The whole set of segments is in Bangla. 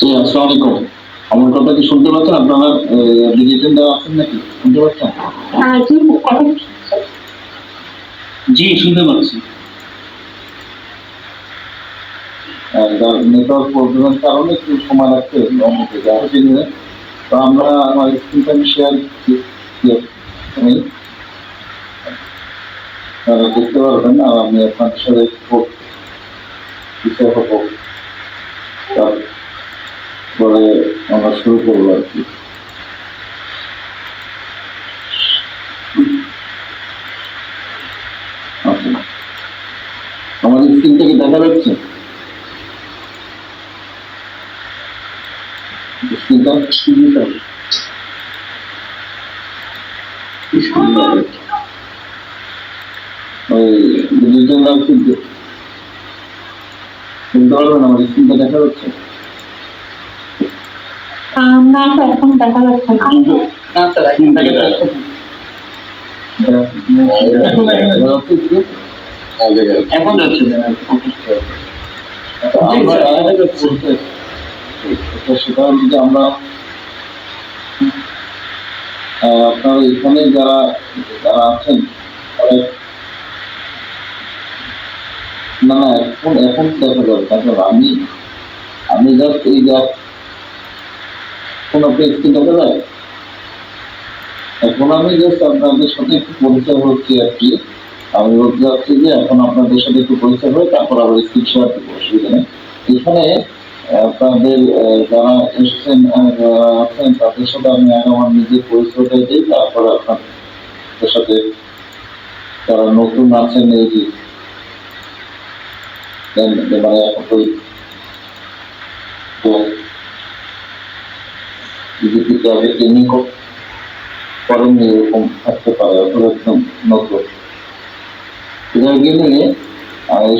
জি, আসসালামু আলাইকুম। আমার কথা কি শুনতে পাচ্ছেন আপনারা? ডিজিটাল দেওয়া আছেন নাকি? শুনতে পাচ্ছেন? জি, কথা জি, শুনতে পাচ্ছি। নেটওয়ার্ক প্রবলেমের কারণে একটু সময় লাগছে অনেকে যারা চিনবে। তো আমরা আমার স্ক্রিনটা আমি শেয়ার করছি। আপনি দেখতে পারবেন আর আমি আপনার সাথে খুব বিষয় হবো। তারপরে আমরা শুরু করবো আর কি। আচ্ছা, আমার স্ক্রিনটা কি দেখা যাচ্ছে? স্ক্রিনটা ওই ডিজিটাল আর শুনতে পারবেন? আমার স্ক্রিনটা দেখা যাচ্ছে? না স্যার, এখন দেখা যাচ্ছে না। না স্যার, এখন দেখা যাচ্ছে না। এখন যাচ্ছে না। সেটা যদি আমরা আপনার এখানে যারা যারা আছেন না না এখন এখন দেখা যাবে। তারপর আমি জাস্ট এই যে কোন স্ক্রিন দেখা যায়। এখন আমি জাস্ট আপনাদের সাথে একটু পরিচয় হচ্ছি আর কি। আমি বলতে চাচ্ছি যে এখন আপনাদের সাথে একটু পরিচয় হয়ে তারপর আবার স্ক্রিন শেয়ার করবো, অসুবিধা নেই। এখানে আপনাদের যারা এসছেন আছেন তাদের সাথে আমি আগে আমার নিজের পরিচয়টা দিই, তারপরে আপনাদের সাথে যারা নতুন আছেন এই যে মানে এখন তো বিজেপিতে আগে ট্রেনিং করেননি এরকম থাকতে পারে, অথবা একদম নতুন এটা নিয়ে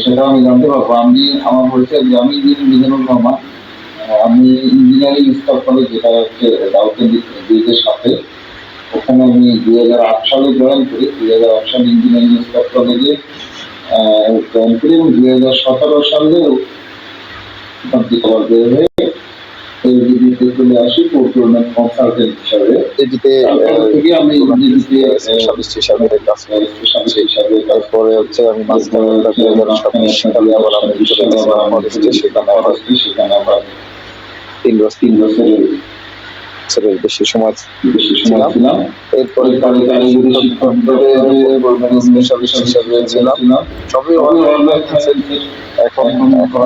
সেটা আমি জানতে পারবো। আমি আমার পরিচয় যে আমি মিজানুর রহমান। আমি ইঞ্জিনিয়ারিং স্টাফ কলেজ, যেটা হচ্ছে ব্রিজের সাথে, ওখানে আমি 2008 সালে জয়েন করি। 2008 সালে ইঞ্জিনিয়ারিং স্টাফ কলেজে জয়েন করি এবং 2017 সালে ওখান থেকে আবার বের হয়ে এলজিবিতে চলে আসি প্রকিউরমেন্ট কনসালটেন্ট হিসাবে। থেকে আমি স্পেশালিস্ট হিসাবে কাজ করি। তারপরে হচ্ছে আমি মাঝখানে 2027 সালে আবার আমি চলে গেছিলাম ফরেস্টে, সেখানে আবার 3 বছরের বেশি সময় ছিলাম। এরপরে স্পেশালিস্ট হিসাবে ছিলাম। সবই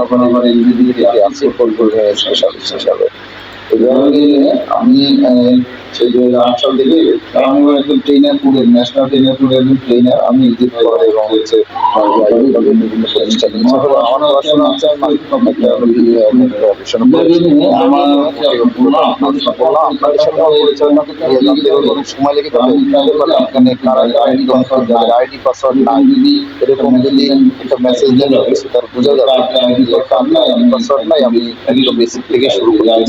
এখন আবার এলজিবিতে আছি স্পেশালিস্ট হিসাবে। আমি সেই 2008 সাল থেকে আমি একজন ট্রেনার, পুরের ন্যাশনাল ট্রেনার, পুরের একজন ট্রেনার আমি ইজি করে এবং হচ্ছে বিভিন্ন প্রতিষ্ঠানে আমার পড়াশোনা হচ্ছে আপনাদের সাথে সময় লেগে যাবে। এখানে আইডি পাসওয়ার্ড নাই, এরকম যদি একটা মেসেজ দেন তার বোঝা যাবে আইডি পাসওয়ার্ড নাই। আমি একদম বেসিক থেকে শুরু করতে চাই।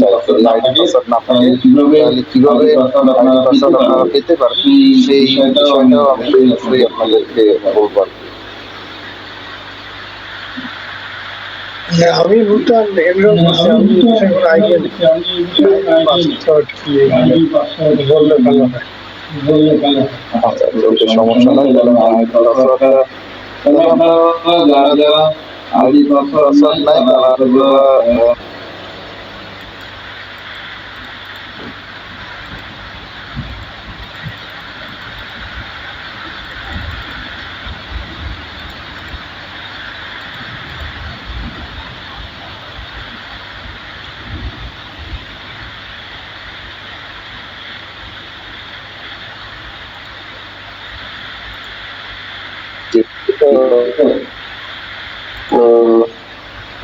আইডি পাসওয়ার্ড না থাকে তাহলে কিভাবে আইডি পাসওয়ার্ড আপনারা পেতে পারেন সেই বিষয়টাও আমি অবশ্যই আপনাদেরকে বলবো। আমি ভুটান এমরন আমি কোনো আইডিয়া বললে ভালো হয়। সমস্যা নাই, যারা যারা আইডি পাসওয়ার্ড নাই তারা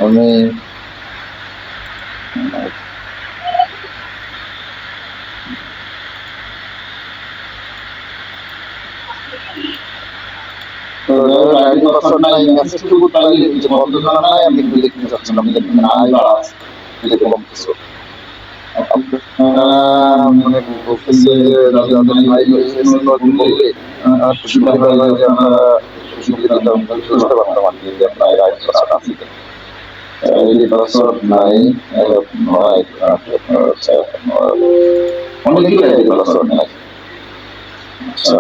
আমি আইডি পাসওয়ার্ড নাই, মেসেজটুকু তাহলে বন্ধ করা নাই, আমি একটু দেখতে চাচ্ছিলাম নাই বা এরকম কিছু। মানে বলতেছে যাদের ভাই বললে সুবিধা হয় যে আমরা সুবিধাটা বুঝতে পারতাম আর কি যে আপনার আইডি পাসওয়ার্ড আছে। আইডি পাসওয়ার্ড নাই, অনেকগুলো আইডি পাসওয়ার্ড নাই। আচ্ছা,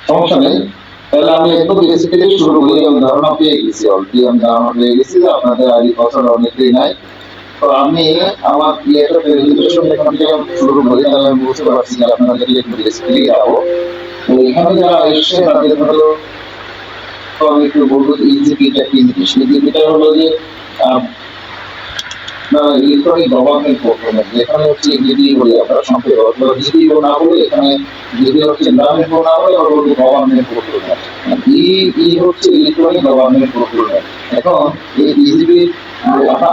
সমস্যা নেই। তাহলে আমি একটু বেসিক্যালি শুরু করি। আমি ধারণা পেয়ে গেছি, অলরেডি আমি ধারণা পেয়ে গেছি যে আপনাদের আইডি পাসওয়ার্ড অনেকেই নাই। তো আমি আমার ইয়েটা প্রেজেন্টেশন এখান থেকে আমি শুরু করি, তাহলে আমি বুঝতে পারছি যে আপনাদেরকে একটু বেসিক্যালি যাবো। তো এখানে যারা এসছে তাদের হলো, তো আমি একটু বলবো ইজিপিটা কি জিনিস। ইজিপিটা হলো যে ইলেকট্রনিক গভর্নমেন্ট পোর্টাল, যেখানে হচ্ছে ইজিপি বলে আমরা সংক্ষেপে, অথবা জিপি না বলে এখানে যদি হচ্ছে গ্রামীণ না বলে ওরা বলবো গভর্নমেন্ট পোর্টাল। ই হচ্ছে ইলেকট্রনিক গভর্নমেন্ট পোর্টাল। এখন এই ইজিপি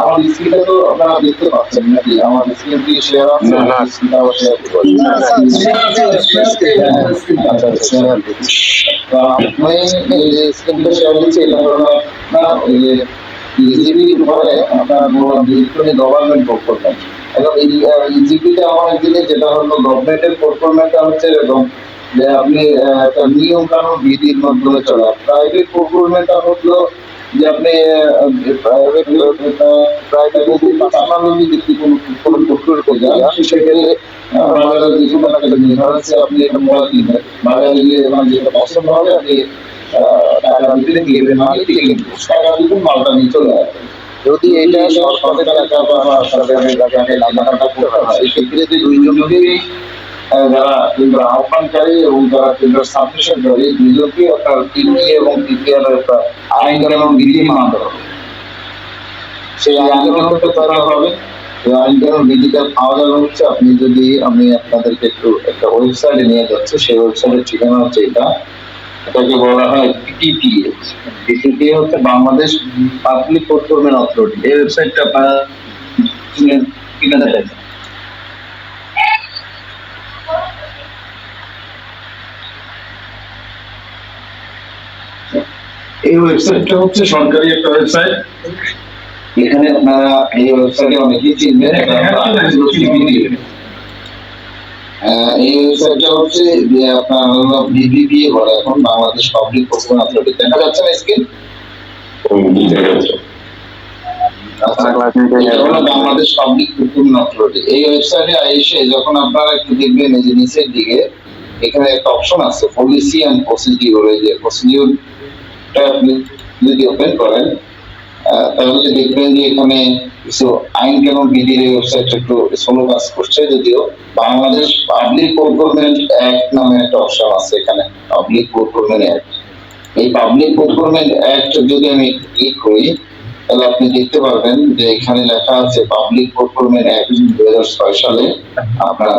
আমার স্ক্রিনটা তো আপনারা দেখতে পাচ্ছেন নাকি? আমার স্ক্রিন কি শেয়ার আছে? না, না। স্ক্রিনটাও শেয়ার করি। আচ্ছা, শেয়ার দিচ্ছি। তো আমি এই যে স্ক্রিনটা শেয়ার দিচ্ছি, এটা হলো আপনার ওই যে ইজিপির উপরে আপনার ইলেকট্রনিক গভর্নমেন্ট পোর্টাল। এখন এই ইজিপিটা এমন এক জিনিস যেটা হলো গভর্নমেন্টের পোর্টালটা হচ্ছে এরকম যে আপনি একটা নিয়ম কানুন বিধির মাধ্যমে চলে। প্রাইভেট পোর্টালটা হলো যে আপনি প্রাইভেট পার্সোনাল যদি কোনো পোর্টাল করতে যান, সেক্ষেত্রে বাজারে যে কোনো একটা নির্ধারণ আছে, আপনি একটা মোবাইল কিনবেন, বাজারে গিয়ে মানে যেটা পছন্দ হবে আপনি টাকা দিলে কিনবেন, মানে টাকা দিবেন, মালটা নিয়ে চলে আসবেন। যদি এটা সরকারের টাকা বা সরকারের টাকাকে লাগাটা করতে হয়, সেক্ষেত্রে যে দুইজনকেই যারা কেন্দ্র আহ্বানকারী এবং যারা কেন্দ্র সাবমিশনকারী, দুইজনকেই আপনার টিপি এবং টিপিআর একটা আইন কানুন বিধি মানতে হবে। সেই আইন কানুনটা করা হবে। এই আইন কানুন বিধিটা পাওয়া যাবে হচ্ছে, আপনি যদি আমি আপনাদেরকে একটু একটা ওয়েবসাইটে নিয়ে যাচ্ছি, সেই ওয়েবসাইটের ঠিকানা হচ্ছে এটা। এটাকে বলা হয় বিটিপিএস। বিটিপিএস হচ্ছে বাংলাদেশ পাবলিক প্রকুরমেন্ট অথরিটি। এই ওয়েবসাইটটা আপনারা ঠিকানা দেখেন। এই ওয়েবসাইটটা হচ্ছে সরকারি একটা ওয়েবসাইট। এখানে আপনারা এই ওয়েবসাইটে অনেকেই চিনবেন। এই ওয়েবসাইটটা হচ্ছে যে আপনার হলো বিপিপিএ বলে এখন, বাংলাদেশ পাবলিক প্রকুরমেন্ট অথরিটি। দেখা যাচ্ছে না screen? Bangladesh public procurement authority. এই ওয়েবসাইটে এসে যখন আপনারা একটু দেখবেন, এই যে নিচের দিকে এখানে একটা অপশন আছে পলিসি এন্ড প্রসিডিউর। এই যে প্রসিডিউরটা আপনি যদি ওপেন করেন, তাহলে দেখবেন যে এখানে কিছু আইন কানুন বিধির ওয়েবসাইট একটু স্লো কাজ করছে, যদিও বাংলাদেশ পাবলিক প্রকুরমেন্ট অ্যাক্ট নামে একটা অপশন আছে এখানে, পাবলিক প্রকুরমেন্ট অ্যাক্ট। এই পাবলিক প্রকুরমেন্ট অ্যাক্ট যদি আমি ক্লিক করি, তাহলে আপনি দেখতে পারবেন যে এখানে লেখা আছে পাবলিক প্রকুরমেন্ট অ্যাক্ট 2006 সালে আপনার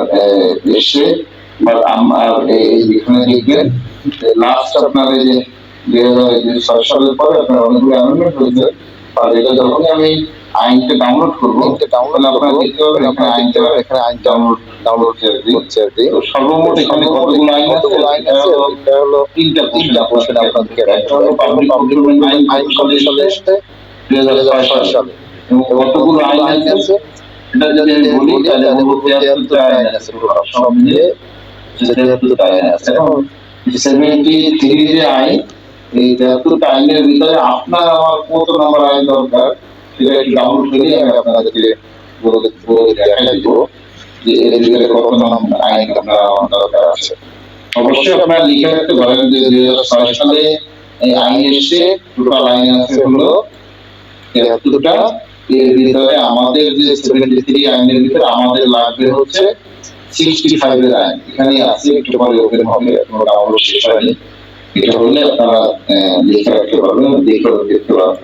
এসে, বাট আমার এখানে দেখবেন লাস্ট আপনার এই যে 2006 সালের পরে আপনার অনেকগুলো অ্যামেন্ডমেন্ট হয়েছে। আর এটা যখনই আমি আইনটা ডাউনলোড করবো, তাহলে আপনারা দেখতে পাবেন এখানে আইন ডাউনলোড হচ্ছে আর কি। সর্বমোট এখানে কতগুলো আইন আছে? এটা হলো তিনটা পোর্শন আপনাদেরকে। একটা হলো পাবলিক প্রকুরমেন্ট আইন সালে 2006 সালে, এবং কতগুলো আইন আছে এটা যদি আমি বলি, তাহলে 73টা আইন আছে, সব মিলিয়ে 73টা আইন আছে। এখন 73 যে আইন, এই 73টা আইনের ভিতরে আপনার আমার কত নম্বর আইন দরকার সেটা একটু ডাউনলোড করে আমি আপনাদেরকে দেখাই দিব যে এর ভিতরে কত নম্বর আইন আপনার আমার দরকার আছে। অবশ্যই আপনারা লিখে রাখতে পারেন যে 2006 সালে এই আইন এসে, টোটাল আইন আছে হলো 73টা। এর ভিতরে আমাদের যে 73 আইনের ভিতরে আমাদের লাগবে হচ্ছে 65 এর আইন। এখানে আছে, একটু পরে ওপেন হবে, কোনো ডাউনলোড শেষ হয়নি। এটা হলে আপনারা লিখে রাখতে পারবেন, দেখতে পারবেন।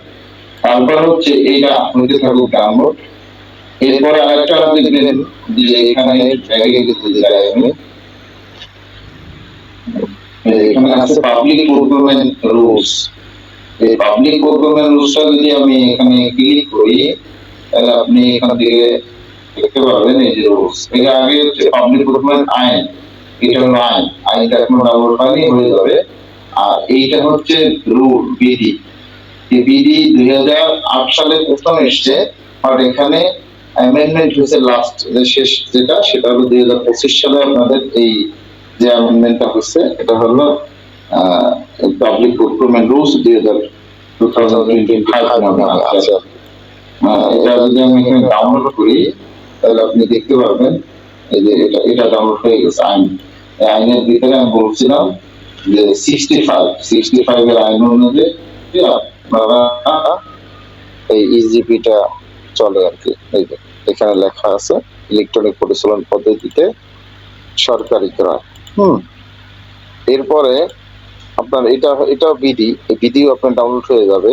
তারপর হচ্ছে এইটা হইতে থাকুক ডাউনলোড। এরপরে আরেকটা দেখবেন যে এখানে এখানে আছে পাবলিক প্রকুরমেন্ট রুলস। এই পাবলিক প্রকুরমেন্ট রুলসটা যদি আমি এখানে ক্লিক করি, তাহলে আপনি এখান থেকে দেখতে পারবেন এই যে রুলস। এর আগে হচ্ছে পাবলিক প্রকুরমেন্ট আইন, এটা হলো আইনটা এখনো ডাউনলোড হয়নি, হয়ে যাবে। আর এইটা হচ্ছে রুল, বিধি। এই বিধি 2008 সালে প্রথম এসছে, আর এখানে অ্যামেন্ডমেন্ট হয়েছে লাস্ট শেষ যেটা, সেটা হলো 2025 সালে আপনাদের এই যে অ্যামেন্ডমেন্টটা হচ্ছে, এটা হলো পাবলিক প্রকুরমেন্ট রুলস 2025 নামে আছে। আছে। এটা যদি আমি এখানে ডাউনলোড করি তাহলে আপনি দেখতে পারবেন এই যে এটা ডাউনলোড হয়ে গেছে আইন। এই আইনের ভিতরে আমি বলছিলাম যে 65 এর আইন অনুযায়ী আপনারা এই ইজিপিটা চলে আর কি। এই যে এখানে লেখা আছে ইলেকট্রনিক পরিচালন পদ্ধতিতে সরকারি ক্রয়। এরপরে আপনার এটা বিধি, এই বিধিও আপনার ডাউনলোড হয়ে যাবে,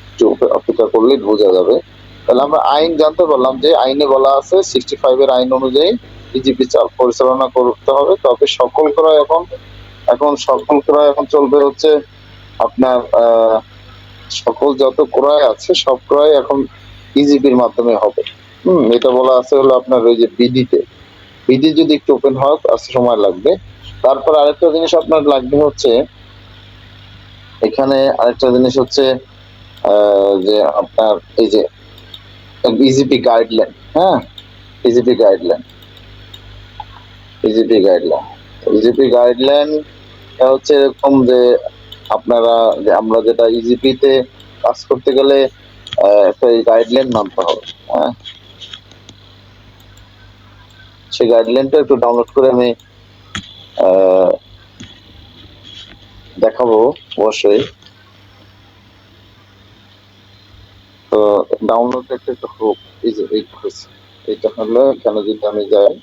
একটু অপেক্ষা করলেই বোঝা যাবে। তাহলে আমরা আইন জানতে পারলাম যে আইনে বলা আছে 65 এর আইন অনুযায়ী ইজিপি পরিচালনা করতে হবে। তবে সকল ক্রয় এখন সকল ক্রয় এখন চলবে হচ্ছে আপনার সকল যত ক্রয় আছে সব ক্রয় এখন ইজিপির মাধ্যমে হবে। এটা বলা আছে হলো আপনার ওই যে বিধি যদি একটু ওপেন হয় আসতে সময় লাগবে। তারপর আরেকটা জিনিস আপনার লাগবে হচ্ছে এখানে আরেকটা জিনিস হচ্ছে যে আপনার এই যে ইজিপি গাইডলাইন। হ্যাঁ, ইজিপি গাইডলাইন হচ্ছে এরকম যে আপনারা যে আমরা যেটা ইজিপিতে কাজ করতে গেলে একটা গাইডলাইন মানতে হবে। হ্যাঁ, সেই গাইডলাইনটা একটু ডাউনলোড করে আমি দেখাবো অবশ্যই। তো ডাউনলোড একটু হোক। এই যে এইটা হচ্ছে, এটা হলো এখানে যদি আমি যাই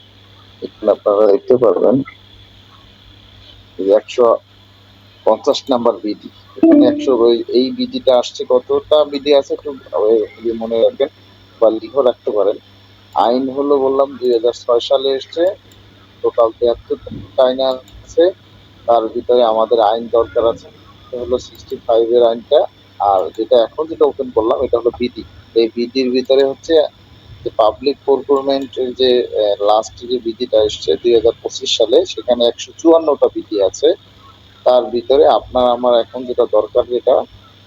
এখানে আপনারা দেখতে পারবেন 150 নাম্বার বিধি। এখানে 100 এই বিধিটা আসছে, কতটা বিধি আছে একটু মনে রাখবেন বা লিখে রাখতে পারেন। আইন হলো বললাম 2006 সালে এসছে, টোটাল 73টা আইন আছে। তার ভিতরে আমাদের আইন দরকার আছে হলো 65 এর আইনটা, আর যেটা এখন যেটা ওপেন করলাম এটা হলো বিধি। এই বিধির ভিতরে হচ্ছে যে পাবলিক প্রকিউরমেন্টের যে লাস্ট যে বিধিটা এসছে 2025 সালে, সেখানে 154টা বিধি আছে। তার ভিতরে আপনার আমার এখন যেটা দরকার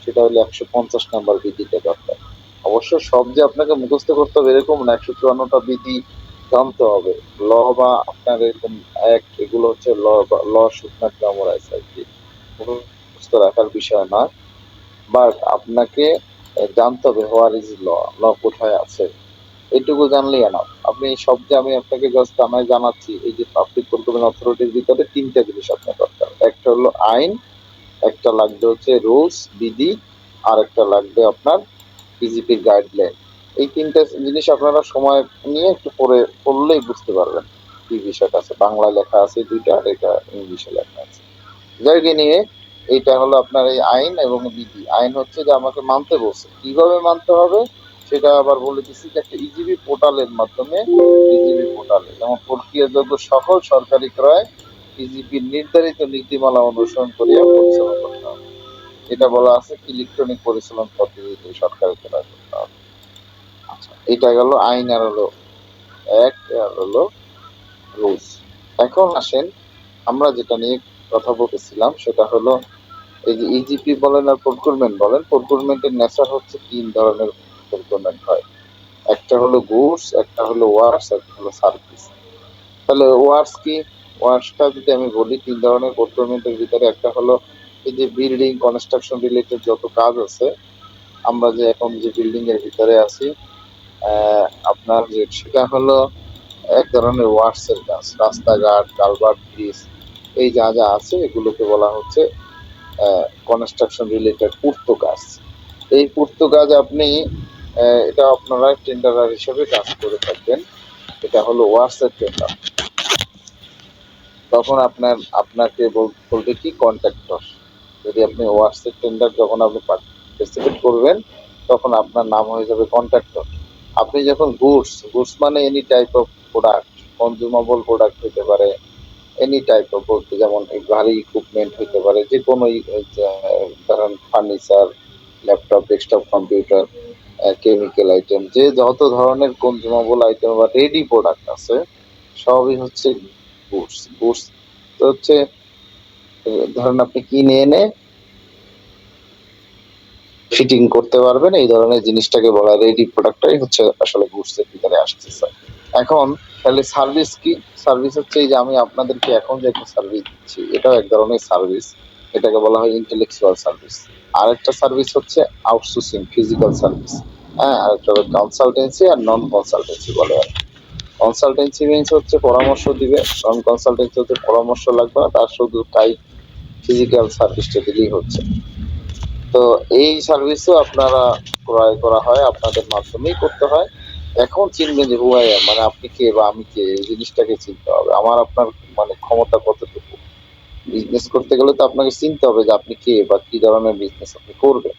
সেটা হলো 150 নাম্বার বিধিটা দরকার। অবশ্য সব যে আপনাকে মুখস্থ করতে হবে এরকম না, 154টা বিধি জানতে হবে। ল বা আপনার এরকম এগুলো হচ্ছে ল শুড নট মেমোরাইজ আর কি, মুখস্থ রাখার বিষয় না, বাট আপনাকে জানতে হবে হোয়ার ইজ ল কোথায় আছে, এইটুকু জানলেই এনাফ। আপনি সব যে আমি আপনাকে জাস্ট জানাচ্ছি, এই যে পাবলিক প্রকিউরমেন্ট অথরিটির ভিতরে 3টা জিনিস আপনার দরকার। একটা হলো আইন, একটা লাগবে হচ্ছে রুলস বিধি, আর একটা লাগবে আপনার ইজিপির গাইডলাইন। এই 3টা জিনিস আপনারা সময় নিয়ে একটু পড়লেই বুঝতে পারবেন কি বিষয়টা আছে। বাংলা লেখা আছে 2টা, আর এটা ইংলিশে লেখা আছে। যাই নিয়ে এইটা হলো আপনার এই আইন এবং বিধি। আইন হচ্ছে যে আমাকে মানতে বলছে, কিভাবে মানতে হবে সেটা আবার বলে দিচ্ছি যে একটা ইজিবি পোর্টালের মাধ্যমে, ইজিবি পোর্টালে যেমন প্রক্রিয়াযোগ্য সকল সরকারি ক্রয় ইজিপির নির্ধারিত নীতিমালা অনুসরণ করিয়া পরিচালনা করতে হবে। এটা বলা আছে ইলেকট্রনিক পরিচালন পদ্ধতিতে সরকারি ক্রয় করতে হবে। আচ্ছা, এটা গেল আইন, আর হলো আর হলো রুলস। এখন আসেন আমরা যেটা নিয়ে কথা বলতেছিলাম সেটা হলো এই যে ইজিপি বলেন আর প্রকিউরমেন্ট বলেন, প্রকিউরমেন্টের নেচার হচ্ছে 3 ধরনের প্রকিউরমেন্ট হয়। একটা হলো গুডস, একটা হলো ওয়ার্কস, একটা হলো সার্ভিস। তাহলে ওয়ার্কস কি? ওয়ার্কসটা যদি আমি বলি 3 ধরনের প্রকিউরমেন্টের ভিতরে একটা হলো এই যে বিল্ডিং কনস্ট্রাকশন রিলেটেড যত কাজ আছে, আমরা যে এখন যে বিল্ডিং এর ভিতরে আছি আপনার যে সেটা হলো এক ধরনের ওয়ার্কস এর কাজ। রাস্তাঘাট, কালভার্ট, ব্রিজ, এই যা যা আছে এগুলোকে বলা হচ্ছে কনস্ট্রাকশন রিলেটেড পূর্ত কাজ। এই পূর্ত কাজ আপনি এটা আপনারা টেন্ডারার হিসেবে কাজ করে থাকবেন, এটা হলো ওয়ার্কস এর টেন্ডার। তখন আপনাকে বলবে কি কন্ট্রাক্টর। যদি আপনি ওয়ার্কস এর টেন্ডার যখন আপনি পার্টিসিপেট করবেন তখন আপনার নাম হয়ে যাবে কন্ট্রাক্টর। আপনি যখন গুডস মানে any type of product, consumable product হতে পারে, এনি টাইপ অফ, বলতে যেমন গাড়ি ইকুইপমেন্ট হতে পারে, যে কোনো ধরেন furniture, laptop, desktop computer, chemical item, যে যত ধরনের কনজিউমেবল আইটেম বা রেডি প্রোডাক্ট আছে সবই হচ্ছে গুডস। তো হচ্ছে ধরেন আপনি কিনে এনে ফিটিং করতে পারবেন, এই ধরনের জিনিসটাকে বলা রেডি প্রোডাক্টটাই হচ্ছে আসলে গুডস এর ভিতরে আসছে। এখন তাহলে সার্ভিস কি? সার্ভিস হচ্ছে এই যে আমি আপনাদেরকে এখন যে একটা সার্ভিস দিচ্ছি, এটাও এক ধরনের সার্ভিস, এটাকে বলা হয় ইন্টেলেকচুয়াল সার্ভিস। আরেকটা সার্ভিস হচ্ছে আউটসোর্সিং ফিজিক্যাল সার্ভিস। হ্যাঁ, আরেকটা কনসালটেন্সি আর নন কনসালটেন্সি বলে আর কি। কনসালটেন্সি মিনস হচ্ছে পরামর্শ দিবে, নন কনসালটেন্সি হচ্ছে পরামর্শ লাগবে না, তার শুধু তাই ফিজিক্যাল সার্ভিসটা দিলেই হচ্ছে। তো এই সার্ভিসও আপনারা ক্রয় করা হয়, আপনাদের মাধ্যমেই করতে হয়। এখন চিনবেন যে হু আই এম, মানে আপনি কে বা আমি কে, এই জিনিসটাকে চিনতে হবে। আমার আপনার মানে ক্ষমতা কতটুকু। বিজনেস করতে গেলে তো আপনাকে চিনতে হবে যে আপনি কে বা কি ধরনের বিজনেস আপনি করবেন।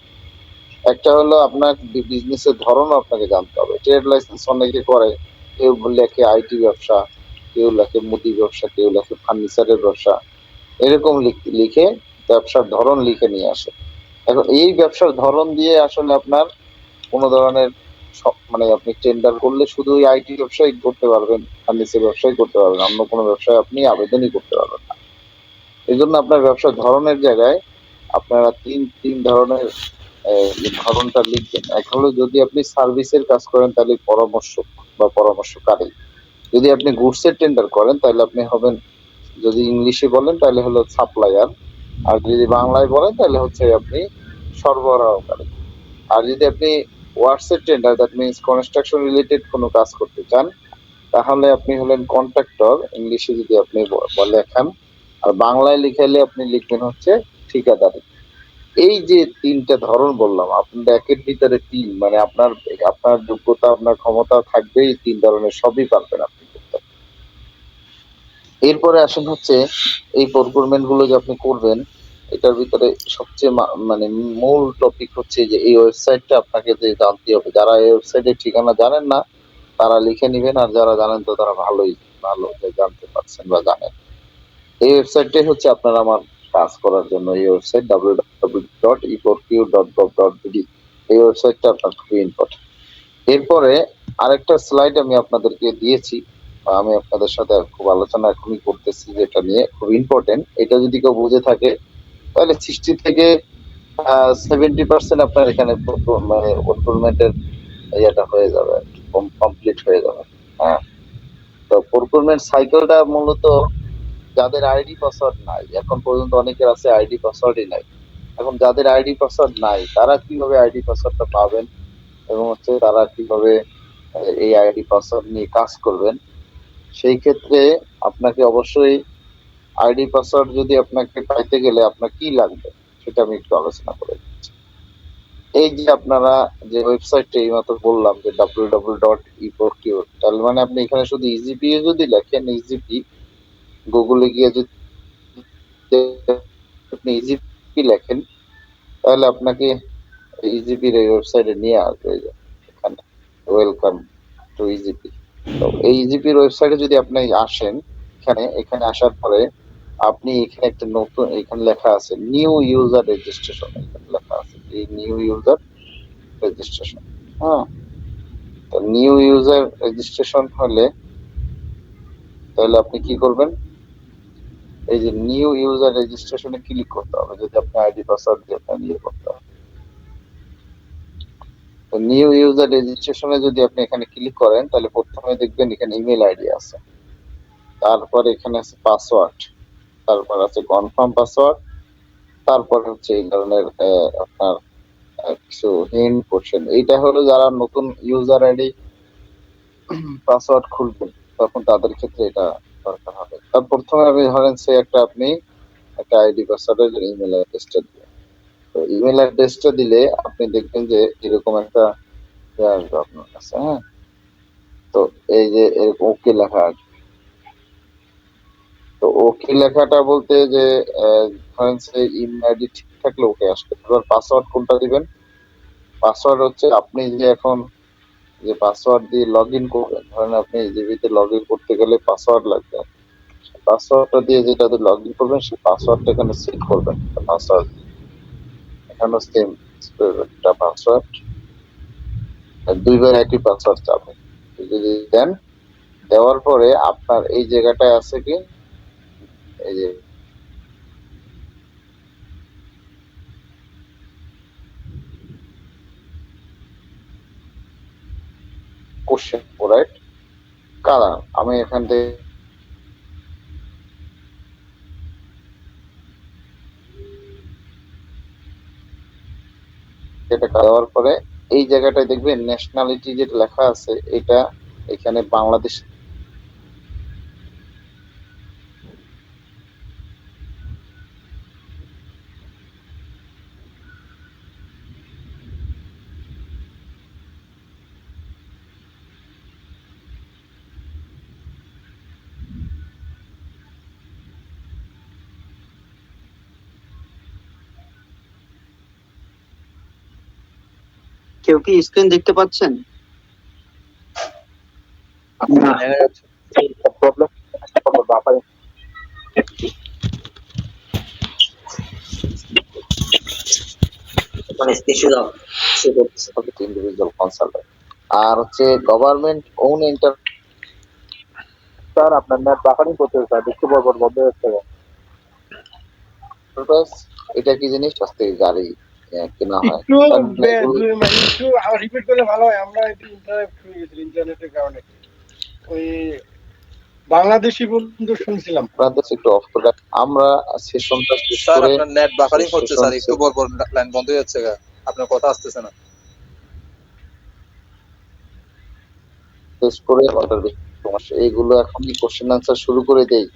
একটা হলো আপনার বিজনেসের ধরনও আপনাকে জানতে হবে। ট্রেড লাইসেন্স অনেকে করে, কেউ লেখে আইটি ব্যবসা, কেউ লেখে মুদি ব্যবসা, কেউ লেখে ফার্নিচারের ব্যবসা, এরকম লিখে ব্যবসার ধরন লিখে নিয়ে আসে। এখন এই ব্যবসার ধরন দিয়ে আসলে আপনার কোনো ধরনের মানে আপনি টেন্ডার করলে শুধু ওই আইটি ব্যবসায় করতে পারবেন, ফার্নিচার ব্যবসায় করতে পারবেন, অন্য কোনো ব্যবসায় আপনি আবেদনই করতে পারবেন না। এই জন্য আপনার ব্যবসার ধরনের জায়গায় আপনারা তিন ধরনের ধরনটা লিখবেন। এক হলো যদি আপনি সার্ভিসের কাজ করেন তাহলে পরামর্শক বা পরামর্শকারী। যদি আপনি গুডসের টেন্ডার করেন তাহলে আপনি হবেন, যদি ইংলিশে বলেন তাহলে হলো সাপ্লায়ার, আর যদি বাংলায় বলেন তাহলে হচ্ছে আপনি সরবরাহকারী। আর যদি আপনি ওয়ার্কসের tender, that means construction related কোনো কাজ করতে চান, তাহলে আপনি হলেন কন্ট্রাক্টর, ইংলিশে যদি আপনি লেখান। আর বাংলায় লিখাইলে আপনি লিখবেন হচ্ছে ঠিকাদারি। এই যে তিনটা ধরন বললাম, আপনার একের ভিতরে তিন, মানে আপনার আপনার যোগ্যতা আপনার ক্ষমতা থাকবে এই তিন ধরনের, সবই পারবেন আপনি করতে। এরপরে আসেন হচ্ছে এই প্রকুরমেন্ট গুলো যে আপনি করবেন, এটার ভিতরে সবচেয়ে মানে মূল টপিক হচ্ছে যে এই ওয়েবসাইটটা আপনাকে যে জানতে হবে। যারা এই ওয়েবসাইটের ঠিকানা জানেন না তারা লিখে নিবেন, আর যারা জানেন তো তারা ভালো যে জানতে পারছেন বা জানেন। এই ওয়েবসাইটটাই হচ্ছে আপনার আমার কাজ করার জন্য। এই ওয়েবসাইট www.e4q.gov.bd, এই ওয়েবসাইটটা আপনার খুবই ইম্পর্টেন্ট। এরপরে আরেকটা স্লাইড আমি আপনাদেরকে দিয়েছি, আমি আপনাদের সাথে খুব আলোচনা এখনই করতেছি, যেটা নিয়ে খুব ইম্পর্টেন্ট। এটা যদি কেউ বুঝে থাকে তাহলে 60 থেকে 70% আপনার এখানে মানে প্রকুরমেন্টের ইয়েটা হয়ে যাবে, কমপ্লিট হয়ে যাবে। হ্যাঁ, তো প্রকুরমেন্ট সাইকেলটা মূলত যাদের আইডি পাসওয়ার্ড নাই, এখন পর্যন্ত অনেকের আছে আইডি পাসওয়ার্ডই নাই। এখন যাদের আইডি পাসওয়ার্ড নাই তারা কিভাবে আইডি পাসওয়ার্ডটা পাবেন এবং হচ্ছে তারা কিভাবে এই আইডি পাসওয়ার্ড নিয়ে কাজ করবেন, সেই ক্ষেত্রে আপনাকে অবশ্যই আইডি পাসওয়ার্ড যদি আপনাকে পাইতে গেলে আপনার কি লাগবে সেটা আমি একটু আলোচনা করে দিচ্ছি। এই যে আপনারা যে ওয়েবসাইটটা এইমাত্র বললাম যে www.e4q, তার মানে আপনি এখানে শুধু ইজিপি যদি লেখেন, ইজিপি গুগলে গিয়ে যদি আপনি ইজিপি লেখেন তাহলে আপনাকে ইজিপির এই ওয়েবসাইটে নিয়ে আসবে। এখানে ওয়েলকাম টু ইজিপি। তো এই ইজিপির ওয়েবসাইটে যদি আপনি আসেন, এখানে আসার পরে আপনি এখানে একটা নতুন, এখানে লেখা আছে নিউ ইউজার রেজিস্ট্রেশন, এখানে লেখা আছে এই নিউ ইউজার রেজিস্ট্রেশন। হ্যাঁ, তো নিউ ইউজার রেজিস্ট্রেশন হলে তাহলে আপনি কি করবেন, এই যে নিউ ইউজার রেজিস্ট্রেশনে ক্লিক করতে হবে যদি আপনি আইডি পাসওয়ার্ড দিয়ে আপনার ইয়ে করতে হবে। তো নিউ ইউজার রেজিস্ট্রেশনে যদি আপনি এখানে ক্লিক করেন তাহলে প্রথমে দেখবেন এখানে ইমেল আইডি আছে, তারপর এখানে আছে পাসওয়ার্ড, তারপর আছে কনফার্ম পাসওয়ার্ড, তারপর হচ্ছে এই ধরনের আপনার কিছু হিন্ট কোশ্চেন। এইটা হলো যারা নতুন ইউজার আইডি পাসওয়ার্ড খুলবেন তখন তাদের ক্ষেত্রে এটা দরকার হবে। তার প্রথমে আপনি ধরেন সে আপনি একটা আইডি পাসওয়ার্ডের ইমেল অ্যাড্রেসটা দিবেন। তো ইমেল অ্যাড্রেসটা দিলে আপনি দেখবেন যে এরকম একটা আসবে আপনার কাছে। হ্যাঁ, তো এই যে এরকম ওকে লেখা আসবে। তো ওকে লেখাটা বলতে যে ধরেন সে ইমেল আইডি ঠিক থাকলে ওকে আসবে। এবার পাসওয়ার্ড কোনটা দিবেন, পাসওয়ার্ড হচ্ছে আপনি যে এখন যে পাসওয়ার্ড দিয়ে লগ ইন করবেন, ধরেন আপনি জিবিতে লগ ইন করতে গেলে পাসওয়ার্ড লাগবে, পাসওয়ার্ডটা দিয়ে যেটা লগ ইন করবেন সেই পাসওয়ার্ডটা এখানে সেট করবেন। পাসওয়ার্ড এখানে সেম একটা পাসওয়ার্ড, দুইবার একই পাসওয়ার্ড চাবে। যদি দেন, দেওয়ার পরে আপনার এই জায়গাটায় আছে কি, এই যে কোশ্চেন রাইট কালার, আমি এখান থেকে এটা দেওয়ার পরে এই জায়গাটায় দেখবেন ন্যাশনালিটি যেটা লেখা আছে, এটা এখানে বাংলাদেশ কেউ কি স্ক্রিন দেখতে পাচ্ছেন? প্রবলেম ইন্ডিভিজুয়াল কনসালটেন্ট আর হচ্ছে গভর্নমেন্ট ওন এন্টার স্যার আপনার নেট বাফারিং করতে স্যার একটু বড় বন্ধ হচ্ছে। এটা কি জিনিস আস্তে গাড়ি কেনা হয় একটু মানে একটু আবার রিপিট করলে ভালো হয়, আমরা একটু ইন্টারাপ্ট হয়ে গেছি ইন্টারনেটের কারণে। ওই বাংলাদেশি বন্ধু শুনছিলাম। আপনাদের একটু অফ করে আমরা সেশনটা শেষ স্যার করে আপনার নেট বাফারিং হচ্ছে স্যার, একটু session পর লাইন বন্ধ হয়ে যাচ্ছে, আপনার কথা আসতেছে না। শেষ করে অর্ডার সমস্যা এইগুলো এখন কি কোশ্চেন আনসার শুরু করে দেই?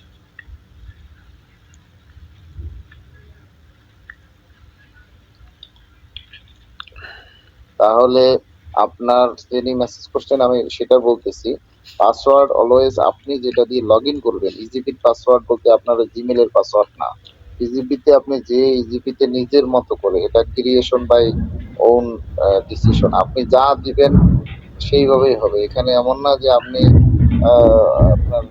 তাহলে আপনার যিনি মেসেজ করছেন আমি সেটা বলতেছি। পাসওয়ার্ড অলওয়েজ আপনি যেটা দিয়ে লগ ইন করবেন, ইজিপি পাসওয়ার্ড বলতে আপনার জিমেলের পাসওয়ার্ড না। ইজিপিতে আপনি যে ইজিপিতে নিজের মতো করে, এটা ক্রিয়েশন বাই ওন ডিসিশন, আপনি যা দিবেন সেইভাবেই হবে। এখানে এমন না যে আপনি আপনার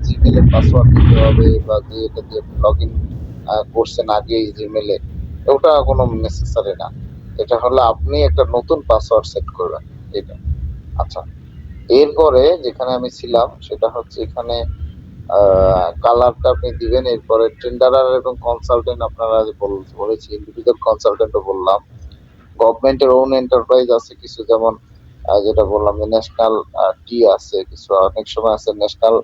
জিমেলের পাসওয়ার্ড দিতে হবে বা যে এটা দিয়ে আপনি লগ ইন করছেন আগে জিমেলে, ওটা কোনো নেসেসারি না। এটা হলো আপনি একটা নতুন পাসওয়ার্ড সেট করবেন এটা। আচ্ছা, এরপরে যেখানে আমি ছিলাম সেটা হচ্ছে এখানে কালারটা আপনি দিবেন। এরপরে টেন্ডারার এবং কনসালটেন্ট আপনারা বলেছি, ইন্ডিভিজুয়াল কনসালটেন্টও বললাম। গভর্নমেন্টের ওন এন্টারপ্রাইজ আছে কিছু, যেমন যেটা বললাম যে ন্যাশনাল টি আছে কিছু, অনেক সময় আছে ন্যাশনাল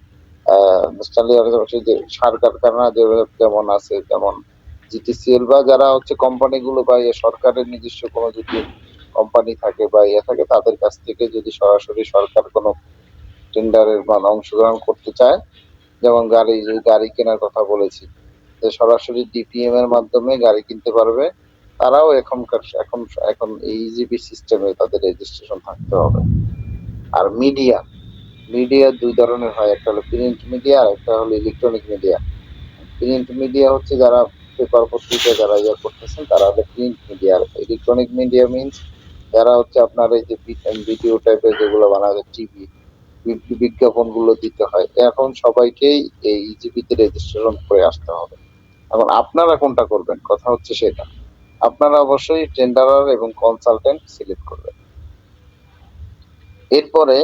যে সার কারখানা যেমন আছে, যেমন জিটিসিএল বা যারা হচ্ছে কোম্পানিগুলো বা সরকারের নিজস্ব কোনো যদি কোম্পানি থাকে বা থাকে, তাদের কাছ থেকে যদি সরাসরি সরকার কোনো টেন্ডারের মানে অংশগ্রহণ করতে চায়, যেমন গাড়ি কেনার কথা বলেছি, যে সরাসরি ডিপিএম এর মাধ্যমে গাড়ি কিনতে পারবে, তারাও এখন এই ইজিপি সিস্টেমে তাদের রেজিস্ট্রেশন থাকতে হবে। আর মিডিয়া দুই ধরনের হয়, একটা হলো প্রিন্ট মিডিয়া আর একটা হলো ইলেকট্রনিক মিডিয়া। প্রিন্ট মিডিয়া হচ্ছে যারা পেপার পত্রিকা যারা করতেছেন তারা হলো print media. Electronic media means যারা হচ্ছে আপনার এই যে ভিডিও টাইপের যেগুলো বানাবে, টিভি বিজ্ঞাপন গুলো দিতে হয়, এখন সবাইকেই এই ইজিপিতে রেজিস্ট্রেশন করে আসতে হবে। এখন আপনারা কোনটা করবেন, কথা হচ্ছে সেটা। আপনারা অবশ্যই টেন্ডারার এবং কনসালটেন্ট সিলেক্ট করবেন। এরপরে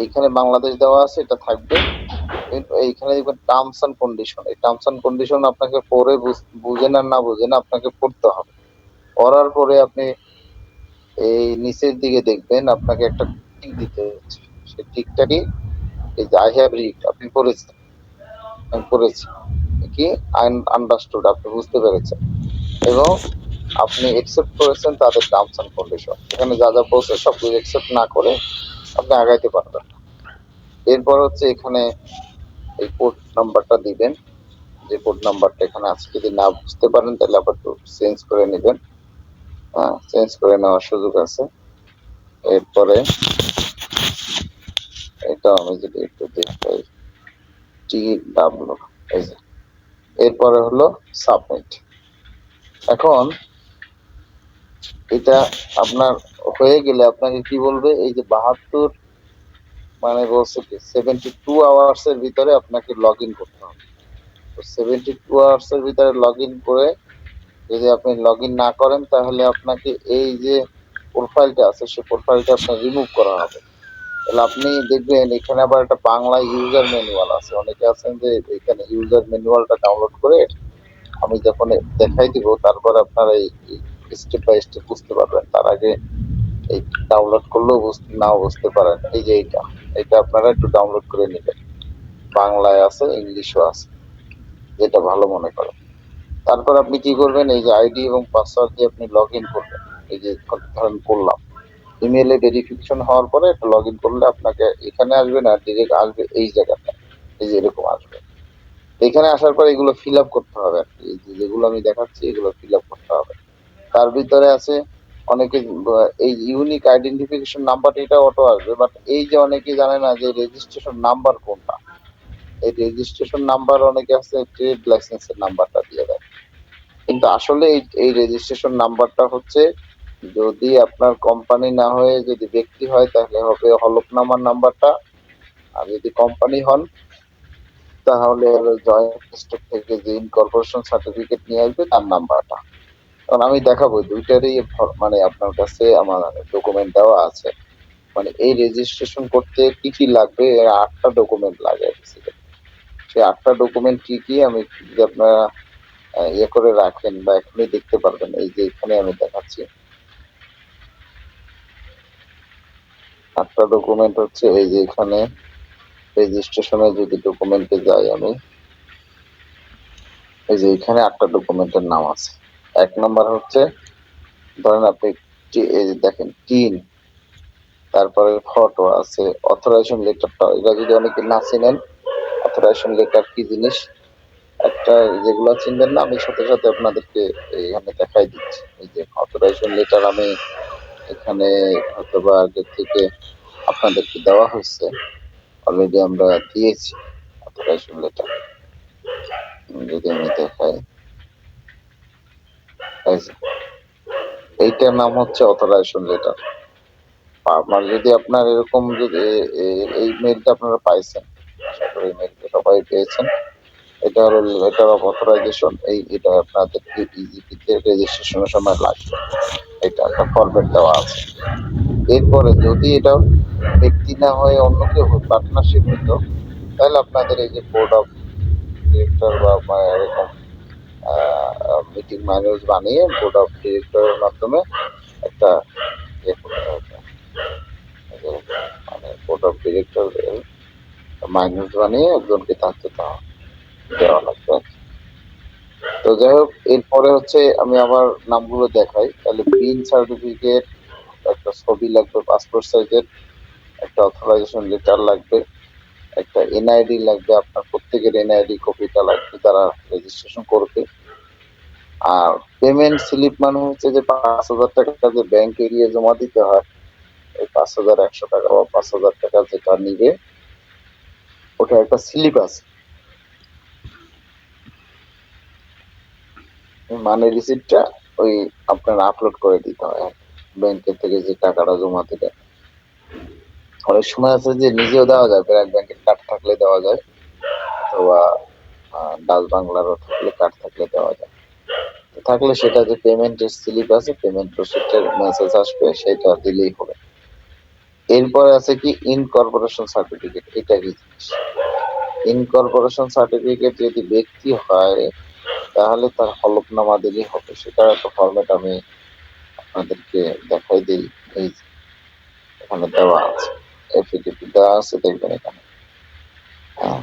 এইখানে বাংলাদেশ দেওয়া আছে, এটা থাকবে। এইখানে দেখবেন টার্মস এন্ড কন্ডিশন, এই টার্মস এন্ড কন্ডিশন আপনাকে পড়ে বুঝেন আর না বুঝেন আপনাকে পড়তে হবে। পড়ার পরে আপনি এই নিচের দিকে দেখবেন আপনাকে একটা টিক দিতে হচ্ছে, সেই টিকটা কি, এই যে আই হ্যাভ রিড, আপনি পড়েছেন, আমি পড়েছি কি, আন্ডারস্টুড, আপনি বুঝতে পেরেছেন এবং আপনি একসেপ্ট করেছেন তাদের টার্মস এন্ড কন্ডিশন। এখানে যা যা বলছে সবগুলো একসেপ্ট না করে আপনি আগাইতে পারবেন না। এরপর হচ্ছে এখানে এই কোড নাম্বারটা দিবেন, যে কোড নাম্বারটা এখানে আছে, যদি না বুঝতে পারেন তাহলে আবার একটু চেঞ্জ করে নেবেন, চেঞ্জ করে নেওয়ার সুযোগ আছে। এরপরে এটা আমি যদি একটু দেখাই, টি ডাব্লিউ, এই যে এরপরে হলো সাবমিট। এখন এটা আপনার হয়ে গেলে আপনাকে কি বলবে, এই যে 72 মানে বলছে কি 72 আওয়ার্স এর ভিতরে আপনাকে লগ ইন করতে হবে। তো 72 আওয়ার্স এর ভিতরে লগ ইন করে যদি আপনি লগ ইন না করেন তাহলে আপনাকে এই যে প্রোফাইলটা আছে সেই প্রোফাইলটা আপনার রিমুভ করা হবে। তাহলে আপনি দেখবেন এখানে আবার একটা বাংলা ইউজার ম্যানুয়াল আছে। অনেকে আছেন যে এখানে ইউজার ম্যানুয়ালটা ডাউনলোড করে আমি যখন দেখাই দিব তারপর আপনারা এই স্টেপ বাই স্টেপ বুঝতে পারবেন। তার আগে এই ডাউনলোড করলেও নাও বুঝতে পারেন। এই যে এটা আপনারা একটু ডাউনলোড করে নেবেন, বাংলায় আছে ইংলিশও আছে, যেটা ভালো মনে করেন। তারপর আপনি কি করবেন, এই যে আইডি এবং পাসওয়ার্ড দিয়ে আপনি লগ ইন করবেন। এই যে ধরেন করলাম, ইমেলে ভেরিফিকেশন হওয়ার পরে একটা লগ ইন করলে আপনাকে এখানে আসবে না, ডিরেক্ট আসবে এই জায়গাটা, এই যে এরকম আসবে। এখানে আসার পর এগুলো ফিল আপ করতে হবে আর কি, এই যে যেগুলো আমি দেখাচ্ছি এগুলো ফিল আপ করতে হবে। তার ভিতরে আছে অনেকে এই ইউনিক আইডেন্টিফিকেশন নাম্বার, এটা অটো আসবে, বাট এই যে অনেকে জানে না যে রেজিস্ট্রেশন নাম্বার কোনটা। এই রেজিস্ট্রেশন নাম্বার অনেকে আছে ট্রেড লাইসেন্সের নাম্বারটা দিয়ে দেয়, কিন্তু আসলে এই রেজিস্ট্রেশন নাম্বারটা হচ্ছে, যদি আপনার কোম্পানি না হয়ে যদি ব্যক্তি হয় তাহলে হবে হলফনামার নাম্বারটা, আর যদি কোম্পানি হন তাহলে জয়েন্ট স্টক থেকে যে ইনকর্পোরেশন সার্টিফিকেট নিয়ে আসবে তার নাম্বারটা। কারণ আমি দেখাবো দুইটারই মানে আপনার কাছে আমার ডকুমেন্ট দেওয়া আছে। মানে এই রেজিস্ট্রেশন করতে কি কি লাগবে, এর 8টা ডকুমেন্ট লাগে basically। সেই 8টা ডকুমেন্ট কি কি আমি যদি আপনারা ইয়ে করে রাখেন বা এখনই দেখতে পারবেন, এই যে এখানে আমি দেখাচ্ছি। 8টা ডকুমেন্ট হচ্ছে এই যে এখানে রেজিস্ট্রেশনে যদি ডকুমেন্টে যাই আমি, এই যে এখানে 8টা ডকুমেন্টের নাম আছে। 1 নম্বর হচ্ছে ধরেন আপনি এই যে দেখেন টিন, তারপরে ফটো আছে, অথরাইজেশন লেটারটা, এটা যদি অনেকে না চিনেন অথরাইজেশন লেটার কি জিনিস, একটা যেগুলো চিনবেন না আমি সাথে সাথে আপনাদেরকে এখানে দেখাই দিচ্ছি। এই যে অথরাইজেশন লেটার আমি এখানে হয়তোবা আগে থেকে আপনাদেরকে দেওয়া হয়েছে, অলরেডি আমরা দিয়েছি অথরাইজেশন লেটার। যদি আমি দেখাই, এই যে এইটার নাম হচ্ছে অথরাইজেশন লেটার। আপনার যদি আপনার এরকম যদি এই মেইলটা আপনারা পাইছেন, আশা করি এই মেইলটা সবাই পেয়েছেন। এটা হলো লেটার অফ অথরাইজেশন, এটা আপনাদের ইজিপিতে রেজিস্ট্রেশনের সময় লাগবে, এটা একটা ফরম্যাট দেওয়া আছে। এরপরে যদি এটা ব্যক্তি না হয়ে অন্য কেউ পার্টনারশিপ হতো, তাহলে আপনাদের এই যে বোর্ড অফ ডিরেক্টর বা এরকম মিটিং ম্যানুয়াল বানিয়ে বোর্ড অফ ডিরেক্টরের মাধ্যমে একটা ইয়ে করতে হবে, মানে বোর্ড অফ ডিরেক্টর মাইনাস বানিয়ে একজনকে থাকতে দেওয়া লাগবে। তো যাই হোক, এরপরে হচ্ছে আমি আবার নামগুলো দেখাই। তাহলে বিন সার্টিফিকেট, একটা ছবি লাগবে পাসপোর্ট সাইজের, একটা অথরাইজেশন লেটার লাগবে, একটা এনআইডি লাগবে, আপনার প্রত্যেকের এনআইডি কপিটা লাগবে যারা রেজিস্ট্রেশন করবে। আর পেমেন্ট স্লিপ মানে হচ্ছে যে 5,000 টাকা যে ব্যাংক এরিয়া জমা দিতে হয়, ওই 5,100 টাকা বা 5,000 টাকা যেটা নিবে ওটা একটা স্লিপ আছে, মানে রিসিপ্টটা ওই আপনার আপলোড করে দিতে হয় ব্যাংকের থেকে যে টাকাটা জমা দিলে। অনেক সময় আছে যে নিজেও দেওয়া যায়, ব্র্যাক ব্যাংকের কার্ড থাকলে দেওয়া যায়, অথবা ডাচ বাংলারও থাকলে কার্ড থাকলে দেওয়া যায়। থাকলে সেটা যে পেমেন্টের স্লিপ আছে, পেমেন্ট রসিদের মেসেজ আসবে, সেটা দিলেই হবে। এরপরে আছে কি ইনকর্পোরেশন সার্টিফিকেট। এটা কি জিনিস? ইনকর্পোরেশন সার্টিফিকেট যদি ব্যক্তি হয় তাহলে তার হলফনামা দিলেই হবে, সেটার একটা ফরম্যাট আমি আপনাদেরকে দেখাই দিই। এই যে এখানে দেওয়া আছে, এফিডেভিট দেওয়া আছে, দেখবেন এখানে। হ্যাঁ,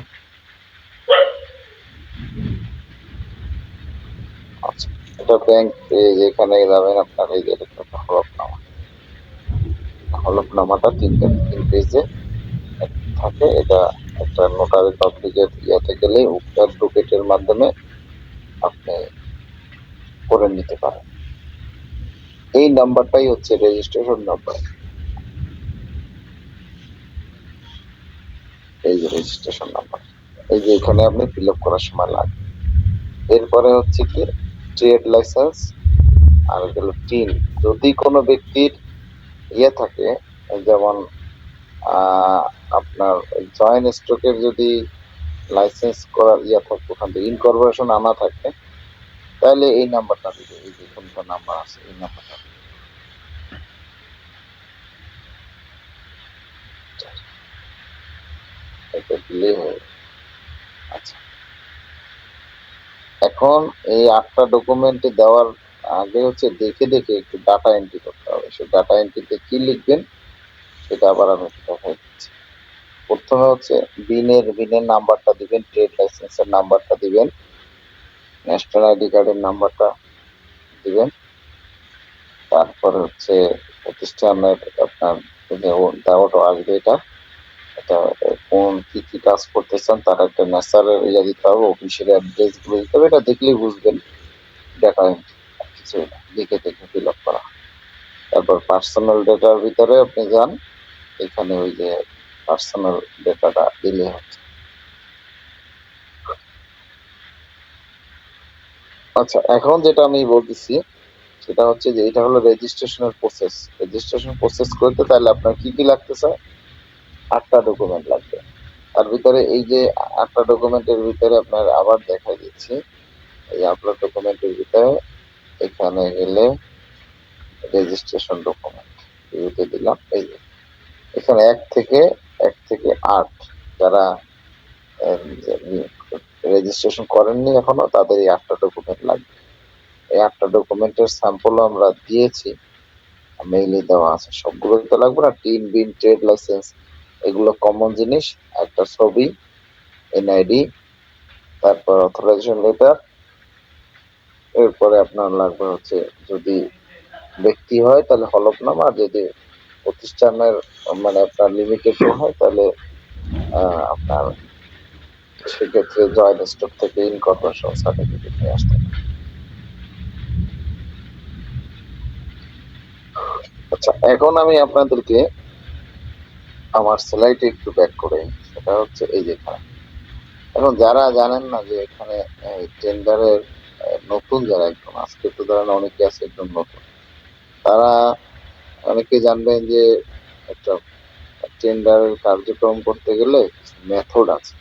আচ্ছা, এটা ব্যাংক, যেখানে যাবেন আপনার এই যে একটা হলফনামা, হলফনামাটা 3 পেজে থাকে। এটা একটা নোটারি পাবলিকের ইয়াতে গেলে অ্যাডভোকেটের মাধ্যমে আপনি করে নিতে পারেন। এই নাম্বারটাই হচ্ছে রেজিস্ট্রেশন নাম্বার, এই যে রেজিস্ট্রেশন নাম্বার, এই যে এখানে আপনি ফিল আপ করার সময় লাগবে। এরপরে হচ্ছে কি ট্রেড লাইসেন্স, আর গেল টিন। যদি কোনো ব্যক্তির ইয়ে থাকে, যেমন আপনার জয়েন্ট স্টকের যদি লাইসেন্স করার ইয়ে থাকে, ওখান থেকে ইনকর্পোরেশন আনা থাকে, তাহলে এই নাম্বারটা দিবে, এই যে কোনটা নাম্বার আছে এই নাম্বারটা এটা দিলেই হবে। আচ্ছা, এখন এই 8টা ডকুমেন্টে দেওয়ার আগে হচ্ছে দেখে দেখে একটু ডাটা এন্ট্রি করতে হবে। সেই ডাটা এন্ট্রিতে কি লিখবেন সেটা আবার আমি দেখাই দিচ্ছি। প্রথমে হচ্ছে বিনের নাম্বারটা দিবেন, ট্রেড লাইসেন্সের নাম্বারটা দিবেন, ন্যাশনাল আইডি কার্ডের নাম্বারটা দিবেন, তারপরে হচ্ছে প্রতিষ্ঠানের আপনার দেওয়াটা আসবে এটা এটা কোন কি কি কাজ করতেছেন তার একটা ন্যাচারাল ইয়ে দিতে হবে, অফিসিয়াল অ্যাড্রেস গুলো দিতে হবে, এটা দেখলেই বুঝবেন ডাটা এন্ট্রি, কিছু না, দেখে দেখে ফিল আপ করা। তারপর পার্সোনাল ডেটার ভিতরে আপনি যান, এখানে ওই যে পার্সোনাল ডেটাটা দিলে হচ্ছে। আচ্ছা, এখন যেটা আমি বলতেছি সেটা হচ্ছে যে এটা হলো রেজিস্ট্রেশনের প্রসেস। রেজিস্ট্রেশন প্রসেস করতে তাহলে আপনার কি কি লাগতেছে? 8টা ডকুমেন্ট লাগবে। তার ভিতরে এই যে 8টা ডকুমেন্টের ভিতরে আপনার আবার দেখা দিচ্ছি, এই আপলোড ডকুমেন্টের ভিতরে এখানে গেলে রেজিস্ট্রেশন ডকুমেন্ট রিভিউতে দিলাম, এই যে এখানে 1 থেকে 8 যারা রেজিস্ট্রেশন করেননি এখনো, তাদের এই 8টা ডকুমেন্ট লাগবে। এই 8টা ডকুমেন্টের স্যাম্পল আমরা দিয়েছি, মেইলে দেওয়া আছে। সবগুলো তো লাগবে না, টিন বিন ট্রেড লাইসেন্স এগুলো কমন জিনিস, একটা ছবি, এনআইডি, তারপর অথরাইজেশন লেটার, এরপরে আপনার লাগবে হচ্ছে যদি ব্যক্তি হয় তাহলে হলফনামা, আর যদি প্রতিষ্ঠানের মানে আপনার লিমিটেড হয় তাহলে আপনার সেক্ষেত্রে জয়েন্ট স্টক থেকে ইনকর্পোরেশন সার্টিফিকেট নিয়ে আসতে হবে। আচ্ছা, এখন আমি আপনাদেরকে আমার স্লাইডে একটু ব্যাক করে, সেটা হচ্ছে এই যেখানে এখন যারা জানেন না যে এখানে টেন্ডারের নতুন যারা একদম আজকে তো ধরেন অনেকে আছে একদম নতুন, তারা অনেকে জানবেন যে একটা টেন্ডারের কার্যক্রম করতে গেলে মেথড আছে,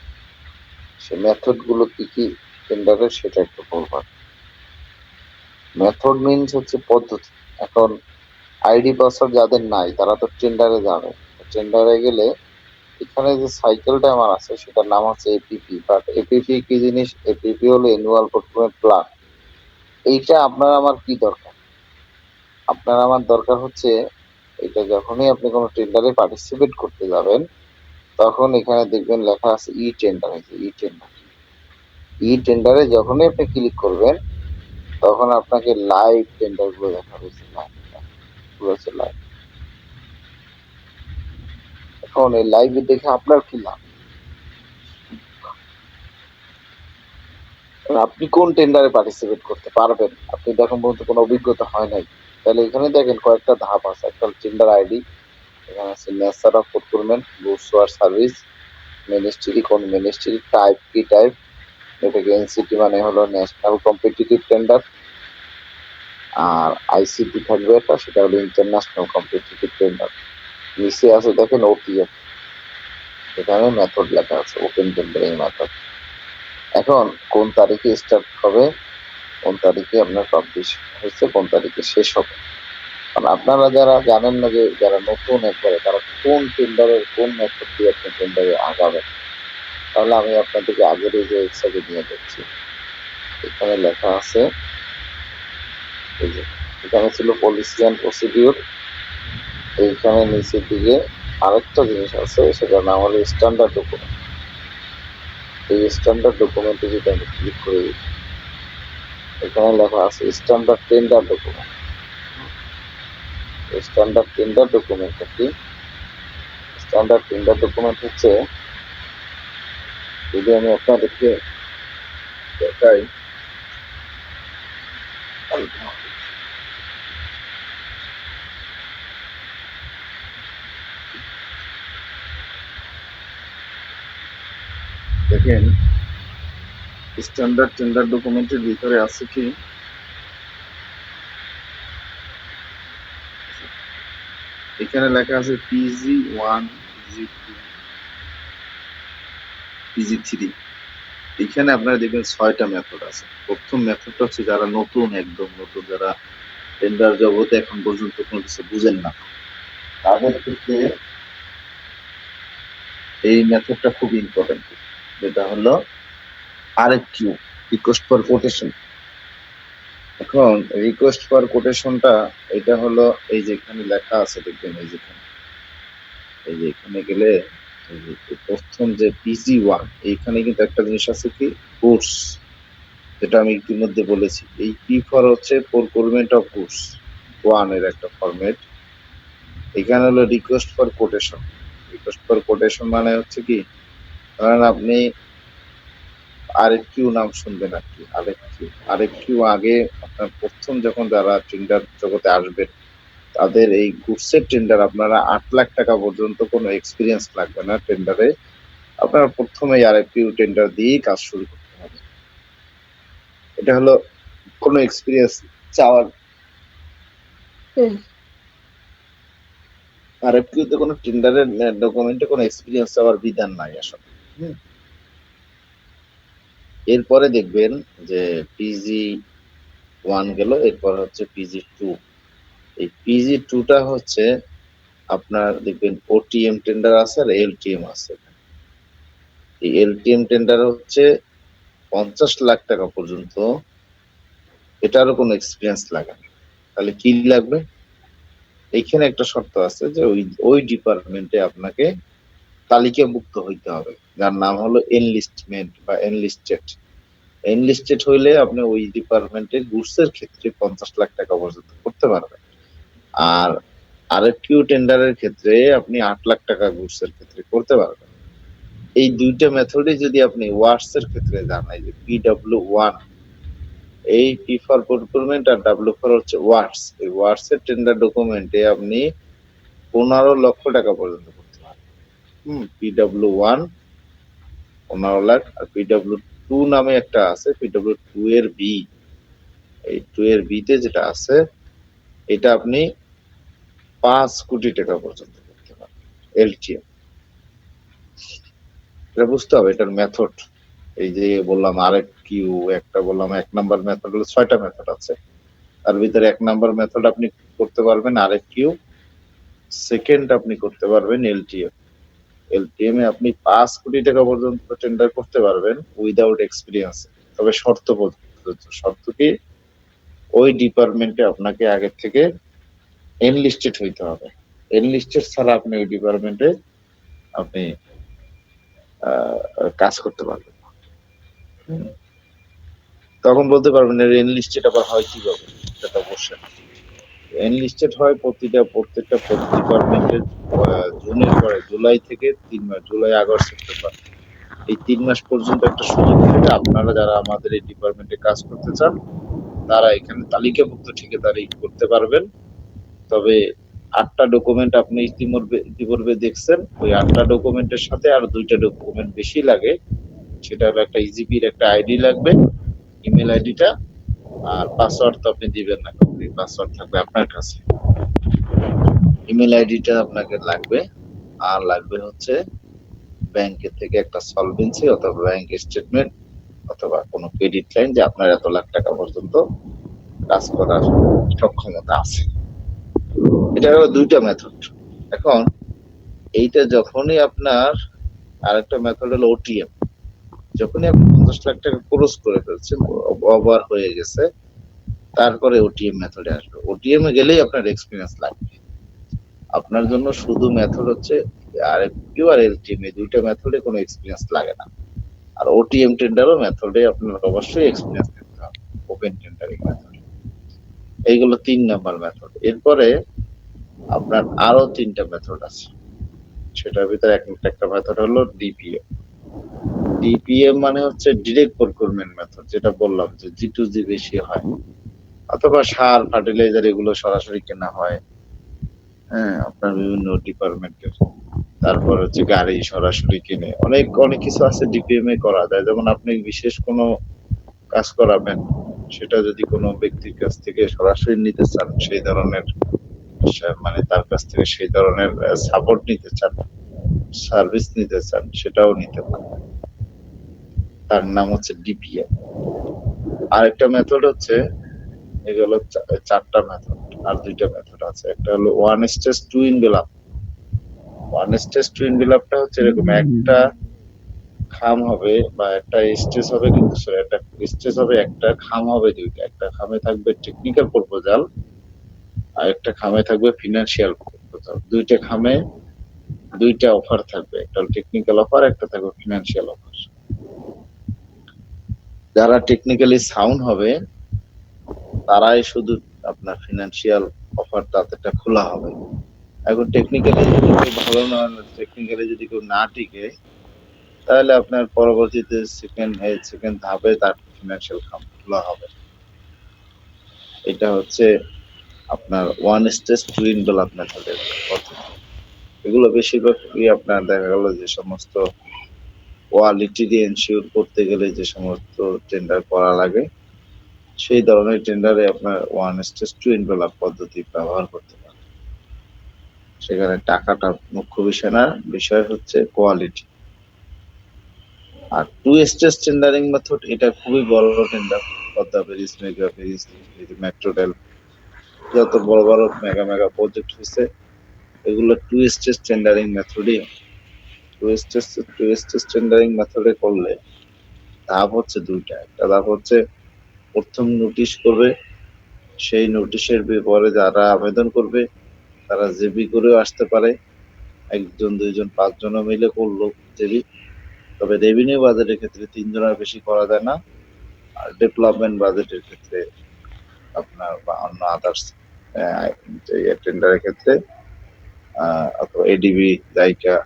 সেই মেথড গুলো কি কি টেন্ডারের সেটা একটু বলবেন। মেথড মিনস হচ্ছে পদ্ধতি। এখন আইডি পাসওয়ার্ড যাদের নাই তারা তো টেন্ডারে যাবে, টেন্ডারে গেলে এখানে যে সাইকেলটা আমার আছে সেটার নাম হচ্ছে এপিপি। বাট এপিপি কি জিনিস? এপিপি হলো অ্যানুয়াল প্রকিউরমেন্ট প্ল্যান। এইটা আপনার আমার কি দরকার? আপনার আমার দরকার হচ্ছে এটা যখনই আপনি কোনো টেন্ডারে পার্টিসিপেট করতে যাবেন তখন এখানে দেখবেন লেখা আছে ই টেন্ডার। ই টেন্ডারে যখনই আপনি ক্লিক করবেন তখন আপনাকে লাইভ টেন্ডার গুলো দেখা হয়েছে, লাইভ। এখন এই লাইভে দেখে আপনার কি লাভ? আপনি কোন টেন্ডারে পার্টিসিপেট করতে পারবেন? আপনি দেখুন পর্যন্ত কোনো অভিজ্ঞতা হয় নাই, তাহলে এখানে দেখেন কয়েকটা ধাপ আছে। একটা টেন্ডার আইডি, এখানে আছে nature of procurement, goods or service, ministry, কোন মিনিস্ট্রি, টাইপ কি টাইপ, এটাকে এনসিটি মানে হলো ন্যাশনাল কম্পিটিটিভ টেন্ডার, আর আইসিটি থাকবে এটা, সেটা হলো ইন্টারন্যাশনাল কম্পিটিটিভ টেন্ডার। নিচে আছে দেখেন ওপিএফ, এখানে মেথড লেখা আছে, ওপেন টেন্ডারিং মেথড। এখন কোন তারিখে স্টার্ট হবে, কোন তারিখে আপনার পাবলিশ হয়েছে, কোন তারিখে শেষ হবে। কারণ আপনারা যারা জানেন না, যে যারা নতুন একবারে, তারা কোন টেন্ডারের কোন মেথড দিয়ে আপনি টেন্ডারে আগাবেন, তাহলে আমি আপনাদেরকে আগের এই যে ওয়েবসাইটে নিয়ে যাচ্ছি। এখানে লেখা আছে, এই যে এখানে ছিল পলিসি অ্যান্ড প্রসিডিউর, এইখানে নিচের দিকে আরেকটা জিনিস আছে, সেটার নাম হলো স্ট্যান্ডার্ড ডকুমেন্ট। এই স্ট্যান্ডার্ড ডকুমেন্টে যদি আমি ক্লিক করি, এখানে লেখা আছে standard tender document. Standard tender ডকুমেন্টটা কি? স্ট্যান্ডার্ড টেন্ডার ডকুমেন্ট হচ্ছে, যদি আমি আপনাদেরকে দেখাই, দেখেন স্ট্যান্ডার্ড টেন্ডার ডকুমেন্টের ভিতরে আছে কি, এখানে লেখা আছে PG1, PG2, PG3। এখানে আপনারা দেখবেন 6টা মেথড আছে। প্রথম মেথডটা হচ্ছে যারা নতুন, একদম নতুন, যারা টেন্ডার জগতে এখন পর্যন্ত কোনো কিছু বুঝেন না, তাদের ক্ষেত্রে এই মেথডটা খুব ইম্পর্টেন্ট, যেটা হলো RFQ, রিকোয়েস্ট ফর কোটেশন। এখন রিকোয়েস্ট ফর কোটেশনটা এটা হলো এই যে এখানে লেখা আছে, দেখবেন এই যে এখানে গেলে এই যে প্রথম যে PG1, এইখানে কিন্তু একটা জিনিস আছে কি, গুডস, যেটা আমি ইতিমধ্যে বলেছি। এই P ফর হচ্ছে প্রকিউরমেন্ট অফ গুডস, ওয়ান এর একটা ফরম্যাট। এখানে হলো request for quotation. Request for quotation মানে হচ্ছে কি, ধরেন আপনি আরএফকিউ নাম শুনবেন আর কি, আরএফকিউ আগে আপনার প্রথম যখন যারা টেন্ডার জগতে আসবেন তাদের এই গুডসের টেন্ডার আপনারা 8 লাখ টাকা পর্যন্ত কোনো এক্সপিরিয়েন্স লাগবে না টেন্ডারে। আপনারা প্রথমে আরএফকিউ টেন্ডার দিয়েই কাজ শুরু করতে হবে। এটা হলো কোনো এক্সপিরিয়েন্স চাওয়ার, আরএফকিউ তে কোনো টেন্ডারের ডকুমেন্টে কোনো এক্সপিরিয়েন্স চাওয়ার বিধান নাই আসলে। এরপরে দেখবেন যে PG1 গেল, এরপর হচ্ছে PG2। এই PG2টা হচ্ছে আপনার দেখবেন ওটিএম টেন্ডার আছে আর এলটিএম আছে। এই এলটিএম টেন্ডার হচ্ছে 50 লাখ টাকা পর্যন্ত, এটারও কোনো এক্সপিরিয়েন্স লাগে না। তাহলে কি লাগবে? এইখানে একটা শর্ত আছে যে ওই ডিপার্টমেন্টে আপনাকে তালিকাভুক্ত হইতে হবে, যার নাম হলো এনলিস্টমেন্ট বা এনলিস্টেড। এনলিস্টেড হইলে আপনি ওই ডিপার্টমেন্টে গুডসের ক্ষেত্রে 50 লাখ টাকা পর্যন্ত করতে পারবেন। আর আরএফকিউ টেন্ডারের ক্ষেত্রে আপনি 8 লাখ টাকা গুডসের ক্ষেত্রে করতে পারবেন। এই দুইটা মেথডে যদি আপনি ওয়ার্ডস এর ক্ষেত্রে যান, এই যে PW1, এই পি ফর প্রকিউরমেন্ট আর ডাব্লিউ ফর হচ্ছে ওয়ার্ডস, এই ওয়ার্ডস এর টেন্ডার ডকুমেন্টে আপনি 15 লক্ষ টাকা পর্যন্ত করতে পারবেন। PW1 15 লাখ, আর PW2 নামে একটা আছে, PW2 এর বি, এই 2 এর বিতে যেটা আছে এটা আপনি 5 কোটি টাকা পর্যন্ত করতে পারবেন এলটিএম। এটা বুঝতে হবে এটার মেথড। এই যে বললাম আরএফকিউ একটা, বললাম 1 নাম্বার মেথড হলো 6টা মেথড আছে, তার ভিতরে 1 নাম্বার মেথড আপনি করতে পারবেন আরএফকিউ, সেকেন্ড আপনি করতে পারবেন এলটিএম। এলটিএম এ আপনি 5 কোটি টাকা পর্যন্ত টেন্ডার করতে পারবেন উইদাউট এক্সপিরিয়েন্স। তবে শর্ত প্রযোজ্য। শর্ত কি? ওই ডিপার্টমেন্টে আপনাকে আগে থেকে এনলিস্টেড হইতে হবে। এনলিস্টেড ছাড়া আপনি ওই ডিপার্টমেন্টে আপনি কাজ করতে পারবেন না। তখন বলতে পারবেন এনলিস্টেড আবার হয় কিভাবে, সেটা অবশ্যই এনলিস্টেড হয় প্রত্যেকটা ডিপার্টমেন্টের জুনের পরে, জুলাই থেকে 3 মাস, জুলাই আগস্ট সেপ্টেম্বর, এই 3 মাস পর্যন্ত একটা সুযোগ থাকে। আপনারা যারা আমাদের এই ডিপার্টমেন্টে কাজ করতে চান তারা এখানে তালিকাভুক্ত ঠিকাদারি করতে পারবেন। তবে 8টা ডকুমেন্ট আপনি ইতিপূর্বে দেখছেন, ওই 8টা ডকুমেন্টের সাথে আর 2টা ডকুমেন্ট বেশি লাগে। সেটা হলো একটা ইজিপির একটা আইডি লাগবে, ইমেল আইডিটা, আর পাসওয়ার্ড তো আপনি দিবেন না, পাসওয়ার্ড থাকবে আপনার কাছে। ইমেল আইডিটা আপনাকে লাগবে, আর লাগবে হচ্ছে ব্যাংকের থেকে একটা সলভেন্সি অথবা ব্যাংক স্টেটমেন্ট অথবা কোনো ক্রেডিট লাইন যে আপনার এত লাখ টাকা পর্যন্ত কাজ করার সক্ষমতা আছে। এটা হলো 2টা মেথড। এখন এইটা যখনই আপনার, আরেকটা মেথড হলো ওটিএম, যখনই আপনি 50 লাখ টাকা ক্রস করে ফেলছেন, ওভার হয়ে গেছে, তারপরে ওটিএম মেথডে আসবে। ওটিএম এ গেলেই আপনার এক্সপিরিয়েন্স লাগবে। আপনার জন্য শুধু মেথড হচ্ছে আরএফকিউ আর এলটিএম, এই 2টা মেথডে কোনো এক্সপিরিয়েন্স লাগে না। আর ওটিএম টেন্ডারও মেথডে আপনার অবশ্যই এক্সপিরিয়েন্স থাকতে হবে, ওপেন টেন্ডারিং মেথড। এইগুলো 3 নাম্বার মেথড। এরপরে আপনার আরো 3টা মেথড আছে, সেটার ভিতরে একটা মেথড হলো ডিপিএম। ডিপিএম মানে হচ্ছে ডিরেক্ট প্রকিউরমেন্ট মেথড, যেটা বললাম যে G2G বেশি হয়, অথবা সার ফার্টিলাইজার এগুলো সরাসরি কেনা হয়, হ্যাঁ, আপনার বিভিন্ন ডিপার্টমেন্টের। তারপর হচ্ছে গাড়ি সরাসরি কিনে, অনেক কিছু আছে ডিপিএম এ করা যায়। যেমন আপনি বিশেষ কোনো কাজ করাবেন, সেটা যদি কোনো ব্যক্তির কাছ থেকে সরাসরি নিতে চান, সেই ধরনের মানে তার কাছ থেকে সেই ধরনের সাপোর্ট নিতে চান, সার্ভিস নিতে চান, সেটাও নিতে পারবেন। তার নাম হচ্ছে ডিপিএম। আরেকটা মেথড হচ্ছে, এগুলো 4টা মেথড, আর 2টা মেথড আছে। একটা হলো one stage two envelope. One stage two ইনভেলাপটা হচ্ছে এরকম, একটা খাম হবে বা একটা স্টেজ হবে, কিন্তু একটা স্টেজ হবে, একটা খাম হবে 2টা। একটা খামে থাকবে টেকনিক্যাল প্রপোজাল আর একটা খামে থাকবে ফিনান্সিয়াল প্রপোজাল। 2টা খামে 2টা অফার থাকবে, একটা টেকনিক্যাল অফার, একটা থাকবে ফিনান্সিয়াল অফার। যারা টেকনিক্যালি সাউন্ড হবে তারাই শুধু আপনার ফিনান্সিয়াল অফার তাদেরটা খোলা হবে। এখন টেকনিক্যালি যদি কেউ ভালো না, টেকনিক্যালি যদি কেউ না টিকে, তাহলে আপনার পরবর্তীতে সেকেন্ড ধাপে তার ফিনান্সিয়াল খাম খোলা হবে। এটা হচ্ছে আপনার ওয়ান স্টেজ টু ইনভেলপ মেথডের পদ্ধতি। এগুলো বেশিরভাগই আপনার দেখা গেল যে সমস্ত কোয়ালিটি দিয়ে এনশিওর করতে গেলে যে সমস্ত টেন্ডার করা লাগে, সেই ধরনের টেন্ডারে আপনার ওয়ান স্টেজ টু এনভেলপ পদ্ধতি ব্যবহার করতে পারেন। সেখানে টাকাটা মুখ্য বিষয় না, বিষয় হচ্ছে কোয়ালিটি। আর টু স্টেজ টেন্ডারিং মেথড, এটা খুবই বড় tender, Padma bridge, mega bridge, metro rail, যত বড় বড় মেগা মেগা প্রজেক্ট হয়েছে, এগুলো টু স্টেজ টেন্ডারিং মেথডই। টু স্টেজ টেন্ডারিং মেথডে করলে ধাপ হচ্ছে দুইটা। একটা ধাপ হচ্ছে প্রথম নোটিশ করবে, সেই নোটিশের পরে যারা আবেদন করবে তারা জেবি করেও আসতে পারে, একজন দুইজন পাঁচজনও মিলে করলো জেবি। তবে রেভিনিউ বাজেটের ক্ষেত্রে 3 জনের বেশি করা যায় না, আর ডেভেলপমেন্ট বাজেটের ক্ষেত্রে আপনার বা অন্য আদার্স টেন্ডারের ক্ষেত্রে অথবা এডিবি, জাইকা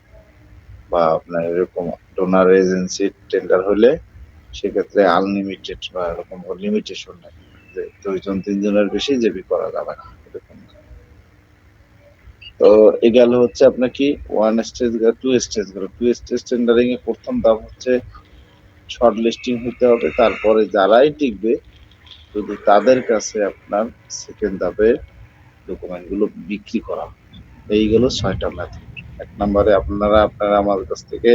বা আপনার এরকম ডোনার এজেন্সি টেন্ডার হলে সেক্ষেত্রে আনলিমিটেড বা এরকম লিমিটেশন নেই যে 2-3 জনের বেশি জেবি করা যাবে না, এরকম। তো এই গেল হচ্ছে আপনার কি ওয়ান স্টেজ, টু স্টেজ গেল। টু স্টেজ টেন্ডারিং এ প্রথম ধাপ হচ্ছে শর্ট লিস্টিং হতে হবে, তারপরে যারাই টিকবে শুধু তাদের কাছে আপনার সেকেন্ড ধাপে ডকুমেন্ট গুলো বিক্রি করা হবে। এইগুলো 6টা মেথড। এক নম্বরে আপনারা আমাদের কাছ থেকে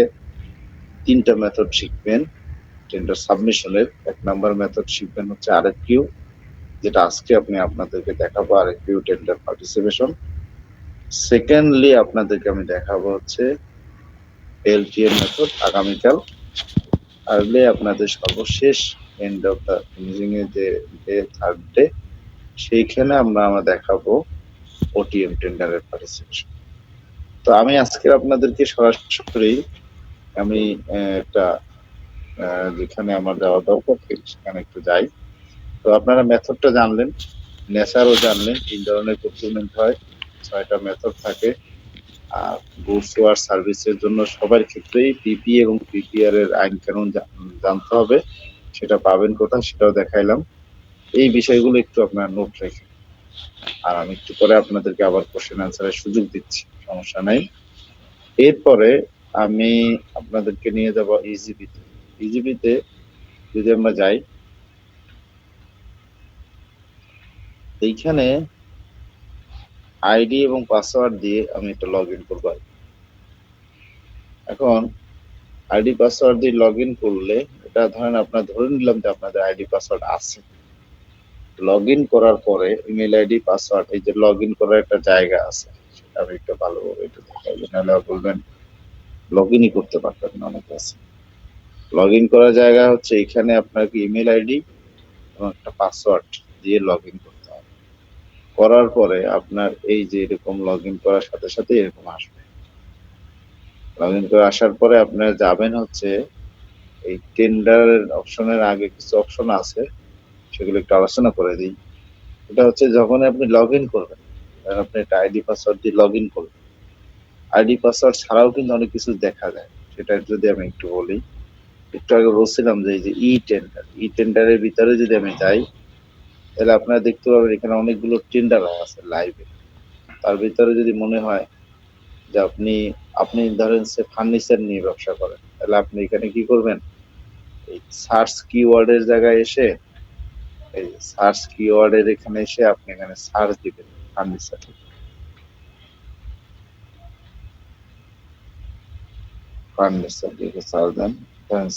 3টা মেথড শিখবেন টেন্ডার সাবমিশনের। এক নাম্বার মেথড শিখবেন হচ্ছে আরএফকিউ, যেটা আজকে আপনাদেরকে দেখাবো, আরএফকিউ টেন্ডার পার্টিসিপেশন। সেকেন্ডলি আপনাদেরকে আমি দেখাবো হচ্ছে এলটিএম মেথড আগামীকাল। আরলে আপনাদের সর্বশেষ এন্ড অফ দ্য ফিনিশিং এর যে থার্ড ডে, সেইখানে আমরা দেখাবো ওটিএম টেন্ডারের পার্টিসিপেশন। তো আমি আজকে আপনাদেরকে সরাসরি আমি একটা যেখানে আমার যাওয়া দরকার সেখানে একটু যাই। তো আপনারা মেথডটা জানলেন, নেচারও জানলেন, 3 ধরনের প্রকিউরমেন্ট হয়, 6টা মেথড থাকে। আর গুডস ওয়ার সার্ভিসের জন্য সবার ক্ষেত্রেই পিপি এবং পিপিআর এর আইন কানুন জানতে হবে। সেটা পাবেন কোথায় সেটাও দেখাইলাম। এই বিষয়গুলো একটু আপনার নোট রেখে, আর আমি একটু পরে আপনাদেরকে আবার কোশ্চেন আনসারের সুযোগ দিচ্ছি, সমস্যা নাই। এরপরে আমি আপনাদেরকে নিয়ে যাব ইজিবিতে। ইজিবিতে যদি আমরা যাই, এইখানে আইডি এবং পাসওয়ার্ড দিয়ে আমি একটা লগ ইন করবো। এখন আইডি পাসওয়ার্ড দিয়ে লগ ইন করলে, এটা ধরেন আপনার ধরে নিলাম যে আপনাদের আইডি পাসওয়ার্ড আছে। লগ ইন করার পরে ইমেল আইডি পাসওয়ার্ড, এই যে লগ ইন করার একটা জায়গা আছে, সেটা আমি একটু ভালোভাবে একটু দেখাবো, নাহলে বলবেন লগ ইনই করতে পারতেন না, অনেক আছে। লগ ইন করার জায়গা হচ্ছে এখানে আপনাকে ইমেল আইডি এবং একটা পাসওয়ার্ড দিয়ে লগ ইন করতে হবে। করার পরে আপনার এই যে এরকম লগ ইন করার সাথে সাথে এরকম আসবে। লগ ইন করে আসার পরে আপনারা যাবেন হচ্ছে এই টেন্ডার অপশনের আগে কিছু অপশন আছে, সেগুলো একটু আলোচনা করে দিই। এটা হচ্ছে যখন আপনি লগ ইন করবেন, আপনি একটা আইডি পাসওয়ার্ড দিয়ে লগ ইন করবেন। আইডি পাসওয়ার্ড ছাড়াও কিন্তু অনেক কিছু দেখা যায়, সেটা যদি আমি একটু বলি। একটু আগে বলছিলাম যে এই যে ই টেন্ডারের ভিতরে যদি আমি যাই, তাহলে আপনারা দেখতে পাবেন এখানে অনেকগুলো টেন্ডার আছে লাইভে। তার ভিতরে যদি মনে হয় যে আপনি ধরেন ফার্নিচার নিয়ে ব্যবসা করেন, তাহলে আপনি এখানে কি করবেন, এই সার্চ কিওয়ার্ডের জায়গায় এসে, এই সার্চ কিওয়ার্ডের এখানে এসে আপনি এখানে সার্চ দিবেন ফার্নিচার। ফার্নিচার দেখে সার্চ দেন,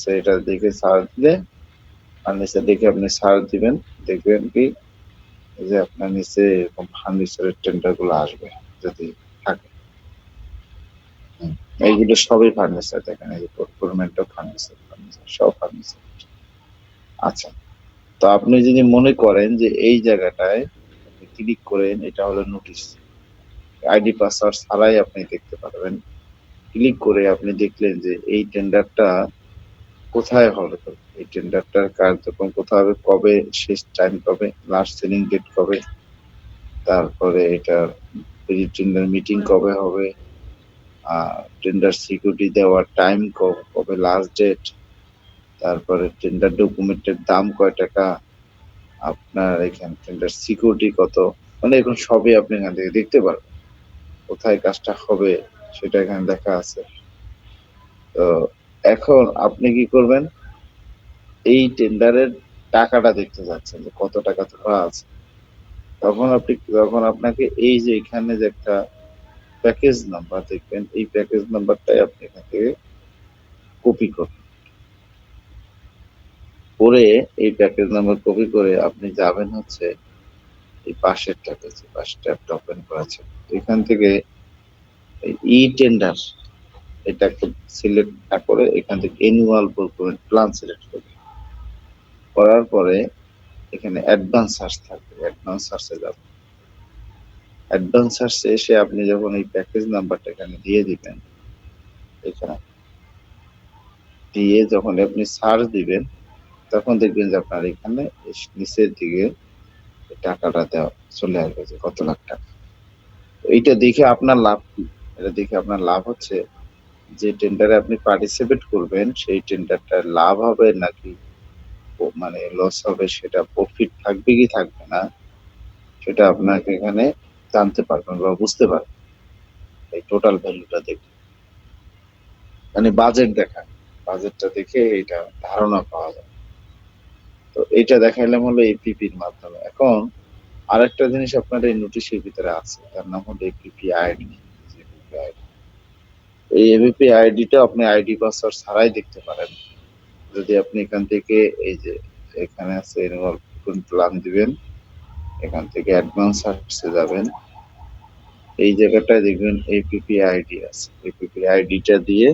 সেটা দেখে সার্চ দিলে ফার্নিচার দেখে আপনি সার্চ দিবেন, দেখবেন কি যে আপনার নিচে এরকম ফার্নিচারের টেন্ডার গুলো আসবে যদি থাকে। এইগুলো সবই ফার্নিচার, দেখেন এই যে প্রকিউরমেন্ট অফ ফার্নিচার, সব ফার্নিচার। আচ্ছা, তো আপনি যদি মনে করেন যে এই জায়গাটায় ক্লিক করেন, এটা হলো নোটিশ, আইডি পাসওয়ার্ড ছাড়াই আপনি দেখতে পারবেন। ক্লিক করে আপনি দেখলেন যে এই টেন্ডারটা কোথায় হবে, এই টেন্ডারটার কার্যক্রম কোথায় হবে, কবে শেষ টাইম কবে, লাস্ট সেলিং ডেট কবে, তারপরে এটার টেন্ডার মিটিং কবে হবে, টেন্ডার সিকিউরিটি দেওয়ার টাইম কবে লাস্ট ডেট, তারপরে টেন্ডার ডকুমেন্টের দাম কয় টাকা, আপনার এখানে টেন্ডার সিকিউরিটি কত, মানে এখন সবই আপনি এখান থেকে দেখতে পারবেন। কোথায় কাজটা হবে সেটা এখানে লেখা আছে। তো এখন আপনি কি করবেন, এই টেন্ডারের টাকাটা দেখতে যাচ্ছেন যে কত টাকা ধরা আছে, তখন আপনাকে এই যে এখানে যে একটা প্যাকেজ নাম্বার দেখবেন, এই প্যাকেজ নাম্বারটাই আপনি এখান থেকে কপি করবেন করে, এই প্যাকেজ নাম্বার কপি করে আপনি যাবেন হচ্ছে এই পাশের ট্যাবে, যে পাশের ট্যাবটা ওপেন করা আছে, এখান থেকে ই টেন্ডার এটা সিলেক্ট না করে এখান থেকে অ্যানুয়াল প্রকিউরমেন্ট প্ল্যান সিলেক্ট করবেন। করার পরে এখানে অ্যাডভান্স সার্চ থাকবে, অ্যাডভান্স সার্চে যাবেন। অ্যাডভান্স সার্চে এসে আপনি যখন এই প্যাকেজ নাম্বারটা এখানে দিয়ে দিবেন, এখানে দিয়ে যখন আপনি সার্চ দিবেন তখন দেখবেন যে আপনার এখানে নিচের দিকে টাকাটা দেওয়া চলে আসবে যে কত লাখ টাকা। এইটা দেখে আপনার লাভ কি? এটা দেখে আপনার লাভ হচ্ছে যে টেন্ডারে আপনি পার্টিসিপেট করবেন সেই টেন্ডারটা লাভ হবে নাকি মানে লস হবে, সেটা প্রফিট থাকবে কি থাকবে না, সেটা আপনাকে এখানে জানতে পারবেন বা বুঝতে পারবেন এই টোটাল ভ্যালুটা দেখে, মানে বাজেট দেখা, বাজেটটা দেখে এটা ধারণা পাওয়া যায়। তো এটা দেখাইলাম হলো এপিপির মাধ্যমে। এখন আরেকটা জিনিস আপনার এই নোটিশের ভিতরে আছে, তার নাম হলো এপিপি আইডি। এই এপিপি আইডিটা আপনি আইডি পাসওয়ার্ড ছাড়াই দেখতে পারেন। যদি আপনি এখান থেকে এই যে এখানে আছে অ্যানুয়াল প্ল্যান দিবেন, এখান থেকে অ্যাডভান্স সার্চে যাবেন, এই জায়গাটায় দেখবেন এপিপি আইডি আছে, এপিপি আইডিটা দিয়ে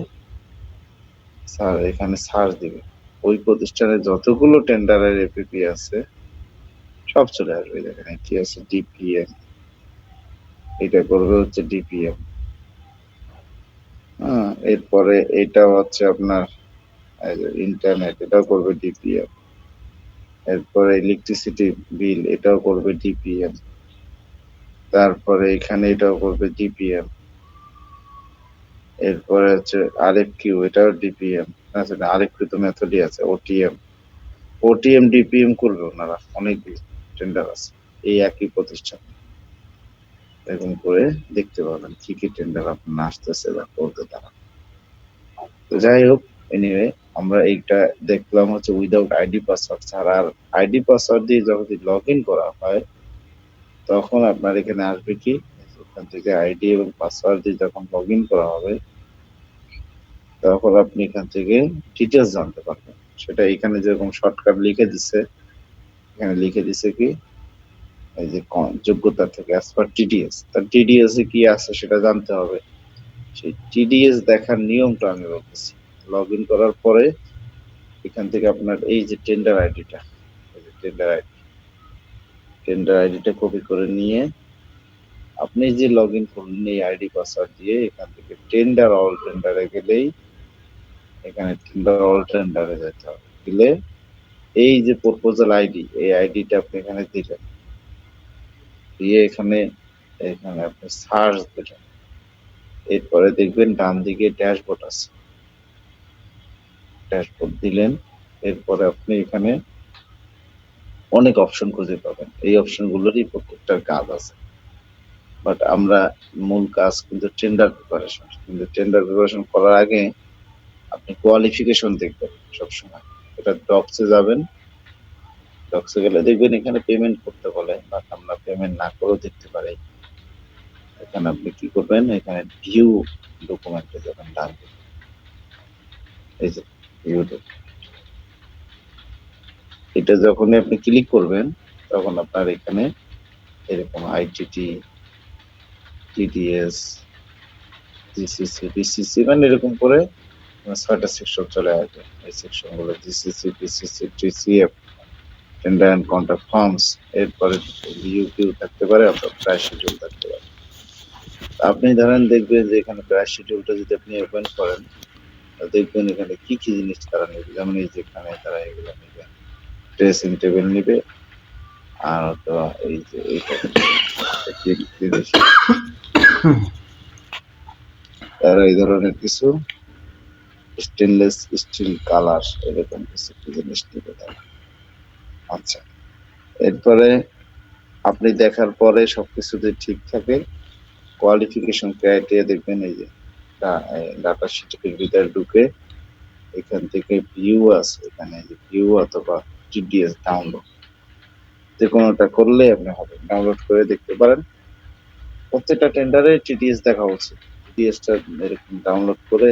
স্যার এখানে সার্চ দিবেন, ওই প্রতিষ্ঠানে যতগুলো টেন্ডারের এপিপি আছে সব চলে আসবে। দেখেন কি আছে ডিপিএম, এটা করবে হচ্ছে ডিপিএম। হ্যাঁ, এরপরে এটা হচ্ছে আপনার ইন্টারনেট, এটাও করবে ডিপিএম। এরপরে ইলেকট্রিসিটি বিল, এটাও করবে ডিপিএম। তারপরে এখানে এটাও করবে ডিপিএম। এরপরে হচ্ছে আরএফকিউ, এটাও ডিপিএম। আচ্ছা না, আরএফকিউ তো মেথডই আছে, ওটিএম, ওটিএম ডিপিএম করবে ওনারা, অনেকগুলো টেন্ডার আছে এই একই প্রতিষ্ঠান। এরকম করে দেখতে পাবেন কি কি টেন্ডার আপনার আসতেছে বা করবে তারা। তো যাই হোক, এনিওয়ে আমরা এইটা দেখলাম হচ্ছে উইদাউট আইডি পাসওয়ার্ড ছাড়া। আর আইডি পাসওয়ার্ড দিয়ে যখন লগ ইন করা হয় তখন আপনার এখানে আসবে কি, ওখান থেকে আইডি এবং পাসওয়ার্ড দিয়ে যখন লগ ইন করা হবে তখন আপনি এখান থেকে ডিটেলস জানতে পারবেন। সেটা এখানে যেরকম শর্টকাট লিখে দিছে, এখানে লিখে দিছে কি এই যে যোগ্যতা থেকে অ্যাজ পার টিডিএস, তার টিডিএস এ কি আছে সেটা জানতে হবে। সেই টিডিএস দেখার নিয়মটা আমি বলতেছি। লগ ইন করার পরে এখান থেকে আপনার এই যে টেন্ডার আইডিটা, টেন্ডার আইডিটা কপি করে নিয়ে আপনি যে লগ ইন করলেন এই আইডি পাসওয়ার্ড দিয়ে এখান থেকে টেন্ডার অল টেন্ডারে গেলেই এখানে টেন্ডার অল টেন্ডারে যেতে হবে। দিলে এই যে প্রপোজাল আইডি, এই আইডিটা আপনি এখানে দিলেন, দিয়ে এখানে এখানে আপনি সার্চ দিলেন। এরপরে দেখবেন ডান দিকে ড্যাশবোর্ড আছে, ড্যাশবোর্ড দিলেন। এরপরে আপনি এখানে অনেক অপশন খুঁজে পাবেন, এই অপশনগুলোরই প্রত্যেকটার কাজ আছে। বাট আমরা মূল কাজ কিন্তু টেন্ডার প্রিপারেশন, কিন্তু টেন্ডার প্রিপারেশন করার আগে আপনি কোয়ালিফিকেশন দেখবেন সবসময়। এটা ডক্সে যাবেন, ডক্সে গেলে দেখবেন এখানে পেমেন্ট করতে বলে, বাট আমরা পেমেন্ট না করেও দেখতে পারি। এখানে আপনি কি করবেন, এখানে ভিউ ডকুমেন্টে যাবেন ডান দিকে, এই যে ভিউ ডকুমেন্ট, এটা যখন আপনি ক্লিক করবেন তখন আপনার এখানে এরকম আইটিটি, টিডিএস, জিসিসি, বিসিসি, মানে এরকম করে 6টা সেকশন চলে আসবে। এই সেকশন গুলো GCC, BCC, TCF, tender and contract forms, এরপরে ইউকিউ থাকতে পারে, আপনার প্রাইস শিডিউল থাকতে পারে। আপনি ধরেন দেখবেন যে এখানে প্রাইস শিডিউলটা যদি আপনি ওপেন করেন দেখবেন এখানে কি কি জিনিস তারা নেবে, যেমন এই যে এখানে তারা এগুলো নেবে, ড্রেসিং টেবিল নিবে, আর এই যে এইটা একটি জিনিস। তারা এই ধরনের কিছু স্টেনলেস স্টিল কালার এরকম কিছু একটা জিনিস দিবে তারা। আচ্ছা, এরপরে আপনি দেখার পরে সবকিছু যদি ঠিক থাকে, কোয়ালিফিকেশন ক্রাইটেরিয়া দেখবেন এই যে ডাটা শিটের ভিতরে ঢুকে এখান থেকে ভিউ আছে, এখানে ভিউ অথবা টিডিএস ডাউনলোড, যে কোনোটা করলে আপনি হবে, ডাউনলোড করে দেখতে পারেন। প্রত্যেকটা টেন্ডারে টিডিএস দেখা উচিত। টিডিএসটা এরকম ডাউনলোড করে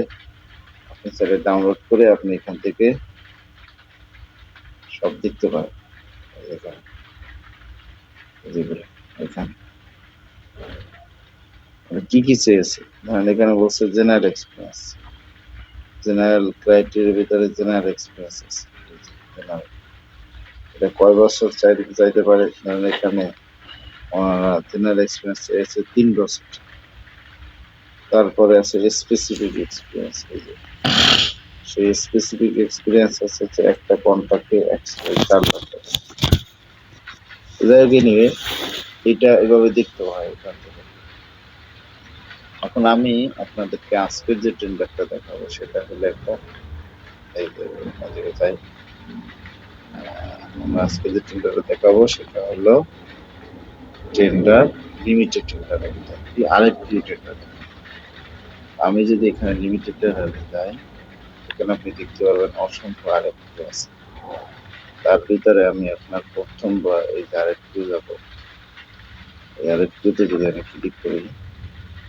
আপনি স্যারে ডাউনলোড করে আপনি এখান থেকে সব দেখতে পারেন। এই দেখেন, যেগুলো এখানে মানে কি কি চেয়েছে, ধরেন এখানে বলছে জেনারেল এক্সপিরিয়েন্স, জেনারেল ক্রাইটেরিয়ার ভিতরে জেনারেল এক্সপিরিয়েন্স আছে। General, এটা কয় বছর চাইতে পারে, ধরেন এখানে জেনারেল এক্সপিরিয়েন্স চেয়েছে 3 বছর। তারপরে আছে স্পেসিফিক এক্সপিরিয়েন্স, এই যে সেই স্পেসিফিক এক্সপিরিয়েন্স আছে হচ্ছে একটা কন্ট্রাক্টে 4 লাখ টাকা। নিয়ে এটা এভাবে দেখতে হয় এখান থেকে। এখন আমি আপনাদেরকে আজকের যে টেন্ডারটা দেখাবো সেটা হলো একটা, এই যে এদিকে যাই, আমরা আজকে যে টেন্ডারটা দেখাবো সেটা হলো টেন্ডার লিমিটেড টেন্ডার, আরেকটি টেন্ডার। আমি যদি এখানে লিমিটেড টেন্ডার যাই, এখানে আপনি দেখতে পারবেন অসংখ্য আরেকটি আছে। তার ভিতরে আমি আপনার প্রথম বা এই যে আরেকটু যাবো, এই আরেকটুতে যদি আমি ক্লিক করি,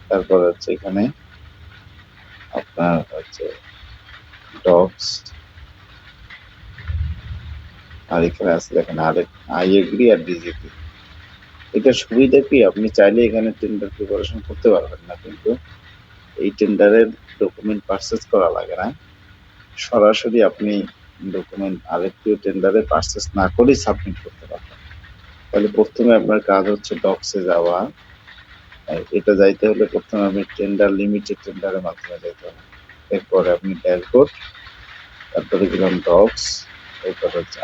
তারপর হচ্ছে এখানে আপনার হচ্ছে ডক্স, আর এখানে আছে দেখেন আরেক আই এগ্রি আর ডিজিপি। এটা সুবিধা কি, আপনি চাইলে এখানে টেন্ডার প্রিপারেশন করতে পারবেন না, কিন্তু এই টেন্ডারের ডকুমেন্ট পারচেজ করা লাগে না, সরাসরি আপনি ডকুমেন্ট আরেকটি টেন্ডারে পারচেজ না করেই সাবমিট করতে পারবেন। তাহলে প্রথমে আপনার কাজ হচ্ছে ডক্সে যাওয়া। এটা যাইতে হলে প্রথমে আপনি টেন্ডার লিমিটেড টেন্ডারের মাধ্যমে যেতে হবে। এরপরে আপনি ড্যাশবোর্ড, তারপরে গেলাম ডক্স, এরপর হচ্ছে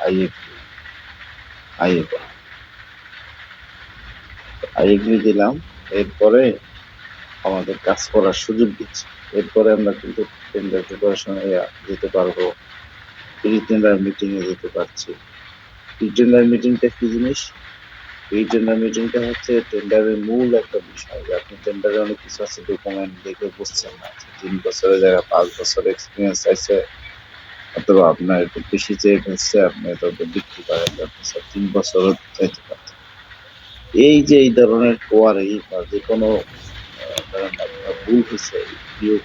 আইএগ্রি দিলাম। এরপরে আমাদের কাজ করার সুযোগ দিচ্ছে। এরপরে আমরা কিন্তু টেন্ডার প্রিপারেশনে যেতে পারবো, প্রি টেন্ডার মিটিং এ যেতে পারছি। প্রি টেন্ডার মিটিংটা কি জিনিস? প্রি টেন্ডার মিটিংটা হচ্ছে টেন্ডারের মূল একটা বিষয়, যে আপনি টেন্ডারে অনেক কিছু আছে ডকুমেন্ট দেখে বুঝছেন না, 3 বছরের জায়গায় 5 বছর এক্সপিরিয়েন্স আছে, অথবা আপনার একটু বেশি চেয়ে ফেলছে, আপনি তত বিক্রি করেন, আপনি 3 বছরও চাইতে পারতেন। এই যে এই ধরনের কোয়ারি বা যে কোনো ধরেন আপনার ভুল হয়েছে, পিও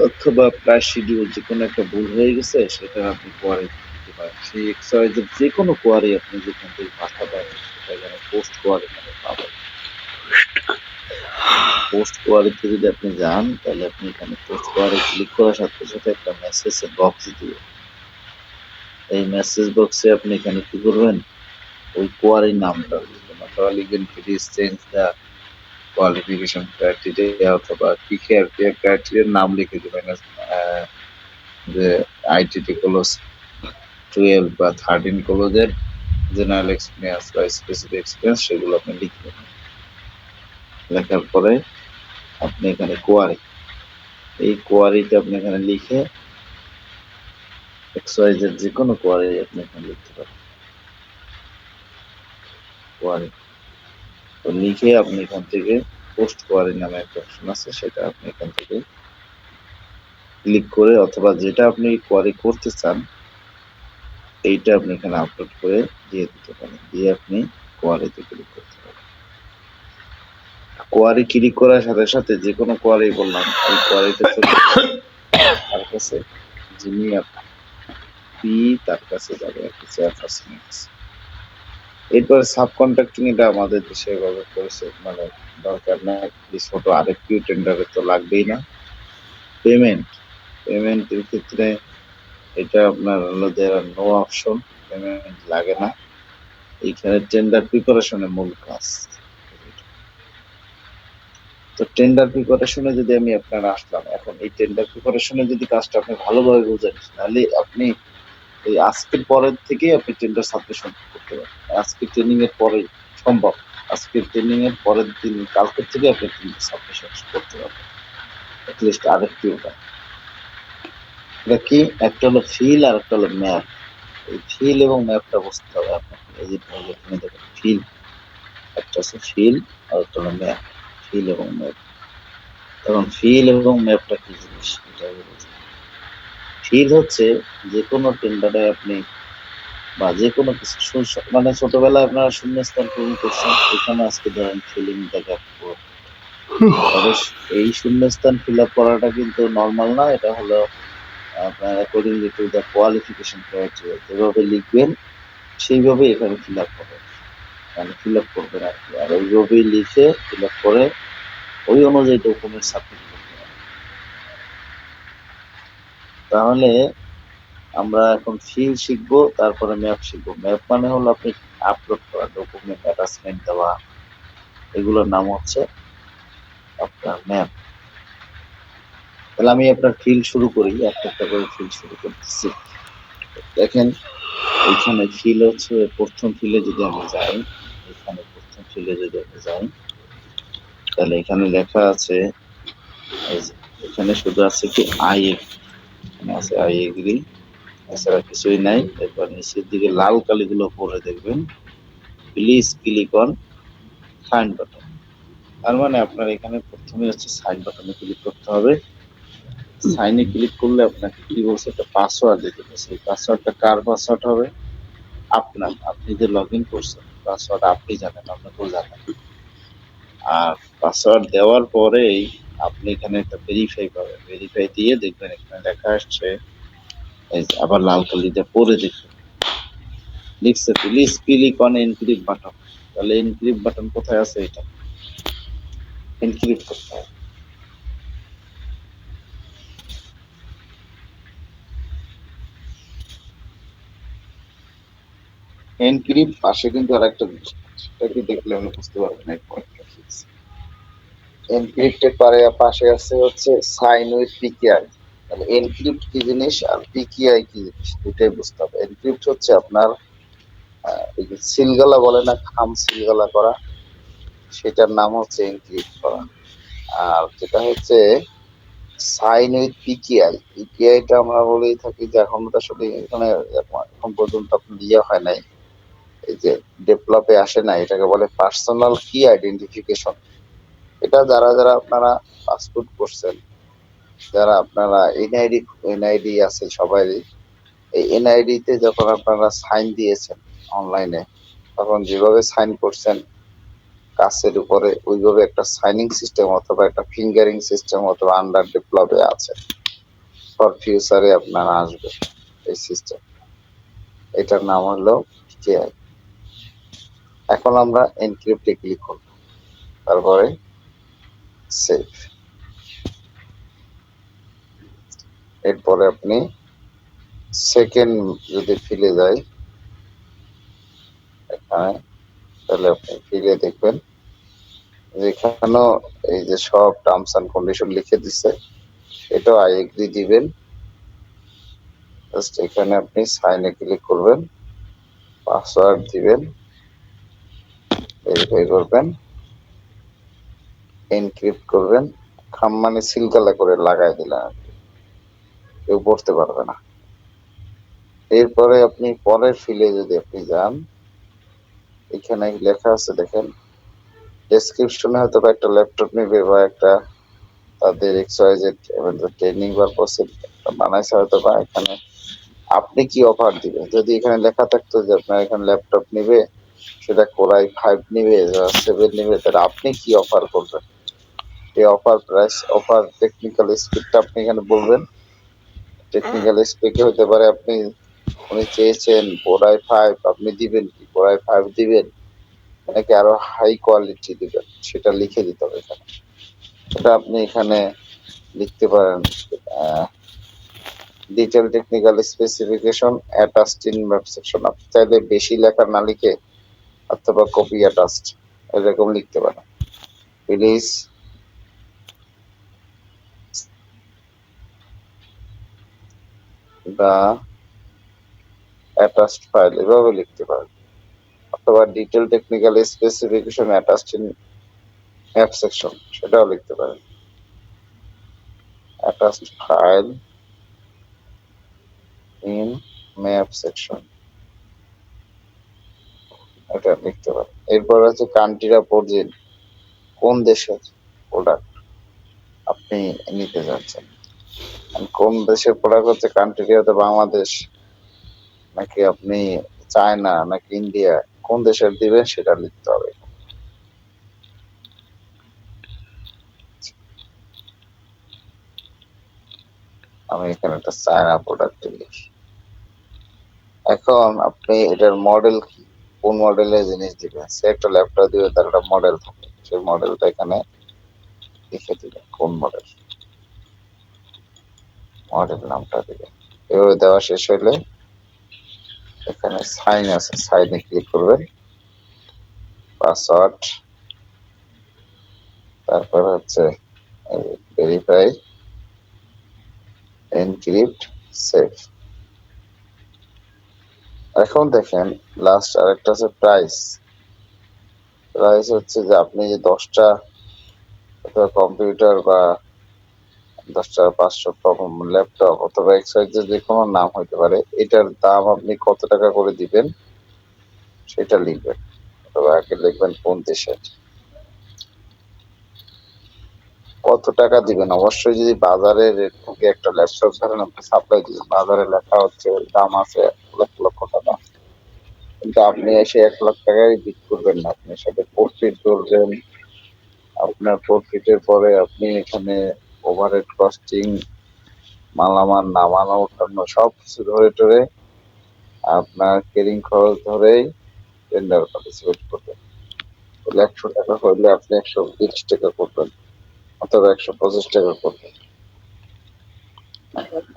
অথবা প্রায় শিডিউল যে কোনো একটা ভুল হয়ে গেছে, সেটা আপনি কোয়ারি দিতে পারেন। সেই এক্সারসাইজের যে কোনো কোয়ারি আপনি যেখান থেকে পাঠাবেন, সেটা এখানে পোস্ট কোয়ারি মানে পাবেন। পোস্ট কোয়ারিতে যদি আপনি যান, তাহলে আপনি এখানে পোস্ট কোয়ারি ক্লিক করার সাথে সাথে একটা মেসেজের বক্স দিবে। এই মেসেজ বক্সে আপনি এখানে কি করবেন, ওই কোয়ারির নামটা লিখবেন, অথবা লিখবেন please change the qualification criteria, অথবা কি ক্রাইটেরিয়ার নাম লিখে দেবেন, যে আইটিটি ক্লোজ 12 বা 13 ক্লোজের জেনারেল এক্সপিরিয়েন্স বা স্পেসিফিক এক্সপিরিয়েন্স, সেগুলো আপনি লিখবেন। লেখার পরে আপনি এখানে কোয়ারি, এই কোয়ারিটা আপনি এখানে লিখে XYZ যে কোনো কোয়ারি আপনি এখানে লিখতে পারেন। কোয়ারি তো লিখে আপনি এখান থেকে পোস্ট কোয়ারি নামে একটা অপশন আছে, সেটা আপনি এখান থেকে ক্লিক করে, অথবা যেটা আপনি কোয়ারি করতে চান এইটা আপনি এখানে আপলোড করে দিয়ে দিতে পারেন, দিয়ে আপনি কোয়ারিতে ক্লিক করতে পারেন। কোয়ারি ক্লিক করার সাথে সাথে যে কোনো কোয়ারি বললাম, এই কোয়ারিতে তার কাছে যিনি পি, তার কাছে যাবে একটা চেয়ারপারসনের কাছে। এরপর সাব কন্ট্রাক্টিং, এটা আমাদের দেশে এভাবে করেছে, মানে দরকার না, ছোট আরেকটি টেন্ডারে তো লাগবেই না। পেমেন্টের ক্ষেত্রে এটা আপনার হলো দেয়ার নো অপশন, পেমেন্ট লাগে না। এইখানে টেন্ডার প্রিপারেশনের মূল কাজ। তো টেন্ডার প্রিপারেশনে যদি আমি আপনারা আসলাম, এখন এই টেন্ডার প্রিপারেশনে যদি কাজটা আপনি ভালোভাবে বুঝেন, তাহলে আপনি এই আজকের পরের থেকেই আপনি টেন্ডার সাবমিশন করতে পারেন। আজকের ট্রেনিং এর পরেই সম্ভব। আজকের ট্রেনিং এর পরের দিন কালকের থেকে আপনি টেন্ডার সাবমিশন করতে পারবেন। অ্যাটলিস্ট আরেকটি উপায়। এটা কি? একটা হলো ফিল আর একটা হলো ম্যাপ। এই ফিল এবং ম্যাপটা বুঝতে হবে আপনাকে। এই যে এখানে দেখেন ফিল, একটা হচ্ছে ফিল আর একটা হলো ম্যাপ। ফিল এবং ম্যাপ। তখন ফিল এবং ম্যাপটা কি জিনিস এটা আগে বুঝতে হবে। ফিল হচ্ছে যে কোনো টেন্ডারে আপনি বা যে কোনো কিছু মানে ছোটবেলায় আপনারা শূন্যস্থান পূরণ করছেন, এখানে আজকে ধরেন ফিলিং দেখা তবে এই শূন্যস্থান ফিল আপ করাটা কিন্তু নর্মাল না, এটা হলো আপনার accordingly to the qualification criteria যেভাবে লিখবেন সেইভাবে এখানে ফিল আপ হবে, মানে ফিল আপ করবেন আর কি। আর ওইভাবেই লিখে ফিল আপ করে ওই অনুযায়ী ডকুমেন্ট সাবমিট করতে হবে। তাহলে আমরা এখন ফিল শিখবো, তারপরে ম্যাপ শিখবো। ম্যাপ মানে হলো আপনি আপলোড করা ডকুমেন্ট অ্যাটাচমেন্ট দেওয়া, এগুলোর নাম হচ্ছে আপনার ম্যাপ। তাহলে আমি আপনার ফিল শুরু করি, একটা একটা করে ফিল শুরু করতেছি। দেখেন এইখানে ফিল হচ্ছে প্রথম ফিলে যদি আমি যাই, এখানে প্রথম ফিলে যদি আমি যাই, তাহলে এখানে লেখা আছে, এই যে এখানে শুধু আছে কি আই এখানে আছে আই এগ্রি, এছাড়া কিছুই নাই। এরপর নিচের দিকে লাল কালিগুলো পরে দেখবেন please click on sign button. তার মানে আপনার এখানে প্রথমে হচ্ছে সাইন বাটনে ক্লিক করতে হবে। সাইনে ক্লিক করলে আপনাকে কি বলছে, একটা পাসওয়ার্ড দিতে বলছে। এই পাসওয়ার্ডটা কার পাসওয়ার্ড হবে? আপনার, আপনি যে লগ ইন করছেন পাসওয়ার্ড আপনি জানেন, আপনি কেউ জানেন। আর পাসওয়ার্ড দেওয়ার পরেই আপনি এখানে একটা ভেরিফাই পাবেন, ভেরিফাই দিয়ে দেখবেন এখানে লেখা আসছে, এই যে আবার লাল কালিতে পরে দেখবেন লিখছে please click on encrypt button. তাহলে এনক্রিপ্ট বাটন কোথায় আছে? এটা এনক্রিপ্ট করতে হবে। এনক্রিপ্ট পাশে কিন্তু আরেকটা জিনিস, সেটাকে দেখলে আপনি বুঝতে পারবেন এই পয়েন্টটা কি আছে। এনক্রিপ্টের পাশে আছে হচ্ছে সাইন উইথ পিকিআই। তাহলে এনক্রিপ্ট কি জিনিস আর পিকিআই কি জিনিস দুটাই বুঝতে হবে। এনক্রিপ্ট হচ্ছে আপনার এই যে সিলগালা বলে না, খাম সিলগালা করা, সেটার নাম হচ্ছে এনক্রিপ্ট করা। আর যেটা হচ্ছে সাইন উইথ পিকিআই, পিকিআইটা আমরা বলেই থাকি যে এখন তো আসলে এখানে এখন পর্যন্ত আপনার ইয়ে হয় নাই, এই যে ডেভেলপে আসে না, এটাকে বলে পার্সোনাল কি আইডেন্টিফিকেশন। এটা যারা যারা আপনারা পাসপোর্ট করছেন, যারা আপনারা এনআইডি আছে সবারই, এই এনআইডি তে যখন আপনারা সাইন দিয়েছেন অনলাইনে, তখন যেভাবে সাইন করছেন কাছের উপরে, ওইভাবে একটা সাইনিং সিস্টেম অথবা একটা ফিঙ্গারিং সিস্টেম অথবা আন্ডার ডেভেলপে আছে। ফর ফিউচারে আপনারা আসবে এই সিস্টেম, এটার নাম হলো পিকিআই। এখন আমরা এনক্রিপ্টে ক্লিক করব, তারপরে সেভ। এরপরে আপনি সেকেন্ড যদি ফিলে যাই এখানে, তাহলে আপনি ফিলে দেখবেন যেখানেও এই যে সব টার্মস এন্ড কন্ডিশন লিখে দিচ্ছে, এটাও আই এগ্রি দিবেন। জাস্ট এখানে আপনি সাইনে ক্লিক করবেন, পাসওয়ার্ড দিবেন, ভেরিফাই করবেন, এনক্রিপ্ট করবেন। খাম মানে সিলগালা করে লাগাই দিলেন আর কি, কেউ পড়তে পারবে না। এরপরে আপনি পরের ফিলে যদি আপনি যান, এখানে লেখা আছে দেখেন, ডেসক্রিপশনে হয়তো বা একটা ল্যাপটপ নেবে বা একটা তাদের এক্সওয়াইজেড ট্রেনিং পারপসে বানাইছে হয়তো বা। এখানে আপনি কি অফার দিবেন, যদি এখানে লেখা থাকতো যে আপনার এখানে ল্যাপটপ নিবে, সেটা কোরাই 5 নিবে, 7 নিবে, তাহলে আপনি কি অফার করবেন, এই অফার প্রাইস, অফার টেকনিক্যাল স্পিডটা আপনি এখানে বলবেন। টেকনিক্যাল স্পিডে হতে পারে আপনি উনি চেয়েছেন কোরাই 5, আপনি দিবেন কি কোরাই 5 দিবেন নাকি আরো হাই কোয়ালিটি দিবেন, সেটা লিখে দিতে হবে এখানে। এটা আপনি এখানে লিখতে পারেন detail technical specification attached in web section. আপনি চাইলে বেশি লেখা না লিখে অথবা কপি অ্যাটাচড এরকম লিখতে পারেন। প্লিজ the অ্যাটাচড ফাইল এভাবে লিখতে পারেন, অথবা detail technical specification attached in map section সেটাও লিখতে পারেন। Attached file in map section এটা লিখতে পারেন। এরপর আছে কান্ট্রি অফ অরিজিন, কোন দেশের প্রোডাক্ট আপনি নিতে যাচ্ছেন, কোন দেশের প্রোডাক্ট হচ্ছে কান্ট্রি হতে বাংলাদেশ নাকি আপনি চায়না নাকি ইন্ডিয়া, কোন দেশের দিবেন সেটা লিখতে হবে। আমি এখানে একটা চায়না প্রোডাক্ট লিখি। এখন আপনি এটার মডেল কি, কোন মডেলের জিনিস দিবেন, সে একটা ল্যাপটপ দিবে তার একটা মডেল থাকে, সেই মডেলটা এখানে লিখে দিবেন, কোন মডেল, মডেল নামটা দিবেন। এভাবে দেওয়া শেষ হইলে এখানে সাইন আছে, সাইনে ক্লিক করবেন, পাসওয়ার্ড, তারপর হচ্ছে ভেরিফাই, এনক্রিপ্ট, সেভ। এখন দেখেন লাস্ট আরেকটা আছে প্রাইস। প্রাইস হচ্ছে যে আপনি যে 10টা কম্পিউটার বা 10টা 500 ল্যাপটপ অথবা এক্সাইজের যে কোনো নাম হইতে পারে, এটার দাম আপনি কত টাকা করে দিবেন সেটা লিখবেন, অথবা আগে লিখবেন কোন দেশের, কত টাকা দিবেন। অবশ্যই যদি বাজারে রেট থেকে একটা ল্যাপটপ ধরেন আপনি সাপ্লাই দিবেন, বাজারে লেখা হচ্ছে দাম আছে লক্ষ লক্ষ টাকা, কিন্তু আপনি এসে 1 লাখ টাকায় বিক্রি করবেন না, আপনি সাথে প্রফিট ধরবেন। আপনার প্রফিটের পরে আপনি এখানে ওভারহেড কস্টিং, মালামাল নামানো উঠানো সব কিছু ধরে টরে আপনার কেরিং খরচ ধরেই টেন্ডার পার্টিসিপেট করবেন। 100 টাকা হইলে আপনি 120 টাকা করবেন, অথবা 125 টাকা করবেন।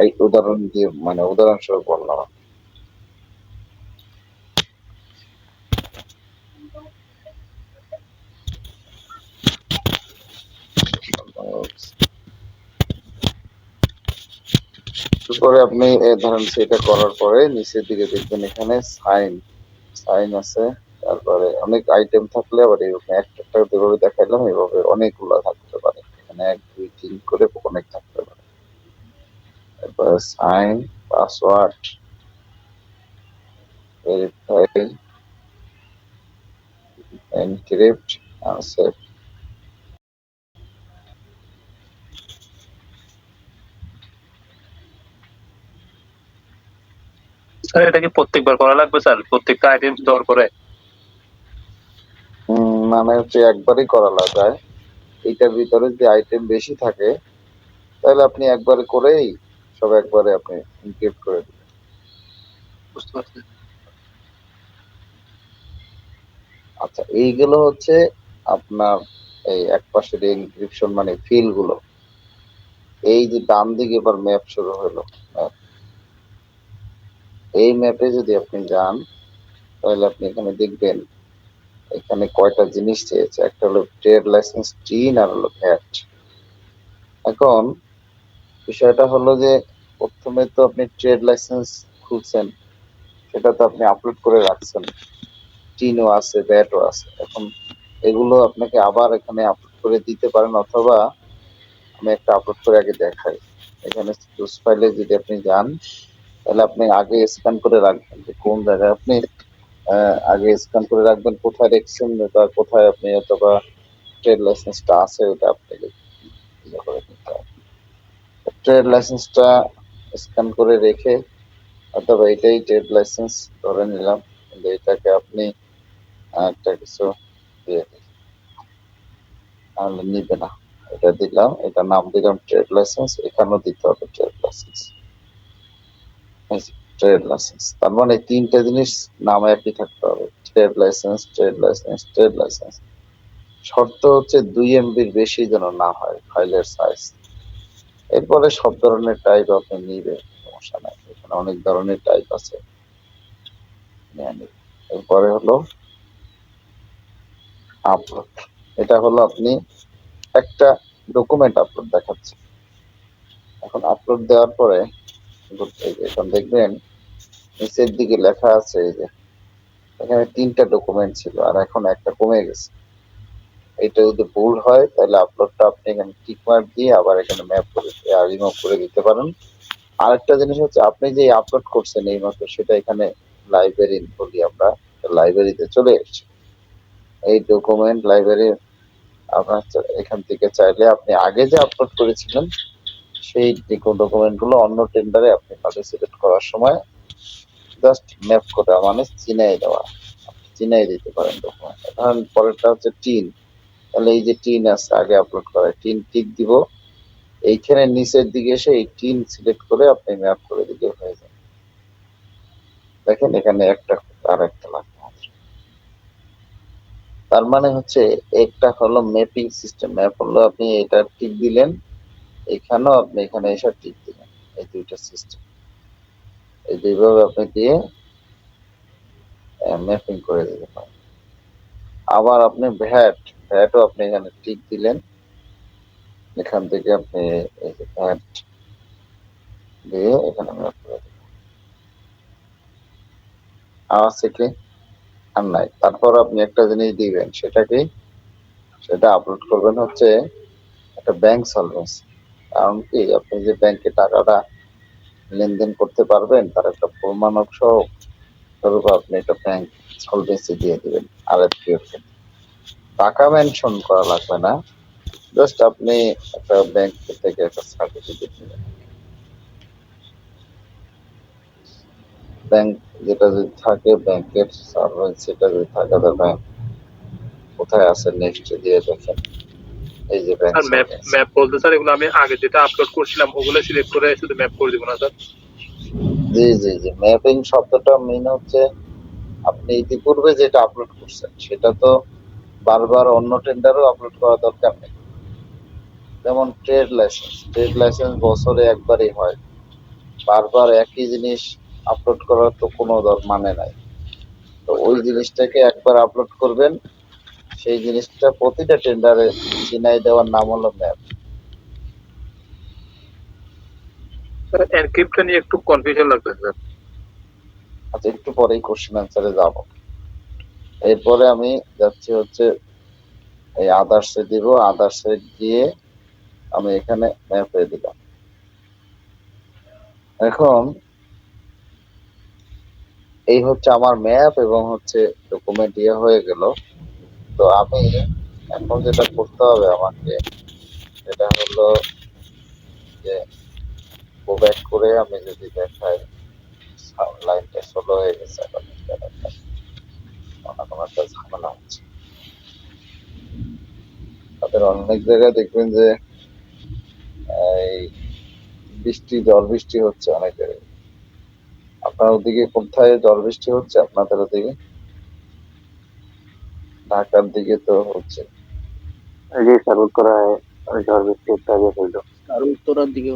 এই উদাহরণ দিয়ে মানে উদাহরণস্বরূপ বললাম। তারপরে আপনি ধরেন সেটা করার পরে নিচের দিকে দেখবেন এখানে সাইন, সাইন আছে, তারপরে অনেক আইটেম থাকলে আবার এরকম একটা একটা যেভাবে দেখাইলাম এভাবে অনেকগুলো থাকতে পারে, এখানে 1 2 3 করে অনেক থাকতে পারে। তারপরে sign, password, verify, encrypt, save. Sir এটা কি প্রত্যেকবার করা লাগবে স্যার, প্রত্যেকটা আইটেম দর করে? মানে হচ্ছে একবারই করা যায়, এইটার ভিতরে যে আইটেম বেশি থাকে তাহলে আপনি একবারে করেই সব একবারে আপনি ইনক্রিপ্ট করে দিবেন। বুঝতে পারছি। আচ্ছা, এইগুলো হচ্ছে আপনার এই একপাশের এনক্রিপশন মানে ফিল গুলো। এই যে ডান দিকে এবার ম্যাপ শুরু হলো, ম্যাপ, এই ম্যাপে যদি আপনি যান তাহলে আপনি এখানে দেখবেন এখানে কয়টা জিনিস চেয়েছে, একটা হলো ট্রেড লাইসেন্স, টিন, আর হলো ভ্যাট। এখন বিষয়টা হলো যে প্রথমে তো আপনি ট্রেড লাইসেন্স খুলছেন, সেটা তো আপনি আপলোড করে রাখছেন, টিনও আছে, ভ্যাটও আছে। এখন এগুলো আপনাকে আবার এখানে আপলোড করে দিতে পারেন, অথবা আমি একটা আপলোড করে আগে দেখাই। এখানে চুজ ফাইলে যদি আপনি যান তাহলে আপনি আগে স্ক্যান করে রাখবেন যে কোন জায়গায় আপনি আগে স্ক্যান করে রাখবেন কোথায় রেখেছেন বা কোথায় আপনি অথবা ট্রেড লাইসেন্সটা আছে ওটা আপনি ইয়ে করে নিতে হবে। ট্রেড লাইসেন্সটা স্ক্যান করে রেখে, অথবা এটাই ট্রেড লাইসেন্স ধরে নিলাম, কিন্তু এটাকে আপনি একটা কিছু দিয়ে দিন, তাহলে নিবে না। এটা দিলাম, এটা নাম দিলাম ট্রেড লাইসেন্স, এখানেও দিতে হবে ট্রেড লাইসেন্স, ট্রেড লাইসেন্স। তার মানে 3টে জিনিস নাম একই থাকতে হবে, trade licence, trade licence, trade licence. শর্ত হচ্ছে 2 MB বেশি যেন না হয় ফাইলের সাইজ। এরপরে সব ধরনের টাইপ আপনি নিবেন, সমস্যা নাই, এখানে অনেক ধরনের টাইপ আছে। এরপরে হলো আপলোড, এটা হলো আপনি একটা ডকুমেন্ট আপলোড দেখাচ্ছে। এখন আপলোড দেওয়ার পরে এখন দেখবেন নিচের দিকে লেখা আছে এই যে এখানে 3টা ডকুমেন্ট ছিল আর এখন একটা কমে গেছে। এটা যদি ভুল হয় তাহলে আপলোডটা আপনি এখানে টিক মার্ক দিয়ে আবার এখানে ম্যাপ করে রিমুভ করে দিতে পারেন। আরেকটা জিনিস হচ্ছে আপনি যে আপলোড করছেন এইমাত্র সেটা এখানে লাইব্রেরি বলি আমরা, লাইব্রেরিতে চলে এসেছে এই ডকুমেন্ট লাইব্রেরি। আপনার এখান থেকে চাইলে আপনি আগে যে আপলোড করেছিলেন সেই ডকুমেন্ট গুলো অন্য টেন্ডারে আপনি পার্টিসিপেট করার সময় জাস্ট ম্যাপ করা মানে চিনাই দেওয়া, চিনাই দিতে পারেন ডকুমেন্ট। ধরেন পরেরটা হচ্ছে টিন, তাহলে এই যে টিন আছে আগে আপলোড করা টিন টিক দিব, এইখানে নিচের দিকে এসে এই টিন সিলেক্ট করে আপনি ম্যাপ করে দিলে হয়ে যাবে। দেখেন এখানে একটা আর একটা লাগবে মাত্র। তার মানে হচ্ছে একটা হলো ম্যাপিং সিস্টেম, ম্যাপ হলো আপনি এটা টিক দিলেন, এখানেও আপনি এখানে এসে টিক দিলেন, এই দুইটা সিস্টেম এই দুইভাবে আপনি দিয়ে ম্যাপিং করে দিতে পারেন। আবার আপনি ভ্যাটও আপনি এখানে টিক দিলেন, এখান থেকে আপনি এই যে ভ্যাট দিয়ে এখানে ম্যাপ করে দিলেন। আছে কি? আর নাই। তারপর আপনি একটা জিনিস দিবেন, সেটা আপলোড করবেন হচ্ছে একটা ব্যাংক সলভেন্সি। কারণ কি আপনি যে ব্যাংকে টাকাটা লেনদেন করতে পারবেন তার একটা প্রমাণক সহ স্বরূপ আপনি একটা ব্যাংক সলভেন্সি দিয়ে দিবেন। আরএফপি টাকা মেনশন করা লাগবে না, জাস্ট আপনি একটা ব্যাংক থেকে একটা সার্টিফিকেট নেবেন। ব্যাংক যেটা যদি থাকে ব্যাংকের সলভেন্সিটা যদি থাকে তার ব্যাংক কোথায় আছে নেক্সট দিয়ে দেখেন এই যে ব্যাংক স্যার ম্যাপ বলতে স্যার এগুলো আমি আগে যেটা আপলোড করছিলাম ওগুলো সিলেক্ট করে শুধু ম্যাপ করে দিব না স্যার? জি জি জি ম্যাপিং শব্দটা মিন হচ্ছে আপনি ইতিপূর্বে যেটা আপলোড করছেন সেটা তো বারবার অন্য টেন্ডারও আপলোড করা দরকার নেই। যেমন ট্রেড লাইসেন্স বছরে একবারই হয়, বারবার একই জিনিস আপলোড করার তো কোনো মানে নাই। তো ওই জিনিসটাকে একবার আপলোড করবেন, সেই জিনিসটা প্রতিটা টেন্ডারে চিনাই দেওয়ার নাম হলো ম্যাপ। স্যার এনক্রিপ্টটা নিয়ে একটু কনফিউশন লাগছে স্যার। আচ্ছা একটু পরেই কোশ্চেন অ্যান্সারে যাব। এরপরে আমি যাচ্ছি হচ্ছে এই আদার্সে দিব, আদার্সে গিয়ে আমি এখানে ম্যাপে দিলাম। এখন এই হচ্ছে আমার ম্যাপ এবং হচ্ছে ডকুমেন্ট ইয়ে হয়ে গেল। তো আমি এখন যেটা করতে হবে আমাকে সেটা হলো যে গো ব্যাক করে আমি যদি দেখাই লাইনটা স্লো হয়ে গেছে, কোনো একটা ঝামেলা হচ্ছে। তাদের অনেক জায়গায় দেখবেন যে এই ঝড় বৃষ্টি হচ্ছে অনেক জায়গায়। আপনার ওদিকে কোথায় ঝড় বৃষ্টি হচ্ছে? আপনাদের ওদিকে ঢাকার দিকে তো হচ্ছে। জি স্যার, উত্তরায় ঝড় বৃষ্টি ইত্যাদি হইল। আর উত্তরার দিকে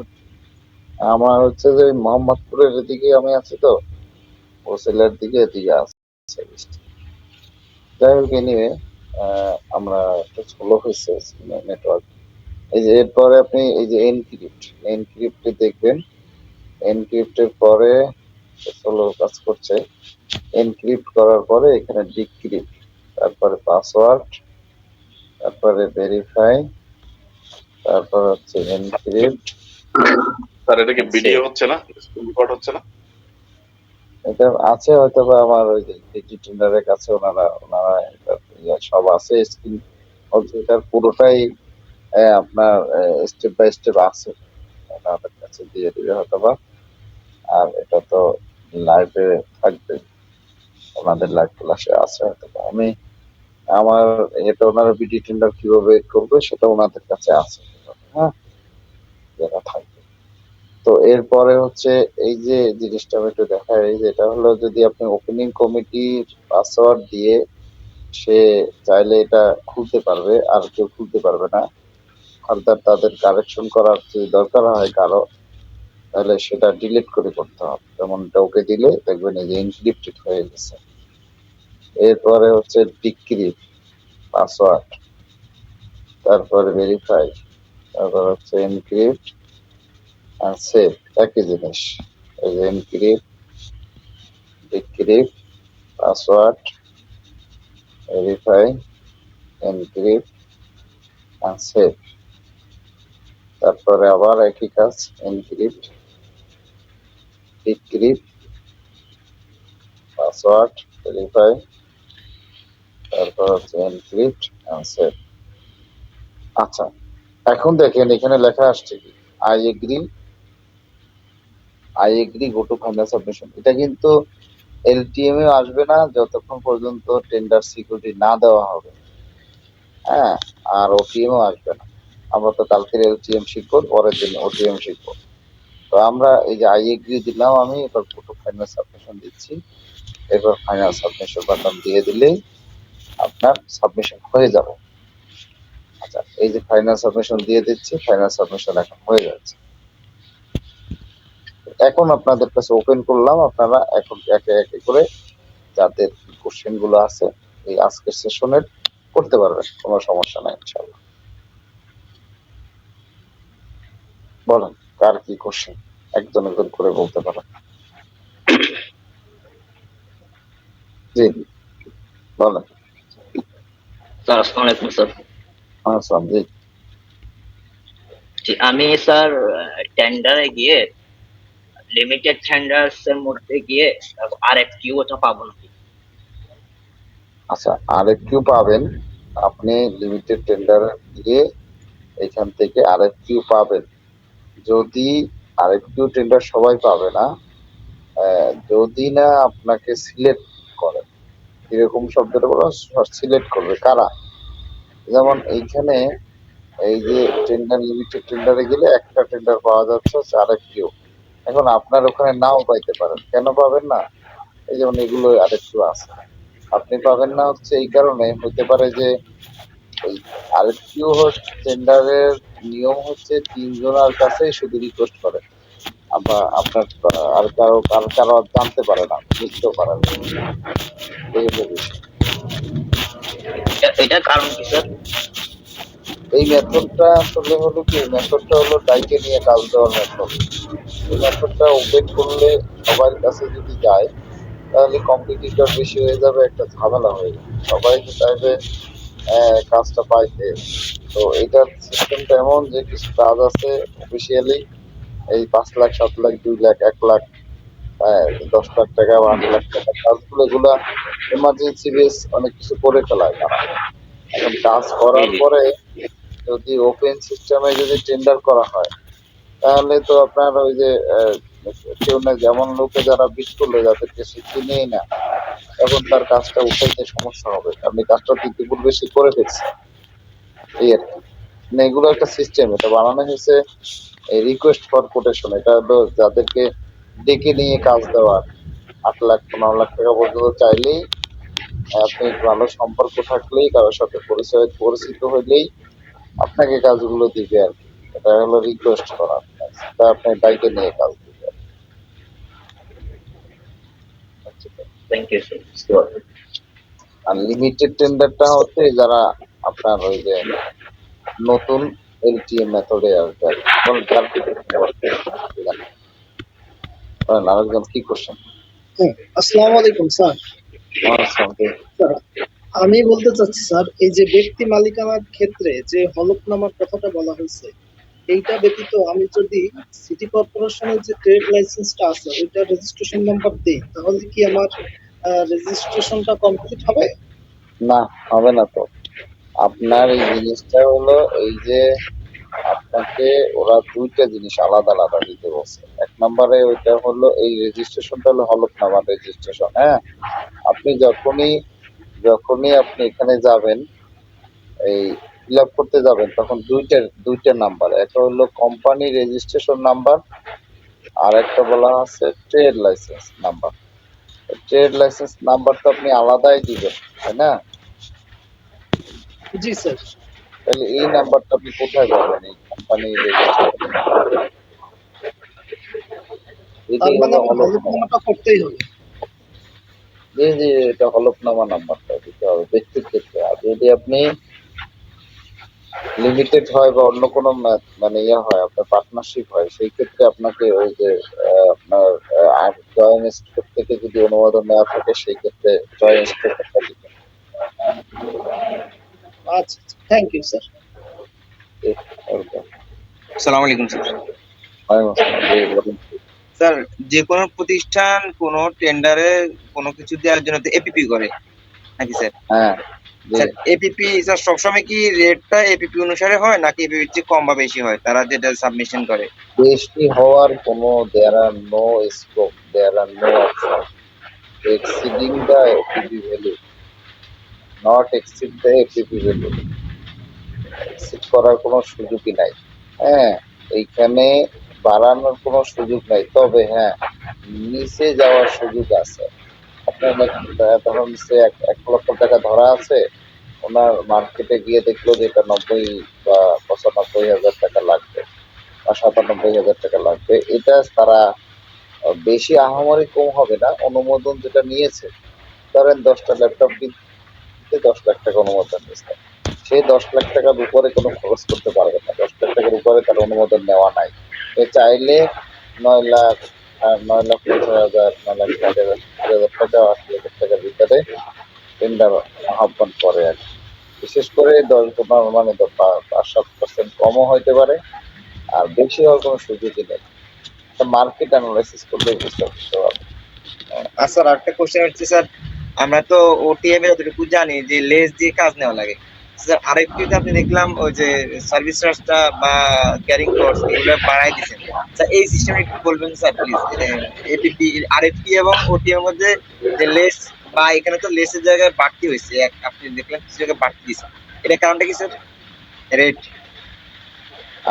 আমার হচ্ছে যে মোহাম্মদপুরের এদিকে আমি আছি তো, ওসিলার দিকে এদিকে আছে বৃষ্টি। যাই হোক এনিওয়ে আমরা একটু স্লো হয়েছে নেটওয়ার্ক। এই যে এরপরে আপনি এই যে এনক্রিপ্টে দেখবেন, এনক্রিপ্টের পরে স্লো কাজ করছে। এনক্রিপ্ট করার পরে এখানে ডিক্রিপ্ট, তারপরে পাসওয়ার্ড, তারপরে ভেরিফাই, তারপর হচ্ছে এনক্রিপ্ট। স্যার এটা কি ভিডিও হচ্ছে না, রেকর্ড হচ্ছে না? এটা আছে হয়তো বা আমার ওই যে ডিজিটালের কাছে ওনারা সব আছে স্ক্রিন, এটার পুরোটাই আপনার স্টেপ বাই স্টেপ আছে, ওনাদের কাছে দিয়ে দিবে হয়তো বা। আর এটা তো লাইভে থাকবে, ওনাদের লাইভ ক্লাসে আছে হয়তো বা। আমি আমার এটা ওনারা বিডি টেন্ডার কিভাবে করবে সেটা ওনাদের কাছে আছে, হ্যাঁ যেটা থাকবে। তো এরপরে হচ্ছে এই যে জিনিসটা আমি একটু দেখাই, যেটা হলো যদি আপনি ওপেনিং কমিটির পাসওয়ার্ড দিয়ে সে চাইলে এটা খুলতে পারবে, আর কেউ খুলতে পারবে না। ফার্দার তাদের কারেকশন করার যদি দরকার হয় কারো, তাহলে সেটা ডিলিট করে করতে হবে। যেমন ওকে দিলে দেখবেন এই যে এনক্রিপ্টেড হয়ে গেছে। এরপরে হচ্ছে ডিক্রিপ্ট পাসওয়ার্ড, তারপরে ভেরিফাই, তারপর হচ্ছে এনক্রিপ্ট আর সেভ, একই জিনিস। এই যে encrypt decrypt, password, verify, encrypt, save. তারপরে আবার একই কাজ, এনক্রিপ্ট, ডিক্রিপ্ট, পাসওয়ার্ড, ভেরিফাই, তারপর হচ্ছে এনক্রিপ্ট, সেভ। আচ্ছা, এখন দেখেন এখানে লেখা আসছে কি, I agree go to final submission. এটা কিন্তু এলটিএম এ আসবে না যতক্ষণ পর্যন্ত টেন্ডার সিকিউরিটি না দেওয়া হবে। হ্যাঁ, আর ওটিএম ও আসবে না। আমরা তো কালকের এলটিএম শিখবো, পরের দিন ওটিএম শিখবো। তো আমরা এই যে আই এগ্রি দিলাম, আমি এবার গো টু ফাইনাল সাবমিশন দিচ্ছি। এবার ফাইনাল সাবমিশন বাটন দিয়ে দিলেই আপনার সাবমিশন হয়ে যাবে। আচ্ছা, এই যে ফাইনাল সাবমিশন দিয়ে দিচ্ছি, ফাইনাল সাবমিশন এখন হয়ে যাচ্ছে। এখন আপনাদের কাছে ওপেন করলাম, আপনারা এখন একে একে করে যাদের কোশ্চেন গুলো আছে এই আজকের সেশনের করতে পারবেন, কোনো সমস্যা নাই ইনশাআল্লাহ। বলেন কার কি কোশ্চেন, একজন একজন করে বলতে পারেন। জি বলেন। স্যার আসসালামু আলাইকুম স্যার। আসসালাম। জি জি, আমি স্যার টেন্ডারে গিয়ে লিমিটেড টেন্ডার্স এর মধ্যে গিয়ে আরএফকিউ ওটা পাবো নাকি? আচ্ছা, আরএফকিউ পাবেন আপনি লিমিটেড টেন্ডার দিয়ে, এখান থেকে আরএফকিউ পাবেন। যদি আরএফকিউ টেন্ডার সবাই পাবে না, যদি না আপনাকে সিলেক্ট করে, এরকম শব্দটা বলা, সিলেক্ট করবে কারা। যেমন এইখানে এই যে টেন্ডার, লিমিটেড টেন্ডারে গেলে একটা টেন্ডার পাওয়া যাচ্ছে হচ্ছে আরএফকিউ। এখন আপনার ওখানে নাও পাইতে পারেন, কেন পাবেন না? এই যেমন এগুলো আরএফকিউ আছে, আপনি পাবেন না হচ্ছে এই কারণে, হতে পারে যে এই আরএফকিউ টেন্ডারের নিয়ম হচ্ছে তিনজনের কাছেই শুধু রিকোয়েস্ট করে, আপনার আর কারো জানতে পারে না, বুঝতেও পারে না। এই হলো বিষয়। এটার কারণ কি স্যার? এই মেথডটা আসলে হলো কি, মেথডটা হলো ডাইকে নিয়ে কাজ দেওয়ার মেথড। এই মেথডটা ওপেন করলে সবার কাছে যদি যায়, তাহলে কম্পিটিটর বেশি হয়ে যাবে, একটা ঝামেলা হয়ে যাবে, সবাই তো চাইবে কাজটা পাইতে। তো এইটার সিস্টেমটা এমন যে কিছু কাজ আছে অফিসিয়ালি, এই 5 লাখ 7 লাখ 2 লাখ 1 লাখ 10 লাখ টাকা বা 8 লাখ টাকা কাজগুলো, এগুলা এমার্জেন্সি বেস অনেক কিছু করে ফেলায় তারা। এখন কাজ করার পরে যদি ওপেন সিস্টেমে যদি টেন্ডার করা হয়, তাহলে তো আপনার ওই যে কেউ না, যেমন লোকে যারা বিট করলো যাদেরকে সে চিনেই না, এখন তার কাজটা উঠাইতে সমস্যা হবে, আপনি কাজটা ইতিপূর্বে সে করে ফেলছে। এই আর কি, মানে এগুলো একটা সিস্টেম, এটা বানানো হয়েছে এই রিকোয়েস্ট ফর কোটেশন। এটা হলো যাদেরকে ডেকে নিয়ে কাজ দেওয়ার, 8 লাখ 15 লাখ টাকা পর্যন্ত চাইলেই, আপনি ভালো সম্পর্ক থাকলেই, কারোর সাথে পরিচিত হইলেই আপনাকে কাজগুলো দিবে আর কি। এটা হলো রিকোয়েস্ট করা, তা আপনি ডাইকে নিয়ে কাজ দিবে। Thank you sir. আর লিমিটেড টেন্ডারটা হচ্ছে যারা আপনার ওই যে নতুন এলটিএম মেথডে আসবে আর কি। বলেন আরেকজন কি কোশ্চেন। আসসালামু আলাইকুম স্যার। স্যার, আমি বলতে চাচ্ছি স্যার, এই যে ব্যক্তি মালিকানার ক্ষেত্রে যে হলফনামার কথাটা বলা হয়েছে, এইটা ব্যতীত আমি যদি সিটি কর্পোরেশনের যে ট্রেড লাইসেন্সটা আছে ওইটা রেজিস্ট্রেশন নাম্বার দিই, তাহলে কি আমার রেজিস্ট্রেশনটা কমপ্লিট হবে? না, হবে না তো। আপনার এই জিনিসটা হলো এই যে আপনাকে ওরা দুইটা জিনিস আলাদা আলাদা দিতে বলছে। এক নম্বরে ওইটা হলো এই রেজিস্ট্রেশনটা হলো হলফনামার রেজিস্ট্রেশন। হ্যাঁ, আপনি যখনই আপনি এখানে যাবেন, এই ফিল আপ করতে যাবেন, তখন দুইটা নাম্বার, একটা হলো কোম্পানি রেজিস্ট্রেশন নাম্বার, আর একটা বলা আছে trade licence number. Trade licence নাম্বারটা আপনি আলাদাই দিবেন, তাই না? জি স্যার। তাহলে এই নাম্বারটা আপনি কোথায় পাবেন? এই কোম্পানি রেজিস্ট্রেশন, এটাই হলো হলফনামাটা করতেই হবে। জি জি, এটা হলফনামা নাম্বারটা দিতে হবে ব্যক্তির ক্ষেত্রে। আর যদি আপনি লিমিটেড হয় বা অন্য কোনো মানে ইয়ে হয়, আপনার পার্টনারশিপ হয়, সেই ক্ষেত্রে আপনাকে ওই যে আপনার জয়েন থেকে যদি অনুমোদন নেওয়া থাকে সেই ক্ষেত্রে জয়েন্ট ইন্সপেক্টরটা দিবেন। আচ্ছা, থ্যাংক ইউ স্যার। আসসালামু আলাইকুম স্যার। স্যার, যে কোনো প্রতিষ্ঠান কোনো টেন্ডারে কোনো কিছু দেওয়ার জন্য তো এপিপি করে নাকি স্যার? হ্যাঁ, স্যার এপিপি স্যার সবসময় কি রেটটা এপিপি অনুসারে হয় নাকি এপিপির চেয়ে কম বা বেশি হয় তারা যেটা সাবমিশন করে? বেশি হওয়ার কোনো there are no scope, there are no option. Exceeding the APP value, not exceed the APP value. Exceed করার কোনো সুযোগই নাই। হ্যাঁ, এইখানে বাড়ানোর কোনো সুযোগ নাই, তবে হ্যাঁ নিচে যাওয়ার সুযোগ আছে। আপনার ধরুন সে 1,00,000 টাকা ধরা আছে, ওনার মার্কেটে গিয়ে দেখলো যে এটা 90 বা 95,000 টাকা লাগবে বা 97,000 টাকা লাগবে, এটা তারা বেশি আহামরি কম হবে না। অনুমোদন যেটা নিয়েছে, ধরেন 10টা ল্যাপটপ কিনতে 10 লাখ টাকা অনুমোদন নিয়েছে, সে 10 লাখ টাকার উপরে কোনো খরচ করতে পারবে না। 10 লাখ টাকার উপরে তার অনুমোদন নেওয়া নাই। সে চাইলে 9 লাখ, 9,50,000, 9,60,000, 60,000 টাকা, 8,00,000 টাকার ভিতরে টেন্ডার আহ্বান করে আর কি। বিশেষ করে 10 মানে 5-7% কমও হইতে পারে, আর বেশি হওয়ার কোনো সুযোগই নেই। মার্কেট অ্যানালাইসিস করলে বুঝতে পারবে। আর স্যার আরেকটা কোশ্চেন হচ্ছে স্যার, আমরা তো ওটিএম এ যতটুকু জানি যে লেস দিয়ে কাজ নেওয়া লাগে। স্যার আরেকটিতে আপনি দেখলাম ওই যে সার্ভিস চার্জটা বা ক্যারিং কস্ট এগুলো বাড়াই দিচ্ছেন। স্যার এই সিস্টেমে একটু বলবেন স্যার প্লিজ। এপিপি আরএফপি এবং ওটিএম এর মধ্যে যে লেস বা এখানে তো লেসের জায়গায় বাড়তি হয়েছে, আপনি দেখলেন কিছু জায়গায় বাড়তি দিচ্ছে, এটা কারণটা কি স্যার? রেট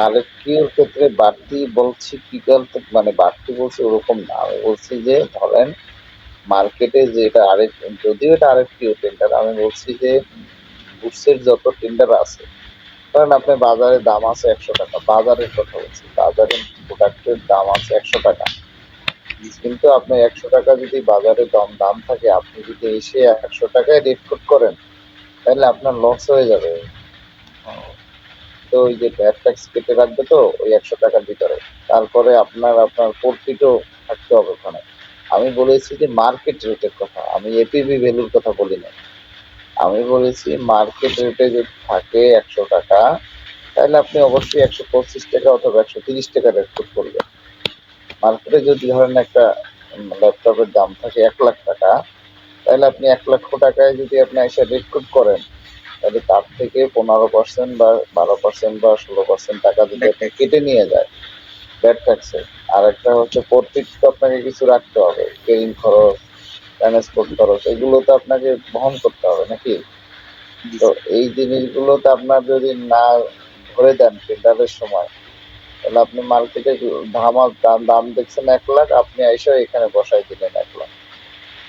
আরএফকিউর ক্ষেত্রে বাড়তি বলছি কি বলতে, মানে বাড়তি বলছি ওরকম না, আমি বলছি যে ধরেন মার্কেটে যে এটা আরএফ, যদিও এটা আরএফকিউ টেন্ডার, আমি বলছি যে গুডসের যত টেন্ডার আছে, ধরেন আপনার বাজারে দাম আছে 100 টাকা, বাজারের কথা বলছি, বাজারে প্রোডাক্টের দাম আছে 100 টাকা, কিন্তু আপনি 100 টাকা যদি বাজারে দাম থাকে, আপনি যদি এসে 100 টাকায় রেট কোট করেন, তাহলে আপনার লস হয়ে যাবে। তো ওই যে ভ্যাট ট্যাক্স কেটে রাখবে তো ওই 100 টাকার ভিতরে, তারপরে আপনার প্রফিটও থাকতে হবে ওখানে। আমি বলেছি যে মার্কেট রেটের কথা, আমি এপিভি ভ্যালুর কথা বলি না। আমি বলেছি মার্কেট রেটে যদি থাকে 100 টাকা, তাহলে আপনি অবশ্যই 125 টাকা অথবা 130 টাকা রেট করবেন। মার্কেটে যদি ধরেন একটা ল্যাপটপের দাম থাকে 1,00,000 টাকা, তাহলে আপনি 1,00,000 টাকায় যদি আপনি এসে রেট করেন, তাহলে তার থেকে 15% বা 12% বা 16% টাকা যদি আপনি কেটে নিয়ে যায় ব্যাড ট্যাক্সে, আর একটা হচ্ছে প্রফিট তো আপনাকে কিছু রাখতে হবে, ক্যারিং খরচ, ট্রান্সপোর্ট খরচ, এগুলো তো আপনাকে বহন করতে হবে নাকি? তো এই জিনিসগুলোতে আপনার যদি না ধরে দেন টেন্ডারের সময়, তাহলে আপনি মার্কেটে দাম দেখছেন 1,00,000, আপনি এসে এখানে বসাই দিলেন 1,00,000,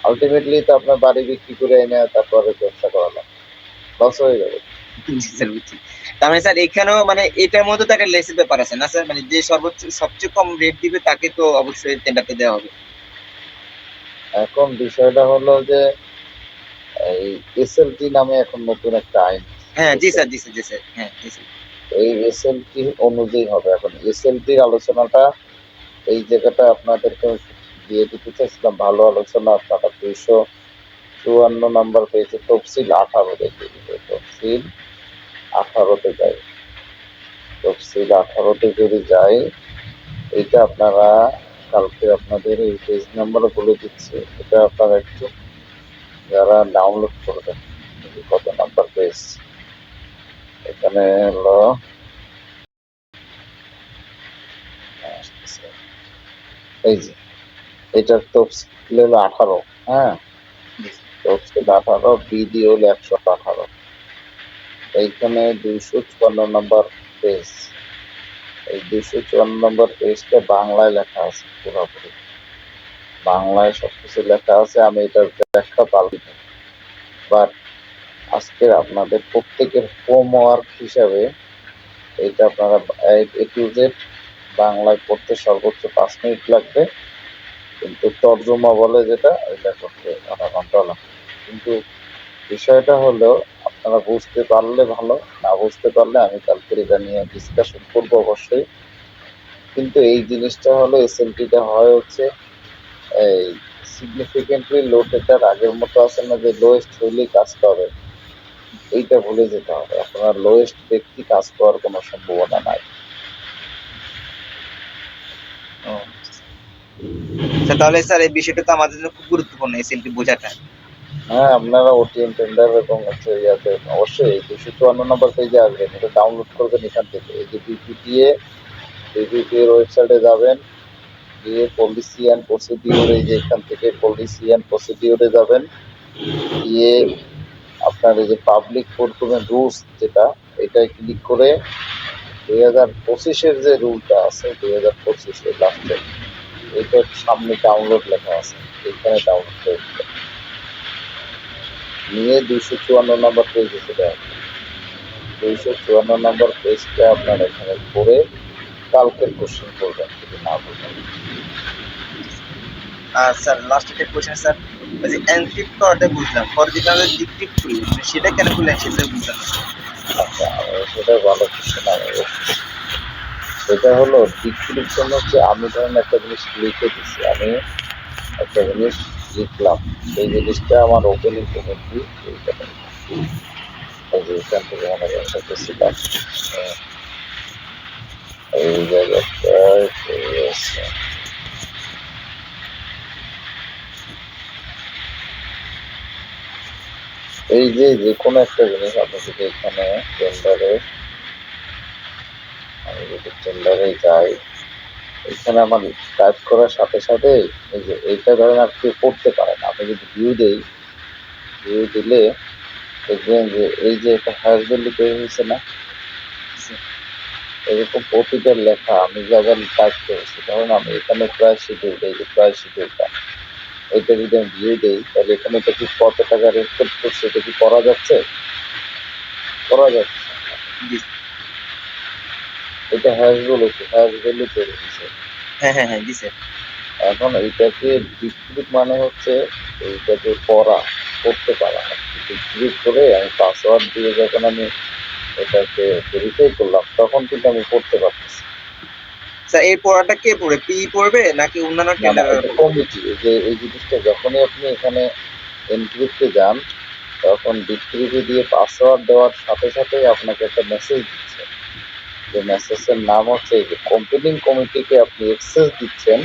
আলটিমেটলি তো আপনার বাড়ি বিক্রি করে এনে তারপরে ব্যবসা করালাম, লস হয়ে যাবে। স্যার বুঝছি। তার মানে স্যার এখানেও মানে এটার মধ্যে তো একটা লেসের ব্যাপার আছে না স্যার? মানে যে সর্বোচ্চ সবচেয়ে কম রেট দিবে তাকে তো অবশ্যই টেন্ডারটা দেওয়া হবে। এখন বিষয়টা হলো যে এই এসএলটি নামে এখন নতুন একটা আইন। হ্যাঁ জি স্যার, জি স্যার, জি স্যার, হ্যাঁ জি স্যার। এই এসএলটি অনুযায়ী হবে। এখন এসএলটির আলোচনাটা এই জায়গাটা আপনাদেরকে দিয়ে দিতে চাইছিলাম, ভালো আলোচনা, আপনারা 254 নাম্বার পেয়েছে, তফসিল 18 দেখে দিবে, তফসিল 18-তে যাই, তফসিল 18-তে যদি যাই, এইটা আপনারা কালকে আপনাদের এই পেজ নাম্বারও বলে দিচ্ছে, এটা আপনারা একটু যারা ডাউনলোড করবেন, কত নাম্বার পেজ, এখানে হলো এই যে এটার তফসিল হলো 18, হ্যাঁ তফসিল 18, বিধি হলো 118, এইখানে 254 নম্বর পেজ, এই 254 নম্বর পেজটা বাংলায় লেখা আছে, পুরোপুরি বাংলায় সবকিছু লেখা আছে। আমি এটার ব্যাখ্যা পারি না, বাট আজকে আপনাদের প্রত্যেকের হোমওয়ার্ক হিসাবে এইটা আপনারা A to Z বাংলায় পড়তে সর্বোচ্চ 5 মিনিট লাগবে, কিন্তু তর্জমা বলে যেটা, এটা করতে আধা ঘন্টা লাগবে। কিন্তু বিষয়টা হলো আপনারা বুঝতে পারলে ভালো, না বুঝতে পারলে আমি কালকে এটা নিয়ে ডিসকাশন করবো অবশ্যই। কিন্তু এই জিনিসটা হলো এসএলটিটা হয় হচ্ছে এই সিগনিফিকেন্টলি লো টেটার আগের মতো আছে না যে লোয়েস্ট হইলেই কাজ পাবে, এইটা ভুলে যেতে হবে। আপনার লোয়েস্ট ব্যক্তি কাজ পাওয়ার কোনো সম্ভাবনা নাই। আচ্ছা, তাহলে স্যার এই বিষয়টা তো আমাদের জন্য খুব গুরুত্বপূর্ণ, এসএলপি বোঝাটা। হ্যাঁ, আপনারা ওটিএম টেন্ডার এবং হচ্ছে ইয়াতে অবশ্যই 254 নম্বর পেজে আসবেন, এটা ডাউনলোড করবেন এখান থেকে। এই যে বিপিপি এর ওয়েবসাইটে যাবেন, গিয়ে পলিসি অ্যান্ড প্রসিডিওর, এই যে এখান থেকে পলিসি অ্যান্ড প্রসিডিওরে যাবেন, গিয়ে আপনার এই যে পাবলিক প্রকুরমেন্ট রুলস যেটা, এটায় ক্লিক করে 2025-এর যে রুলটা আছে 2025-এর লাস্টে, এইটার সামনে ডাউনলোড লেখা আছে, এইখানে ডাউনলোড করে দিবেন। নিয়ে 254 নম্বর পেজে চলে আসবে। 254 নম্বর পেজটা আপনার এখানে করে কালকের কোশ্চেন করবেন যদি না বুঝেন। আর স্যার লাস্ট একটা কোশ্চেন স্যার, ওই যে এনক্রিপ্ট করাটা বুঝলাম, পরে যেটা আমরা ডিক্রিপ্ট করি সেটা কেন করলেন সেটা বুঝলাম না। আচ্ছা, সেটা ভালো কোশ্চেন। সেটা হলো ডিক্রিপশন হচ্ছে, আমি ধরেন একটা জিনিস লিখে দিচ্ছি, আমি একটা জিনিস লিখলাম, সেই জিনিসটা আমার ওপেনিং কমেন্ট্রি এইখানে, এই যে এখান থেকে মনে করেন করতেছিলাম, এই জায়গাটায় আছে। এই যে যে কোনো একটা জিনিস আপনি যদি এখানে আমি যদি টেন্ডারে যাই, এখানে আমার টাইপ করার সাথে সাথে এই যে এইটা ধরেন আর কেউ পড়তে পারে না, আমি যদি ভিউ দিলে দেখবেন যে এই যে একটা হ্যাশ ভ্যালু তৈরি হয়েছে না, এরকম প্রতিটা লেখা আমি যখন টাইপ করেছি, ধরুন আমি এখানে প্রায় শিডিউল, এই যে প্রায় শিডিউলটা, এটা যদি আমি ভিউ দিই, তাহলে এখানে এটা কি কত টাকা রেকর্ড করছে, এটা কি করা যাচ্ছে? করা যাচ্ছে। এটা হ্যাশ ভ্যালু তৈরি হয়েছে। হ্যাঁ জি স্যার। এখন এইটাকে ডিক্রিপ্ট মানে হচ্ছে এইটাকে করতে পারা। ডিক্রিপ্ট করে আমি পাসওয়ার্ড দিয়ে যখন আমি এটাকে ভেরিফাই করলাম, তখন কিন্তু আমি করতে পারতেছি। স্যার এই পড়াটা কে পড়বে, পি পড়বে নাকি অন্যান্য টেন্ডার? কমিটি, যে এই জিনিসটা যখনই আপনি এখানে এনক্রিপ্টে যান, তখন ডিক্রিপ্টে দিয়ে পাসওয়ার্ড দেওয়ার সাথে সাথে আপনাকে একটা মেসেজ দিচ্ছে, যে মেসেজের নাম হচ্ছে এই যে কম্পিউটিং কমিটিকে আপনি অ্যাক্সেস দিচ্ছেন,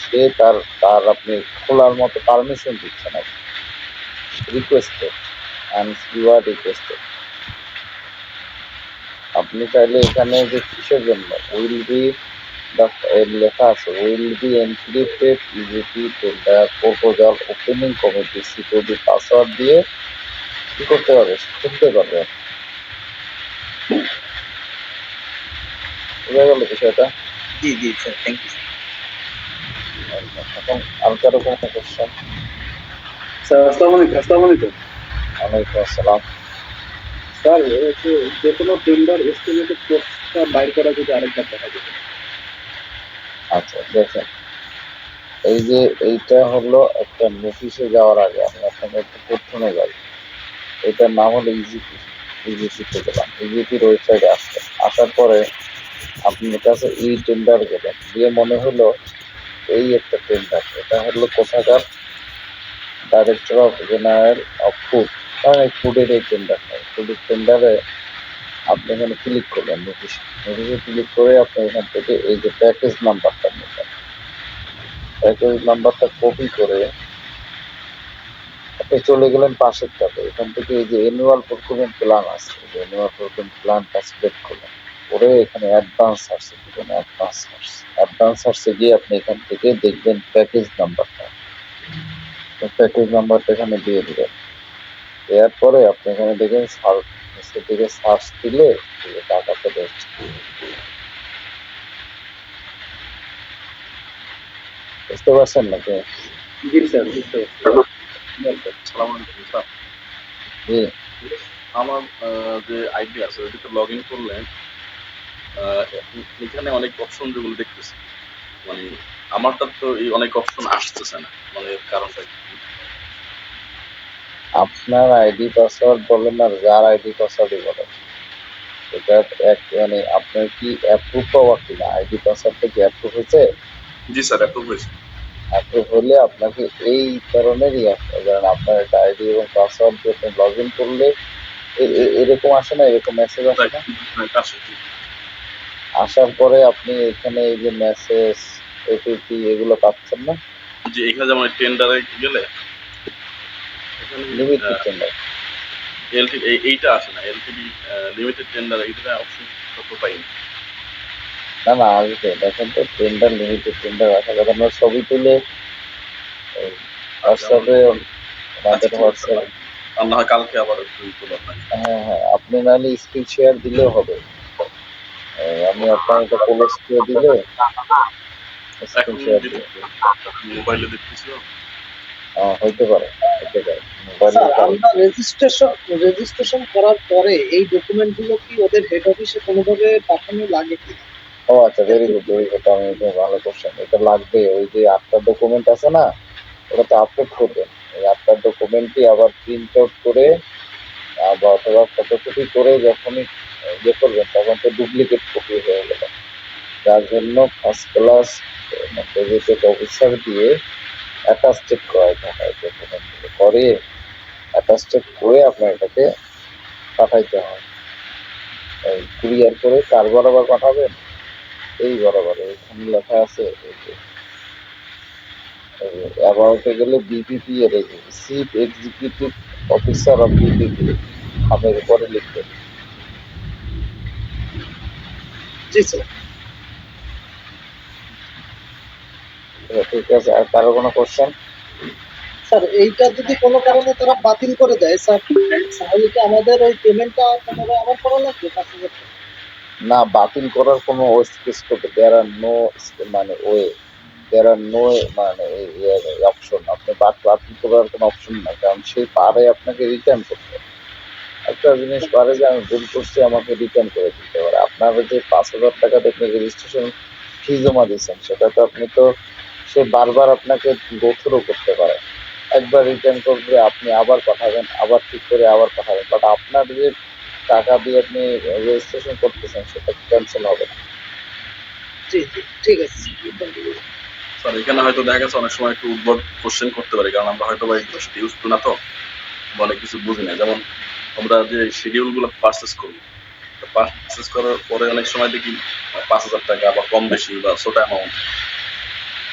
সে তার আপনি খোলার মতো পারমিশন দিচ্ছেন, আপনি requested and you are requested. আপনি চাইলে এখানে যে কিসের জন্য উইল বি লেখা আছে, will be encrypted ইউজিপি tender proposal opening committee security password দিয়ে কি করতে পারবে, খুলতে পারবে। বোঝা গেল বিষয়টা? জি স্যার, থ্যাংক ইউ। এখন আর কারো কোনো কোশ্চেন? স্যার আসসালামু আলাইকুম। ওয়ালাইকুম আসসালাম। স্যার যে কোনো টেন্ডার এস্টিমেটেড কস্টটা বাইর করা যদি আরেকবার দেখা যেত। আচ্ছা দেখেন, এই যে এইটা হলো একটা নোটিশে যাওয়ার আগে আমি আপনাকে একটু প্রথমে যাই, এটার নাম হলো ইজিপিতে গেলাম, ইজিপির ওয়েবসাইটে আসার পরে আপনার কাছে এই টেন্ডার গেলেন, দিয়ে মনে হলো এই একটা টেন্ডার, এটা হলো কোথাকার director of general of food, ফুডের এই টেন্ডার, ফুডের টেন্ডারে আপনি এখানে ক্লিক করবেন, নোটিশে ক্লিক করে আপনি এখান থেকে এই যে প্যাকেজ নাম্বারটা নেবেন, প্যাকেজ নাম্বারটা কপি করে আপনি চলে গেলেন পাশের টাতে, এখান থেকে এই যে অ্যানুয়াল প্রকুরমেন্ট প্ল্যান আছে, অ্যানুয়াল প্রকুরমেন্ট প্ল্যানটা সিলেক্ট করলেন, করে এখানে অ্যাডভান্স সার্চে দিবেন, অ্যাডভান্স সার্চে গিয়ে আপনি এখান থেকে দেখবেন প্যাকেজ নাম্বারটা, এখানে দিয়ে দিবেন। দেওয়ার পরে আপনি এখানে দেখবেন সার্চ দিলে টাকা চলে এসছে। বুঝতে পারছেন নাকি? জি স্যার, বুঝতে স্যার জি, আমার যে আইডি আছে ওইটাতে লগ ইন করলেন, এখানে অনেক অপশন যেগুলো দেখতেছি, মানে আমারটা তো এই অনেক অপশন আসতেছে না, মানে কারণটা কি? আপনার আইডি পাসওয়ার্ড বলেন আর যার আইডি পাসওয়ার্ডই বলেন, এটা এক মানে আপনার কি অ্যাপ্রুভ পাওয়া কিনা, আইডি পাসওয়ার্ডটা কি অ্যাপ্রুভ হয়েছে? জি স্যার, অ্যাপ্রুভ হয়েছে। অ্যাপ্রুভ হলে আপনাকে এই ধরনেরই আসবে, কারণ আপনার একটা আইডি এবং পাসওয়ার্ড দিয়ে আপনি লগ ইন করলে এরকম আসে না, এরকম মেসেজ আসে না। আসার পরে আপনি এখানে এই যে মেসেজ ওটিপি এগুলো পাচ্ছেন না, যে এখানে যেমন টেন্ডারে গেলে লিমিটেড টেন্ডার। এইটা আসে না, এলটিডি লিমিটেড টেন্ডার, এইটা অপশন তো পাইনি। না আসবে, দেখেন তো টেন্ডার লিমিটেড টেন্ডার আসা কথা। আমরা ছবি তুলে হোয়াটসঅ্যাপে আমাদের হোয়াটসঅ্যাপ, না হয় কালকে আবার একটু আপনাকে। হ্যাঁ আপনি নাহলে স্ক্রিন শেয়ার দিলেও হবে, আমি আপনার এটা পোস্ট করে দিলে স্ক্রিন শেয়ার দিলে মোবাইলে দেখতেছি হইতে পারে মোবাইলে। স্যার আমরা রেজিস্ট্রেশন করার পরে এই ডকুমেন্টগুলো কি ওদের হেড অফিসে কোনোভাবে পাঠানো লাগে কি? ও আচ্ছা, ভেরি গুড আমি এটা ভালো কোশ্চেন। এটা লাগবে, ওই যে 8টা ডকুমেন্ট আছে না, ওটা তো আপলোড করবেন। এই 8টা ডকুমেন্টই আবার প্রিন্ট আউট করে বা অথবা ফটোকপি করে যখনই ইয়ে করবেন তখন তো ডুপ্লিকেট কপি হয়ে গেল, যার জন্য ফার্স্ট ক্লাস গেজেটেড অফিসার দিয়ে অ্যাটাস্টেড করাইতে হয়। ডকুমেন্টগুলো করে অ্যাটাস্টেড করে আপনার এটাকে পাঠাইতে হয়। এই কুরিয়ার করে কার বরাবর পাঠাবেন? এই বরাবর এখানে লেখা আছে অ্যাবাউটে গেলে বিপিপি এর chief executive officer of BPP নামের উপরে লিখবেন। জি স্যার। ঠিক আছে, আর কারো কোনো কোশ্চেন? স্যার এইটা যদি কোনো কারণে তারা বাতিল করে দেয় স্যার, তাহলে কি আমাদের ওই পেমেন্টটা পুনরায় আবার করা লাগবে 5,000 টাকা? না, বাতিল করার কোনো দেয়ার আর নো মানে অপশন। আপনি বাতিল করার কোনো অপশন নাই, কারণ সে পারে আপনাকে রিটার্ন করতে। একটা জিনিস পারে যে আমি ভুল করছি, আমাকে রিটার্ন করে দিতে পারে। আপনার যে 5,000 টাকা আপনি রেজিস্ট্রেশন ফি জমা দিচ্ছেন, সেটা তো আপনি তো সে বারবার আপনাকে গো থ্রু করতে পারে। একবার রিটার্ন করবে, আপনি আবার পাঠাবেন, আবার ঠিক করে আবার পাঠাবেন, বাট আপনার যে টাকা দিয়ে আপনি রেজিস্ট্রেশন করতেছেন সেটা ক্যান্সেল হবে না। জি ঠিক আছে স্যার। এখানে হয়তো দেখা গেছে অনেক সময় একটু উদ্ভট কোশ্চেন করতে পারি, কারণ আমরা হয়তো ইউজ টু না, তো অনেক কিছু বুঝি না। যেমন আমরা যে শিডিউল গুলো পারচেস করি, পারচেস করার পরে অনেক সময় দেখি 5,000 টাকা বা কম বেশি বা ছোট অ্যামাউন্ট।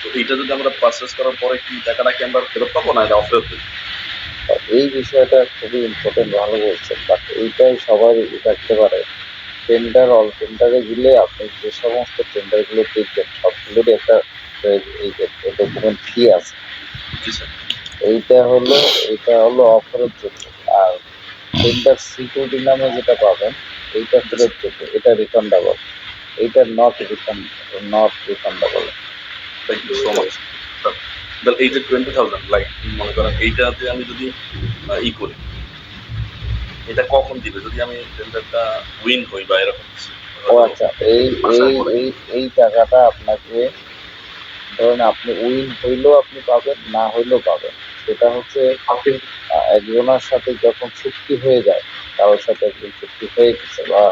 তো এইটা যদি আমরা পারচেস করার পরে কি টাকাটা কি আমরা ফেরত পাবো না এটা অফেরত? এই বিষয়টা খুবই ইম্পর্টেন্ট, ভালো বলছেন। বাট এইটাই সবাই থাকতে পারে। টেন্ডার অল টেন্ডারে গেলে আপনি যে সমস্ত টেন্ডারগুলো দেখবেন সবগুলোরই একটা ডকুমেন্ট ফি আছে। এটা হলো অফারের জন্য। আর টেন্ডার সিকিউরিটি নামে যেটা পাবেন এইটা ফেরত যোগ্য, এটা রিফান্ডেবল। এইটা not refundable. Thank you so much. এই যে 20,000 লাইক মনে করেন এইটাতে আমি যদি করি, এটা কখন দিবে যদি আমি টেন্ডারটা উইন হই বা এরকম কিছু? ও আচ্ছা, এই টাকাটা আপনাকে ধরেন আপনি উইন হইলেও আপনি পাবেন, না হইলেও পাবেন। সেটা হচ্ছে একজনের সাথে যখন চুক্তি হয়ে যায়, কারোর সাথে একজন চুক্তি হয়ে গেছে বা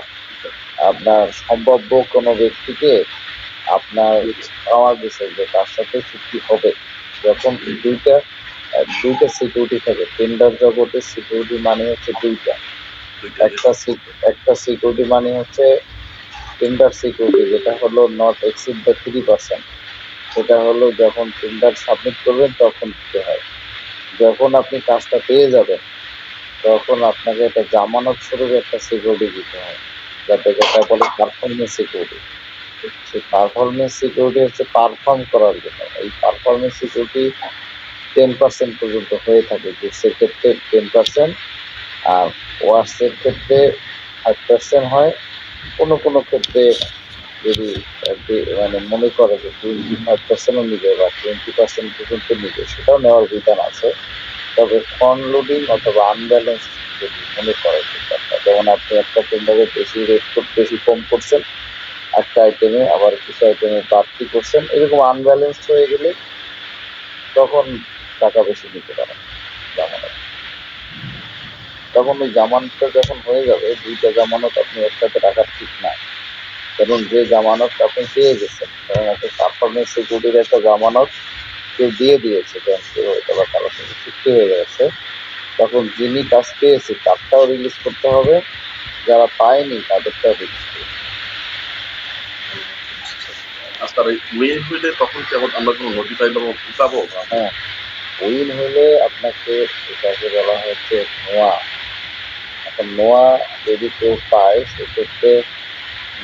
আপনার সম্ভাব্য কোনো ব্যক্তিকে আপনার পাওয়া গেছে যে তার সাথে চুক্তি হবে, যখন দুইটা সিকিউরিটি থাকে। টেন্ডার জগতে সিকিউরিটি মানে হচ্ছে দুইটা। একটা সিকিউরিটি মানে হচ্ছে টেন্ডার সিকিউরিটি, যেটা হলো নট এক্সিড দ্য 3%। সেটা হলো যখন টেন্ডার সাবমিট করবেন তখন দিতে হয়। যখন আপনি কাজটা পেয়ে যাবেন তখন আপনাকে একটা জামানত স্বরূপ একটা সিকিউরিটি দিতে হয়, যেটা বলে পারফরমেন্স সিকিউরিটি। সেই পারফরমেন্স সিকিউরিটি হচ্ছে পারফর্ম করার জন্য। এই পারফরমেন্স সিকিউরিটি 10% পর্যন্ত হয়ে থাকে, গুডসের ক্ষেত্রে 10%, আর ওয়ার্সের ক্ষেত্রে 5% হয়। কোনো ক্ষেত্রে যদি মানে মনে করে যে 25%ও নিবে বা 20% পর্যন্ত নিবে, সেটাও নেওয়ার বিধান আছে। তবে ফ্রন্ট লোডিং অথবা আনব্যালেন্স যদি মনে করে, যেমন আপনি একটা টেন্ডারে বেশি কম করছেন একটা আইটেমে, আবার কিছু আইটেমে বাড়তি করছেন, এরকম আনব্যালেন্স হয়ে গেলে তখন টাকা বেশি নিতে পারেন জামানত। তখন ওই জামানতটা যখন হয়ে যাবে, দুইটা জামানত আপনি একসাথে রাখার ঠিক না। কারণ যে জামানত আপনি পেয়ে গেছেন, কারণ একটা পারফরমেন্স সিকিউরিটির একটা জামানত কেউ দিয়ে দিয়েছে ব্যাংকে হয়তো বা কারোর সাথে চুক্তি হয়ে গেছে, তখন যিনি কাজ পেয়েছে তারটাও রিলিজ করতে হবে, যারা পায়নি তাদেরটাও রিলিজ করতে হবে। আর স্যার এই উইন হইলে তখন কি আবার আমরা কোনো নোটিফাই পাবো? হ্যাঁ, উইন হলে আপনাকে এটাকে বলা হচ্ছে নোয়া। এখন নোয়া যদি কেউ পায় সেক্ষেত্রে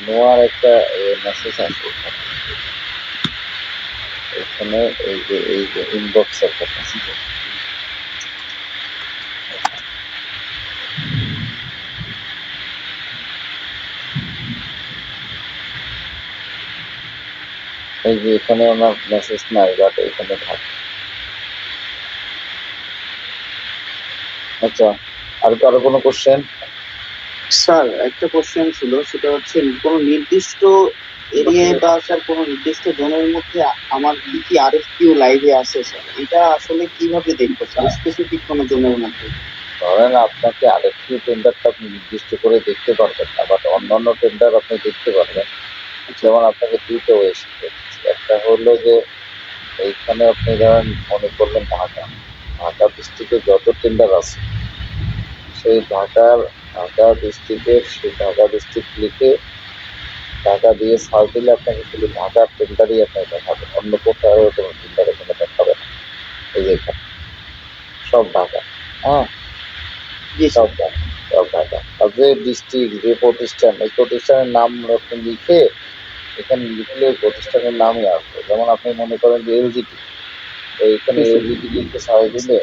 নোয়ার একটা মেসেজ আছে এখানে, এই যে ইনবক্স একটা মেসেজ আছে। এই যে এখানে আমার মেসেজ নাই, বাট এখানে থাকে। আচ্ছা, আর কারো কোনো কোশ্চেন? স্যার একটা কোশ্চেন ছিল, সেটা হচ্ছে কোনো নির্দিষ্ট এরিয়ায় বা স্যার কোনো নির্দিষ্ট জোনের মধ্যে আমার কি কি আরএফকিউ লাইভে আছে স্যার, এটা আসলে কিভাবে দেখবো স্যার স্পেসিফিক কোনো জোনের মধ্যে? ধরেন আপনাকে আরেকটি টেন্ডারটা আপনি নির্দিষ্ট করে দেখতে পারবেন না, বাট অন্যান্য টেন্ডার আপনি দেখতে পারবেন। যেমন আপনাকে দুটো ওয়ে শিখেছি, একটা হলো যে এইখানে আপনি ধরেন মনে করলেন ঢাকা ডিস্ট্রিক্টে যত টেন্ডার আছে সেই ঢাকা ডিস্ট্রিক্টের সেই ঢাকা ডিস্ট্রিক্ট লিখে ঢাকা দিয়ে সার্চ দিলে আপনাকে শুধু ঢাকার টেন্ডারই আপনাকে দেখাবে, অন্য কোথাও কোনো টেন্ডার এখানে দেখাবে না। এই যে এখানে সব ঢাকা, হ্যাঁ সব ঢাকা, সব ঢাকা। আর যে ডিস্ট্রিক্ট যে প্রতিষ্ঠান, এই প্রতিষ্ঠানের নাম আপনি লিখে এখানে লিখলে ওই প্রতিষ্ঠানের নামই আসবে। যেমন আপনি মনে করেন যে এলজিটি, এইখানে এলজিটি লিখে সার্চ দিলে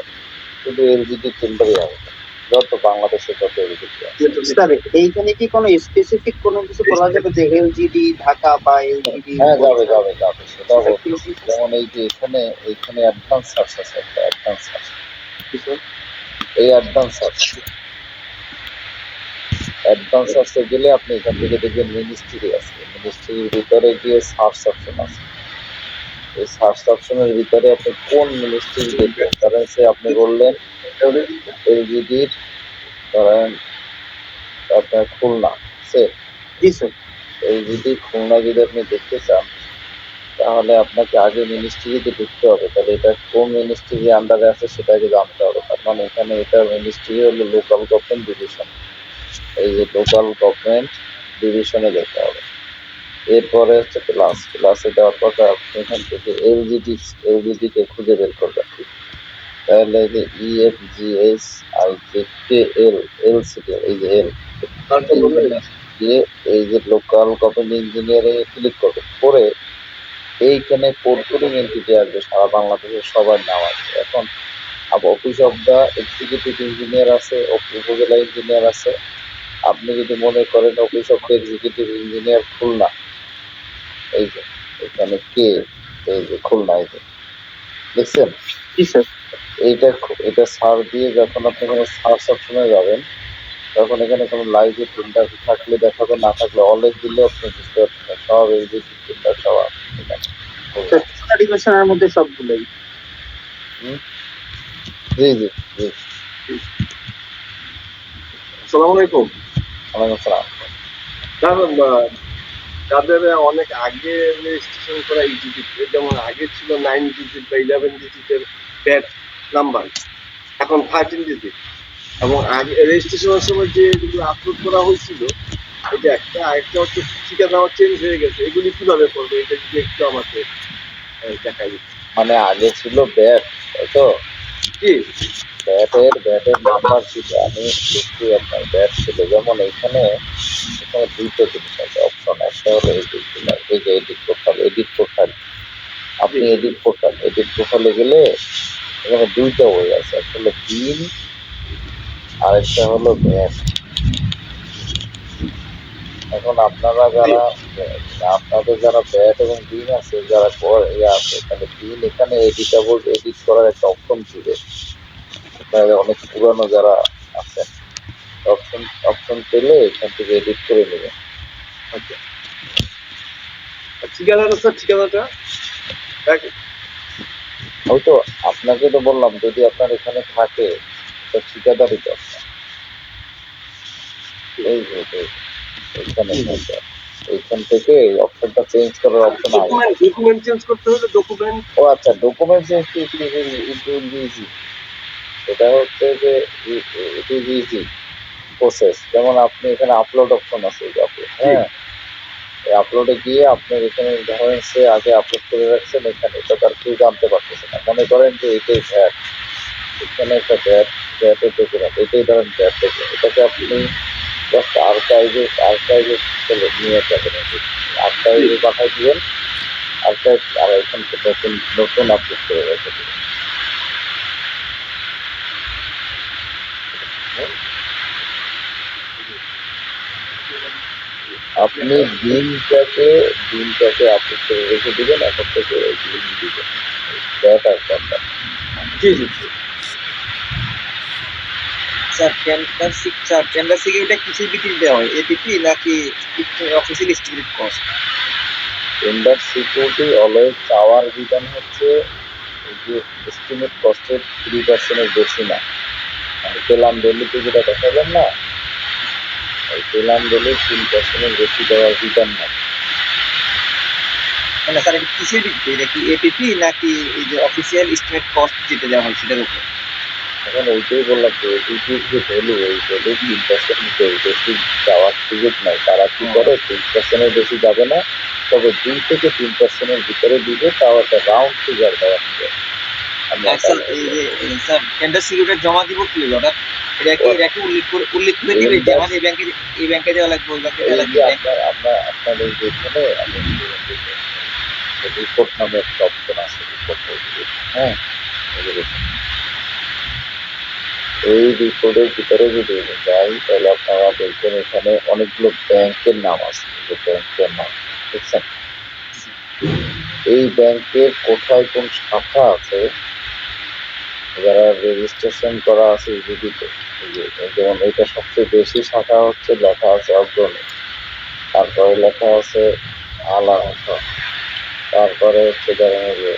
শুধু এলজিটি টেন্ডারই আসবে, যত বাংলাদেশে যত এলজিটি আছে। স্যার এইখানে কি কোনো স্পেসিফিক কোনো কিছু বলা যাবে যে এলজিডি ঢাকা বা এলজিডি? হ্যাঁ যাবে যাবে যাবে, সেটা বলছি। যেমন এই যে এইখানে অ্যাডভান্স সার্চ আছে, একটা অ্যাডভান্স সার্চ, এই অ্যাডভান্স সার্চে গেলে আপনি এখান থেকে দেখবেন মিনিস্ট্রি আছে, মিনিস্ট্রির ভিতরে গিয়ে সার্চ অপশন আছে। এই সার্চ অপশনের ভিতরে আপনি কোন মিনিস্ট্রি দেখবেন, ধরেন সে আপনি বললেন এলজিডির, ধরেন আপনার খুলনা, সে এলজিডি খুলনা যদি আপনি দেখতে চান তাহলে আপনাকে আগে মিনিস্ট্রিতে ঢুকতে হবে। তাহলে এটা কোন মিনিস্ট্রি আন্ডারে আছে সেটা আগে জানতে হবে। তার মানে এখানে এটা মিনিস্ট্রি হলো লোকাল গভর্নমেন্ট ডিভিশন, এই যে লোকাল গভর্নমেন্ট ডিভিশনে যেতে হবে। এরপরে হচ্ছে ক্লাসে দেওয়ার পর আপনি এখান থেকে এলজিডি কে খুঁজে বের করবেন। তাহলে যে EFGHIJKL এলসিডি, এই যে এল দিয়ে এই যে লোকাল গভর্নমেন্ট ইঞ্জিনিয়ারে ক্লিক করবেন, করে এইখানে পোর্টফোলিও এন্টিটি আসবে, সারা বাংলাদেশের সবার নাম আছে। এখন office of the executive engineer আছে, উপজেলা ইঞ্জিনিয়ার আছে। আপনি যদি মনে করেন office of the executive engineer Khulna, এই যে এখানে কে, এই যে খুলনা, এই যে দেখছেন, এটা সার্চ দিয়ে যখন আপনি এখানে সার্চ অপশনে যাবেন তখন এখানে কোনো লাইভে টেন্ডার থাকলে দেখাবে, না থাকলে অলরেজ দিলে আপনি বুঝতে পারছেন সব এই যে টেন্ডার সব ডিভিশনের মধ্যে সবগুলোই। জি জি জি। আসসালামু আলাইকুম। ওয়ালাইকুম আসসালাম। যাদের অনেক আগে রেজিস্ট্রেশন করা ইজিপিট, যেমন আগে ছিল 9 ডিজিট বা 11 ডিজিটের প্যাড নাম্বার, এখন 13 ডিজিট, এবং আগে রেজিস্ট্রেশনের সময় যে যেগুলো আপলোড করা হয়েছিল এটা একটা, আরেকটা হচ্ছে ঠিকানা চেঞ্জ হয়ে গেছে, এগুলি কিভাবে করবে এটা যদি একটু আমাকে দেখাই। মানে আগে ছিল ব্যাট, তাই তো? কি ব্যাটের নাম্বার ছিল, আমি দেখছি আপনার ব্যাট ছিল। যেমন এখানে দুইটা জিনিস আছে অপশন, একটা হলো এই যে এডিট প্রোফাইল। আপনি এডিট প্রোফাইলে গেলে এখানে দুইটা ওয়ে আছে, একটা হলো বিন আর একটা হলো ব্যাট। এখন আপনাদের যারা ব্যাট এবং বিন আছে, যারা আছে, তাহলে বিন এখানে এডিট করার একটা অপশন ছিল। অনেক পুরানো যারা আছেন অপশন পেলে এখান থেকে এডিট করে নেবেন। ঠিকানাটা হয়তো আপনাকে তো বললাম, যদি আপনার এখানে থাকে ঠিকাদারি দরকার, এই যে এখানে এইখান থেকে অপশনটা চেঞ্জ করার অপশন আছে। ডকুমেন্ট চেঞ্জ করতে হলে ডকুমেন্ট ও আচ্ছা, document change it will be easy. এটা হচ্ছে যে ইট ইজ ইজি প্রসেস। যেমন আপনি এখানে আপলোড অপশন আছে, হ্যাঁ, আপলোডে গিয়ে আপনার এখানে ধরেন সে আগে আপলোড করে রাখছেন, এখানে এটা তার কেউ জানতে পারতেছে না। মনে করেন যে এটাই ভ্যাট, এখানে একটা ভ্যাটের ডকুমেন্ট, এটাই ধরেন ভ্যাট ডকুমেন্ট, এটাকে আপনি জাস্ট আর্কাইভে নিয়ে যাবেন, আর্কাইভে পাঠাই দিবেন, আর্কাইভ, আর এখান থেকে নতুন আপলোড করে রেখে দিবেন। আপনি দিনটাকে আপলোড করে রেখে দিবেন, এখন থেকে দিন দিবেন ভ্যাট আর কন্ট্যাক্ট। জি জি জি। স্যার টেন্ডার সিকিউরিটি কিসের ভিত্তিতে দেওয়া হয়, এপিপি নাকি official estimate cost? Tender security always চাওয়ার বিধান হচ্ছে যে এস্টিমেট কস্টের 3% বেশি না। মানে পেলাম ডেলিতে যেটা দেখাবেন না, ওই পেলাম ডেলি 3% বেশি দেওয়ার বিধান না। মানে স্যার এটা কিসের ভিত্তিতে, এটা কি এপিপি নাকি এই যে অফিসিয়াল স্টিমেট কস্ট যেটা দেওয়া হয় সেটার উপর? এখন ওইটাই বললাম যে এটির যে ভ্যালু, ওই ভ্যালু 3% বেশি যাওয়ার সুযোগ নাই। তারা কি করে 3% বেশি যাবে না, তবে 2 থেকে 3% ভিতরে দিবে, তাও একটা রাউন্ড ফিগার দেওয়া হবে। স্যার এই যে স্যার টেন্ডার সিকিউরিটি জমা দিব কি অর্ডার, এটা কি উল্লেখ করে দিবে যে আমার এই ব্যাংকে দেওয়া লাগবে, ওই ব্যাংকে দেওয়া লাগবে? আপনার এই যে এখানে রিপোর্ট নামে একটা অপশন আছে, হ্যাঁ, এই রিপোর্টের ভিতরে যদি যাই তাহলে আপনারা দেখবেন এখানে অনেকগুলো ব্যাংকের নাম আছে, ব্যাংকের নাম দেখছেন, এই ব্যাংকের কোথায় কোন শাখা আছে, যারা রেজিস্ট্রেশন করা আছে ইউজিতে, যেমন এটা সবচেয়ে বেশি শাখা হচ্ছে লেখা আছে অগ্রণী, তারপরে লেখা আছে আলাদা, তারপরে হচ্ছে ধরেন যে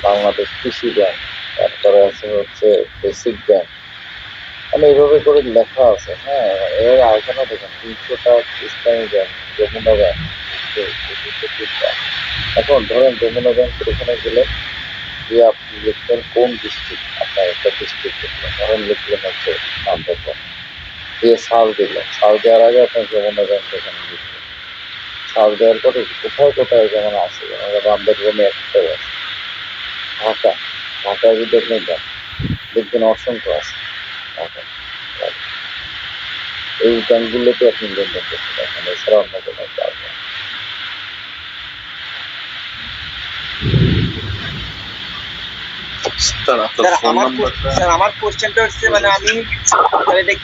বাংলাদেশ কৃষি ব্যাংক, তারপরে আছে হচ্ছে বেসিক ব্যাংক, মানে এইভাবে করে লেখা আছে। হ্যাঁ, এর এখানে দেখেন 300টা ইসলামী ব্যাংক, যমুনা ব্যাংক, এখন ধরেন যমুনা ব্যাংকের এখানে গেলে যে আপনি লিখবেন কোন ডিস্ট্রিক্ট, আপনার একটা ডিস্ট্রিক্ট লিখলেন, ধরেন লিখলেন হচ্ছে বান্দরবান, দিয়ে সাল দিলেন, সাল দেওয়ার আগে আপনার যমুনা ব্যাংক এখানে লিখলেন, সাল দেওয়ার পরে কোথায় কোথায় যেমন আছে, যেমন বান্দরবানে একটাই আছে, ঢাকায় যদি আপনি দেন দেখবেন অসংখ্য আছে ঢাকা। এই ব্যাংকগুলোতে আপনি লেনদেন করতে পারবেন, এছাড়া অন্য কোনো পারবেন। স্যার আমার কোশ্চেনটা হচ্ছে মানে আমি এটা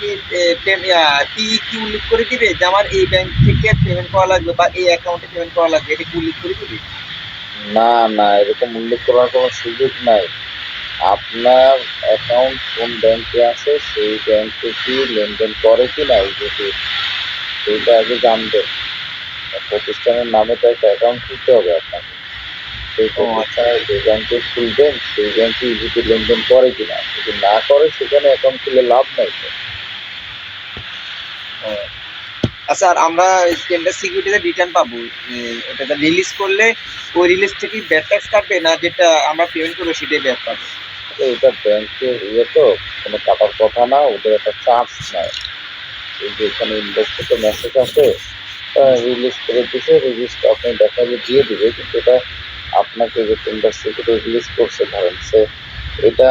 কি কি উল্লেখ করে দিবে যে আমার এই ব্যাংক থেকে পেমেন্ট করা লাগবে বা এই অ্যাকাউন্টে পেমেন্ট করা লাগবে, এটা কি উল্লেখ করে দিবে? না, এরকম উল্লেখ করার কোনো সুযোগ নাই। আপনার অ্যাকাউন্ট কোন ব্যাংকে আছে, সেই ব্যাংকে কি লেনদেন করে কি না, যদি সেইটা আগে জানবেন। প্রতিষ্ঠানের নামে তো একটা অ্যাকাউন্ট খুলতে হবে আপনাকে, সেই প্রতিষ্ঠানে যে ব্যাংকে খুলবেন সেই ব্যাংকে যদি লেনদেন করে কিনা, যদি না করে সেখানে অ্যাকাউন্ট খুলে লাভ নাই। আচ্ছা, আর আমরা টেন্ডার সিকিউরিটিতে রিটার্ন পাবো, ওটা রিলিজ করলে ওই রিলিজ থেকে ব্যাড ট্যাক্স কাটবে না, যেটা আমরা পেমেন্ট করবো সেটাই ব্যাড পাবো? এটা ব্যাংকের তো কোনো কাটার কথা না, ওদের একটা চার্জ নেয়। এই যে এখানে ইনবক্সে তো মেসেজ আছে, রিলিজ করে দিছে, রিলিজটা আপনি দেখালে দিয়ে দিবে, কিন্তু এটা আপনাকে যে টেন্ডার সিকিউরিটি রিলিজ করছে ধরেন সে এটা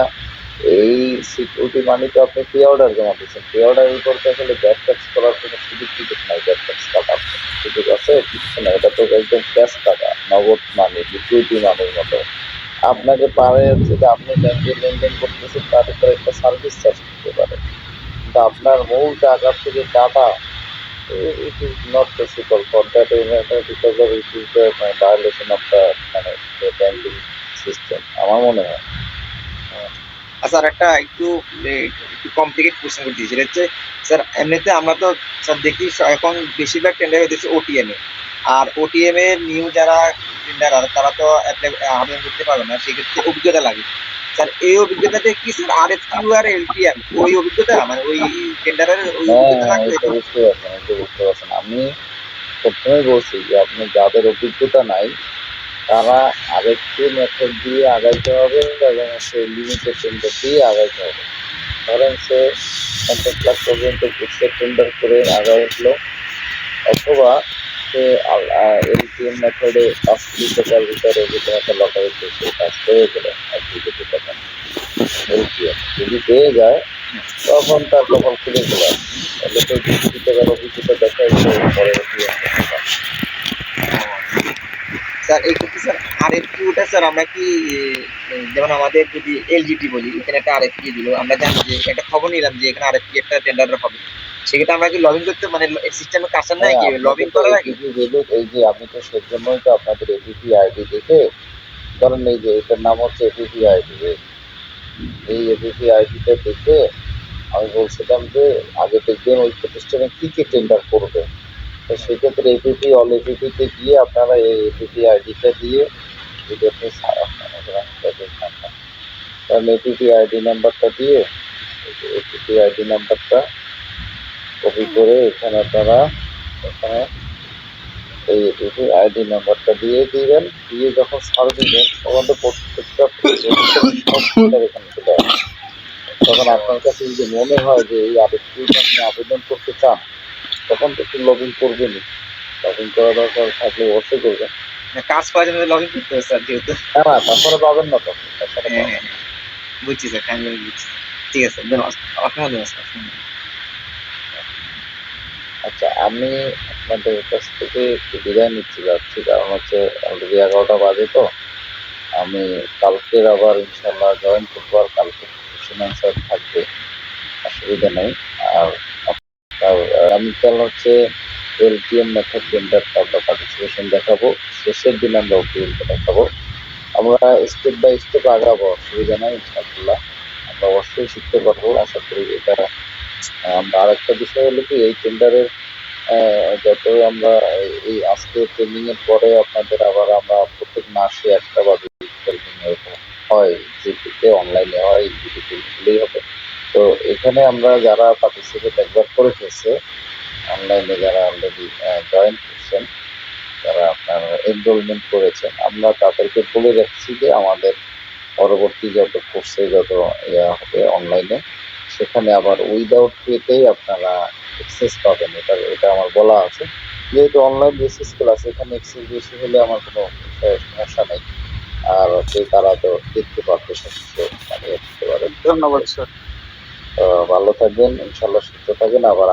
এই সিকিউরিটি মানি তো আপনি প্রি অর্ডার জমা দিচ্ছেন, প্রি অর্ডারের উপর তো আসলে ব্যাড ট্যাক্স করার কোনো সুযোগ নাই, ব্যাড ট্যাক্স কাটার সুযোগ আছে কিছু না, এটা তো একদম ক্যাশ টাকা, নগদ মানি, লিকুইডিটি মানির মতো। আপনাকে পারে হচ্ছে যে আপনি ব্যাংকে লেনদেন করতেছেন, তার উপরে একটা সার্ভিস চার্জ দিতে পারে, কিন্তু আপনার মূল টাকা থেকে কাটা, it is not possible for that because of it is the violation of the the banking system আমার মনে হয়। আচ্ছা, আর একটা একটু কমপ্লিকেট কোশ্চেন করতে সেটা হচ্ছে স্যার এমনিতে আমরা তো স্যার দেখি এখন বেশিরভাগ টেন্ডার হয়েছে ওটিএম এ, আর ওটিএম এর নিউ যারা টেন্ডার তারা তো আবেদন করতে পারবে না, সেক্ষেত্রে অভিজ্ঞতা লাগে। স্যার এই অভিজ্ঞতাতে কি স্যার আরএফকিউ আর এলপিএম ওই অভিজ্ঞতা মানে ওই টেন্ডারের ওই অভিজ্ঞতা লাগবে? বুঝতে পারছেন, আমি প্রথমেই বলছি যে আপনি যাদের অভিজ্ঞতা নাই তারা আরেকটু মেথড দিয়ে আগাইতে হবে এবং সে লিমিটেড টেন্ডার দিয়ে আগাইতে হবে। ধরেন সে 50 লাখ পর্যন্ত কুৎসা টেন্ডার করে আগাইলো, অথবা সে এলটিএম মেথডে 5 কোটি টাকার ভিতরে যেটা একটা লটারি সে কাজ পেয়ে গেল 1-2 কোটি টাকা এলটিএম যদি পেয়ে যায় তখন তার কপাল খুলে গেল। তাহলে তো 2 কোটি টাকার অভিজ্ঞতা দেখাই পরবর্তী স্যার এই ক্ষেত্রে স্যার আরএফকিউটা স্যার আমরা কি যেমন আমাদের যদি এলজিটি বলি, এখানে একটা আরএফকিউ দিল, আমরা জানি যে একটা খবর নিলাম যে এখানে আরএফকিউ একটা টেন্ডার হবে, সেক্ষেত্রে আমরা কি লগইন করতে মানে সিস্টেমে কাজ নাই কি লগইন করা লাগে? এই যে আমি তো সেজন্যই তো আপনাদের এপিপি আইডি দেখে, ধরেন এই যে এটার নাম হচ্ছে এপিপি আইডি, এই এপিপি আইডিটা দেখে আমি বলছিলাম যে আগে দেখবেন ওই প্রতিষ্ঠানে কি কি টেন্ডার করবে। তো সেক্ষেত্রে এপিপি অল এপিপিতে গিয়ে আপনারা এই এপিপি আইডিটা দিয়ে যদি আপনি কারণ এপিপি আইডি নাম্বারটা দিয়ে এপিপি আইডি নাম্বারটা কপি করে এখানে আপনারা এখানে এই এপিপি আইডি নাম্বারটা দিয়ে দিবেন, দিয়ে যখন ছাড় দিবেন তখন তো প্রত্যেকটা এখানে চলে আসবে। তখন আপনার কাছে যদি মনে হয় যে এই আবেদনটা আপনি আবেদন করতে চান তখন তো একটু লগ ইন করবেনই, লগ ইন করা দরকার থাকলে অবশ্যই করবেন। কাজ পাওয়ার জন্য লগইন করতে হবে স্যার যেহেতু। হ্যাঁ তারপরে পাবেন না তখন, তারপরে হ্যাঁ বুঝছি স্যার, আমি বুঝছি। ঠিক আছে, ধন্যবাদ, অসংখ্য ধন্যবাদ স্যার। আচ্ছা, আমি আপনাদের কাছ থেকে একটু বিদায় নিচ্ছি যাচ্ছি, কারণ হচ্ছে অলরেডি 11টা বাজে। তো আমি কালকের আবার ইনশাল্লাহ জয়েন করবো, আর কালকে কোশ্চেন আনসার থাকবে, অসুবিধা নেই। আর আগামীকাল হচ্ছে এলটিএম মেথড টেন্ডারটা আমরা পার্টিসিপেশন দেখাবো, শেষের দিন আমরা ওপিএলটা দেখাবো। আমরা স্টেপ বাই স্টেপ আগাবো, অসুবিধা নেই ইনশাআল্লাহ, আমরা অবশ্যই শিখতে পারবো আশা করি। এটা আমরা আরেকটা বিষয় হলো কি, এই টেন্ডারের যতই আমরা এই আজকে ট্রেনিং এর পরে আপনাদের আবার আমরা প্রত্যেক মাসে একটা বা 2 ট্রেনিং এরকম হয়, যেটিতে অনলাইনে হয়, যেটিতেই হবে। তো এখানে আমরা যারা পার্টিসিপেট একবার করে ফেলছে, অনলাইনে যারা অলরেডি জয়েন করছেন, যারা আপনার এনরোলমেন্ট করেছেন, আমরা তাদেরকে বলে রাখছি যে আমাদের পরবর্তী যত কোর্সে যত হবে অনলাইনে, সেখানে আবার উইদাউট পেতেই আপনারা এক্সেস পাবেন। এটা আমার বলা আছে, যেহেতু অনলাইন বেসিস ক্লাস, এখানে এক্সেস বেশি হলে আমার কোনো সমস্যা নেই। আর তারা তো দেখতে পারবে সবকিছু, মানে দেখতে পারেন। ধন্যবাদ স্যার। ভালো থাকবেন, ইনশাল্লাহ সুস্থ থাকবেন। আবার